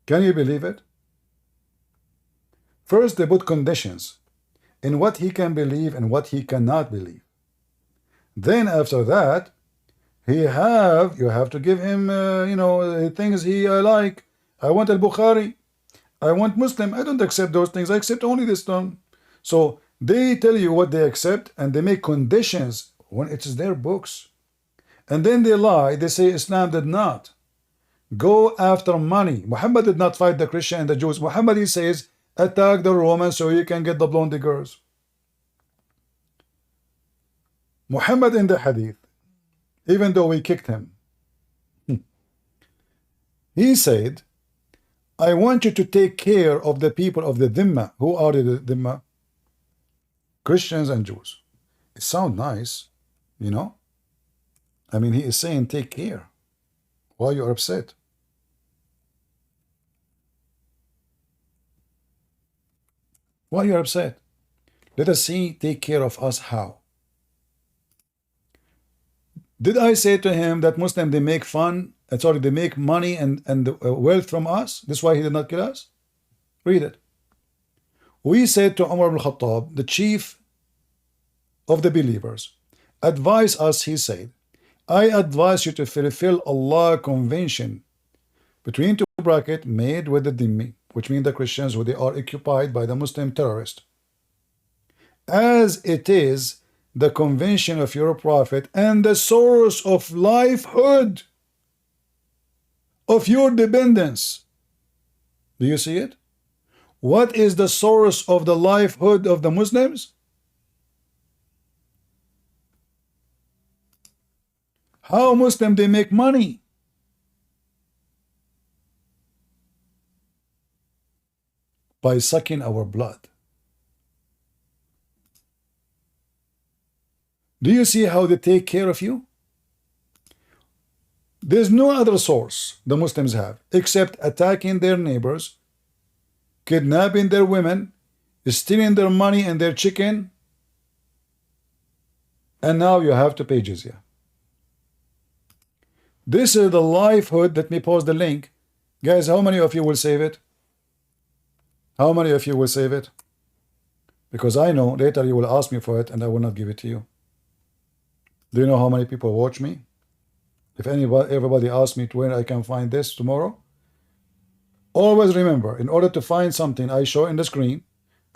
Speaker 1: Can you believe it? First, they put conditions in what he can believe and what he cannot believe. Then after that, you have to give him, things he like. I want al-Bukhari. I want Muslim. I don't accept those things. I accept only this one. So they tell you what they accept and they make conditions when it is their books. And then they lie. They say Islam did not go after money. Muhammad did not fight the Christian and the Jews. Muhammad, he says, attack the Romans so you can get the blonde girls. Muhammad in the hadith, even though we kicked him, he said, I want you to take care of the people of the Dhimma. Who are the Dhimma? Christians and Jews. It sounds nice, you know? I mean, he is saying take care. Why you are upset? Why you are upset? Let us see, take care of us how. Did I say to him that Muslims, they make they make money and wealth from us? This is why he did not kill us? Read it. We said to Umar ibn Khattab, the chief of the believers, advise us, he said, I advise you to fulfill Allah convention between two brackets made with the Dhimmi, which means the Christians who they are occupied by the Muslim terrorist, as it is the convention of your prophet and the source of livelihood of your dependence. Do you see it? What is the source of the livelihood of the Muslims? How Muslims they make money? By sucking our blood. Do you see how they take care of you? There's no other source the Muslims have except attacking their neighbors, kidnapping their women, stealing their money and their chicken, and now you have to pay jizya. This is the livelihood. Let me post the link. Guys, how many of you will save it? How many of you will save it? Because I know later you will ask me for it and I will not give it to you. Do you know how many people watch me? If everybody asks me where I can find this tomorrow, always remember, in order to find something I show in the screen,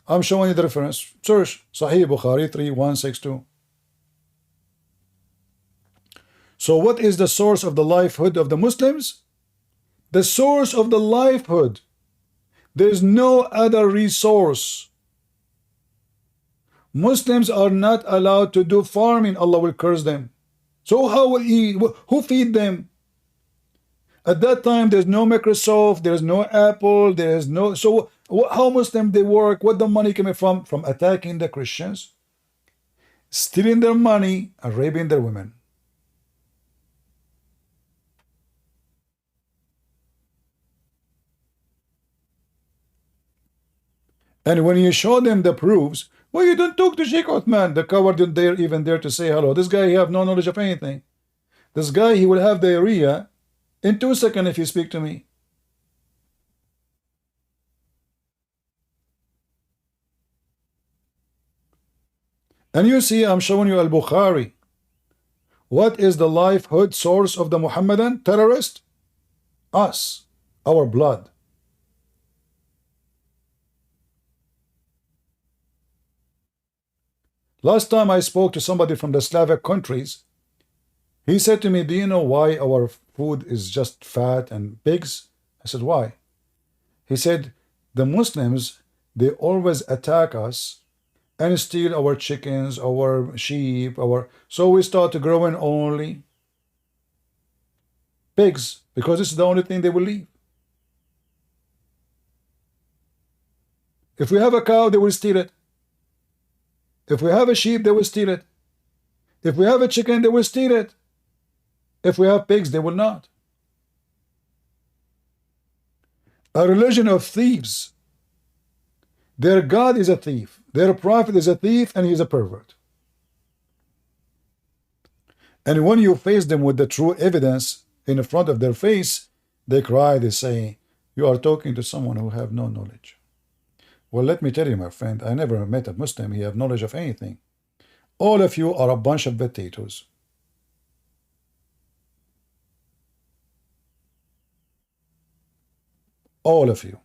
Speaker 1: I'm showing you the reference. Search Sahih Bukhari 3162. So what is the source of the livelihood of the Muslims? The source of the livelihood. There is no other resource. Muslims are not allowed to do farming. Allah will curse them. So how will who feed them? At that time, there's no Microsoft, there's no Apple, there's no... So how Muslims they work? What the money coming from? From attacking the Christians, stealing their money, and raping their women. And when you show them the proofs, well, you don't talk to Sheikh Uthman. The coward didn't even dare to say hello. This guy, he have no knowledge of anything. This guy, he will have diarrhea in 2 seconds if you speak to me. And you see, I'm showing you Al-Bukhari. What is the livelihood source of the Muhammadan terrorist? Us, our blood. Last time I spoke to somebody from the Slavic countries, he said to me, do you know why our food is just fat and pigs? I said, why? He said, the Muslims, they always attack us and steal our chickens, our sheep, so we start growing only pigs, because this is the only thing they will leave. If we have a cow, they will steal it. If we have a sheep, they will steal it. If we have a chicken, they will steal it. If we have pigs, they will not. A religion of thieves. Their God is a thief. Their prophet is a thief, and he's a pervert. And when you face them with the true evidence in front of their face, they cry, they say, you are talking to someone who have no knowledge. Well, let me tell you, my friend, I never met a Muslim who have knowledge of anything. All of you are a bunch of potatoes. All of you.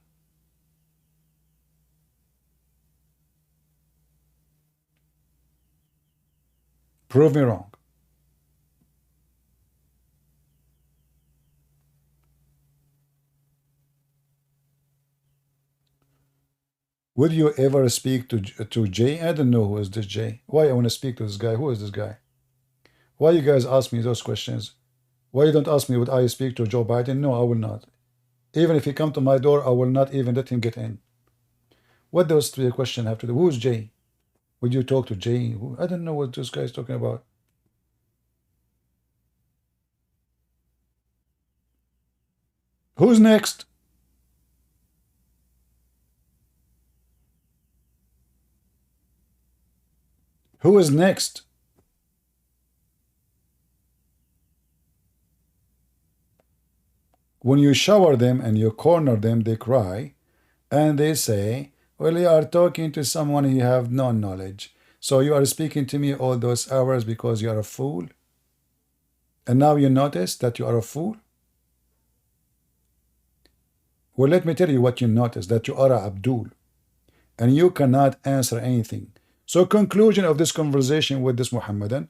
Speaker 1: Prove me wrong. Would you ever speak to Jay? I don't know who is this Jay. Why I want to speak to this guy? Who is this guy? Why you guys ask me those questions? Why you don't ask me would I speak to Joe Biden? No, I will not. Even if he come to my door, I will not even let him get in. What those three questions have to do? Who's Jay? Would you talk to Jay? I don't know what this guy is talking about. Who's next? Who is next? When you shower them and you corner them, they cry and they say, well, you are talking to someone you have no knowledge. So you are speaking to me all those hours because you are a fool? And now you notice that you are a fool? Well, let me tell you what you notice, that you are a Abdul. And you cannot answer anything. So conclusion of this conversation with this Muhammadan,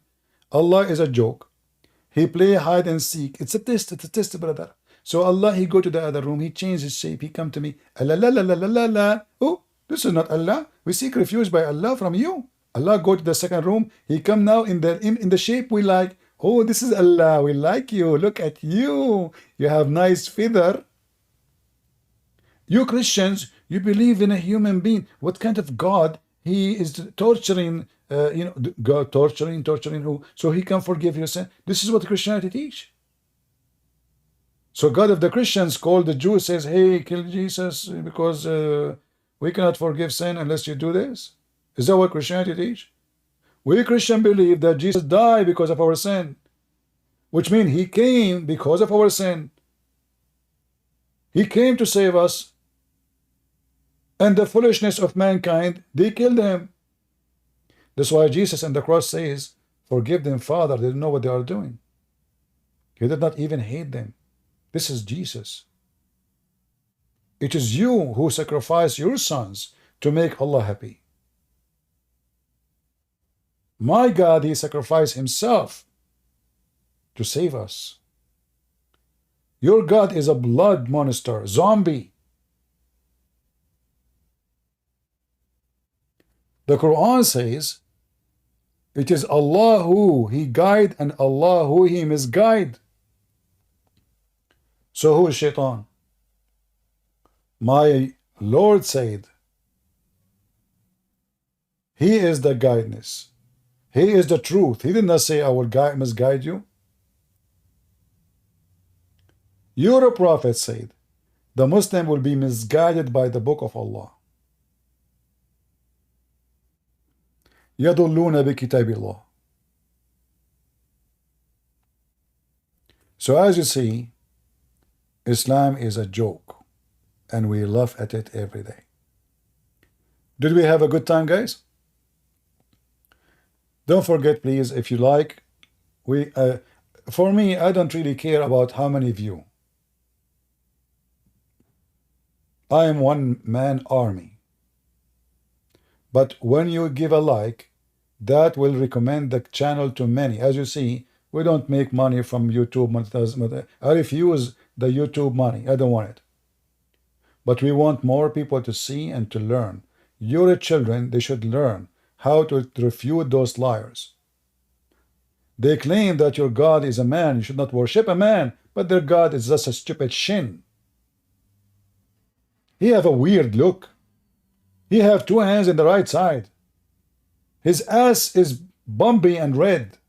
Speaker 1: Allah is a joke. He play hide and seek. It's a test, brother. So Allah, he go to the other room, he changed his shape, he come to me, Allah, la, la, la, la, la, la. Oh, this is not Allah. We seek refuge by Allah from you. Allah go to the second room, he come now in the shape we like. Oh, this is Allah, we like you, look at you. You have nice feather. You Christians, you believe in a human being. What kind of God? He is torturing, God torturing who? So he can forgive your sin. This is what Christianity teach. So God of the Christians called the Jews, says, hey, kill Jesus because we cannot forgive sin unless you do this. Is that what Christianity teach? We Christians believe that Jesus died because of our sin, which means he came because of our sin. He came to save us. And the foolishness of mankind, they killed him. That's why Jesus on the cross says, forgive them, Father, they don't know what they are doing. He did not even hate them. This is Jesus. It is you who sacrifice your sons to make Allah happy. My God, he sacrificed himself to save us. Your God is a blood monster, zombie. The Quran says, it is Allah who he guide and Allah who he misguide. So who is Shaitan? My Lord said, he is the guidance. He is the truth. He did not say, I will misguide you. Your prophet said, the Muslim will be misguided by the book of Allah. يَضُلُّونَ بِكِتَابِ اللَّهِ. So as you see, Islam is a joke, and we laugh at it every day. Did we have a good time, guys? Don't forget, please, if you like, for me, I don't really care about how many view. I am one-man army. But when you give a like, that will recommend the channel to many. As you see, we don't make money from YouTube. I refuse the YouTube money. I don't want it. But we want more people to see and to learn. Your children, they should learn how to refute those liars. They claim that your God is a man. You should not worship a man. But their God is just a stupid shin. He have a weird look. He have two hands in the right side. His ass is bumpy and red.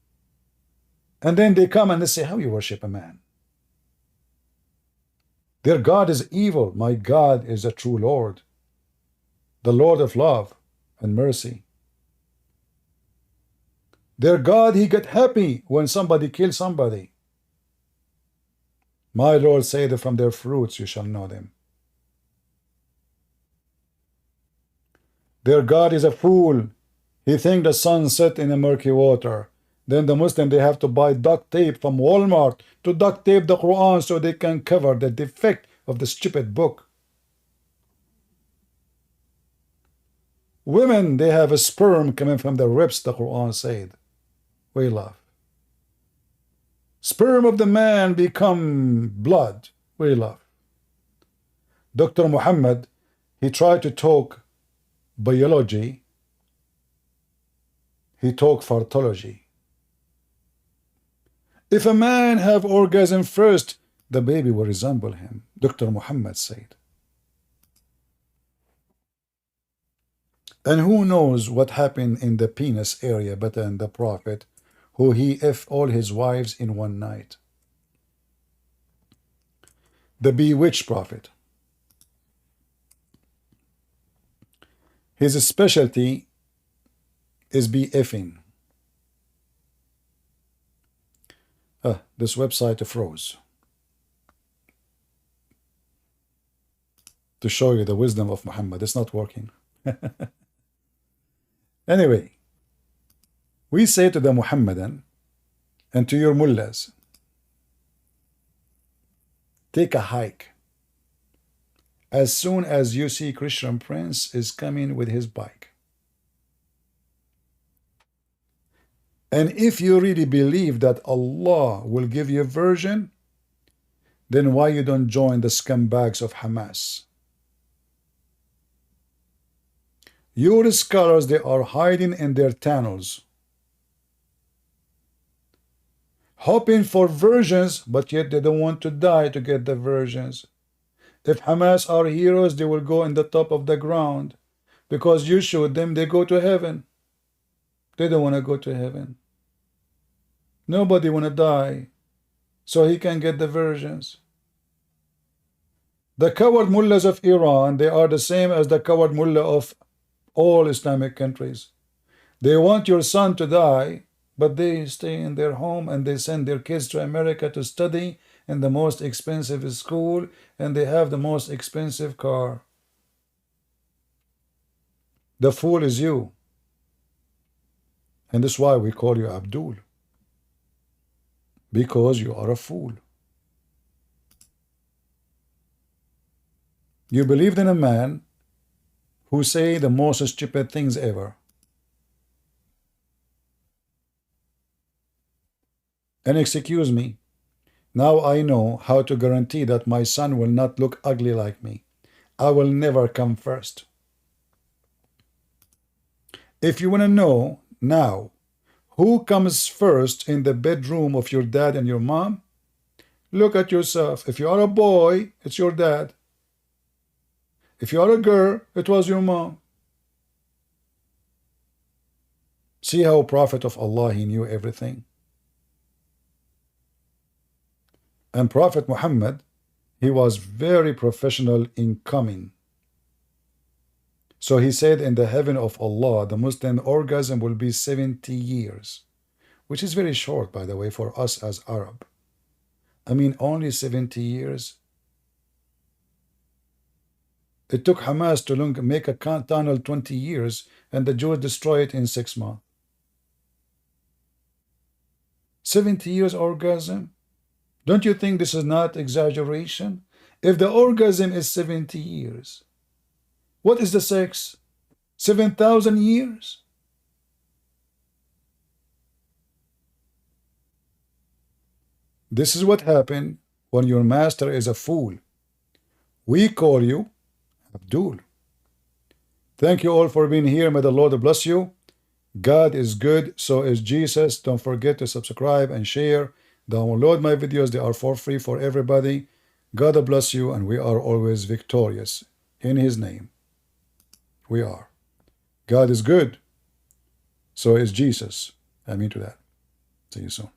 Speaker 1: And then they come and they say, how you worship a man? Their God is evil. My God is a true Lord, the Lord of love and mercy. Their God, he get happy when somebody kills somebody. My Lord said, from their fruits you shall know them. Their God is a fool. He thinks the sun set in a murky water. Then the Muslim, they have to buy duct tape from Walmart to duct tape the Quran so they can cover the defect of the stupid book. Women, they have a sperm coming from their ribs, the Quran said. We laugh. Sperm of the man become blood. We laugh. Dr. Muhammad, he tried to talk biology. He talk fartology. If a man have orgasm first, the baby will resemble him, Dr. Muhammad said. And who knows what happened in the penis area better than the Prophet, who he effed all his wives in one night. The bewitched Prophet. His specialty is BFing. This website froze. To show you the wisdom of Muhammad. It's not working. Anyway, we say to the Muhammadan and to your mullahs, take a hike. As soon as you see Christian Prince is coming with his bike. And if you really believe that Allah will give you a version, then why you don't join the scumbags of Hamas? Your scholars, they are hiding in their tunnels, hoping for versions, but yet they don't want to die to get the versions. If Hamas are heroes, they will go in the top of the ground, because you shoot them, they go to heaven. They don't want to go to heaven. Nobody want to die, so he can get the versions. The coward mullahs of Iran, they are the same as the coward mullah of all Islamic countries. They want your son to die, but they stay in their home and they send their kids to America to study in the most expensive school, and they have the most expensive car. The fool is you. And that's why we call you Abdul. Because you are a fool. You believed in a man who say the most stupid things ever. And excuse me, now I know how to guarantee that my son will not look ugly like me. I will never come first. If you want to know now who comes first in the bedroom of your dad and your mom, look at yourself. If you are a boy, it's your dad. If you are a girl, it was your mom. See how Prophet of Allah, he knew everything. And Prophet Muhammad, he was very professional in coming. So he said, in the heaven of Allah, the Muslim orgasm will be 70 years, which is very short, by the way, for us as Arab. I mean, only 70 years. It took Hamas to make a tunnel 20 years, and the Jews destroy it in 6 months. 70 years orgasm? Don't you think this is not exaggeration? If the orgasm is 70 years, what is the sex? 7,000 years? This is what happened when your master is a fool. We call you Abdul. Thank you all for being here. May the Lord bless you. God is good, so is Jesus. Don't forget to subscribe and share. Download my videos. They are for free for everybody. God bless you, and we are always victorious. In His name, we are. God is good, so is Jesus. Amen to that. See you soon.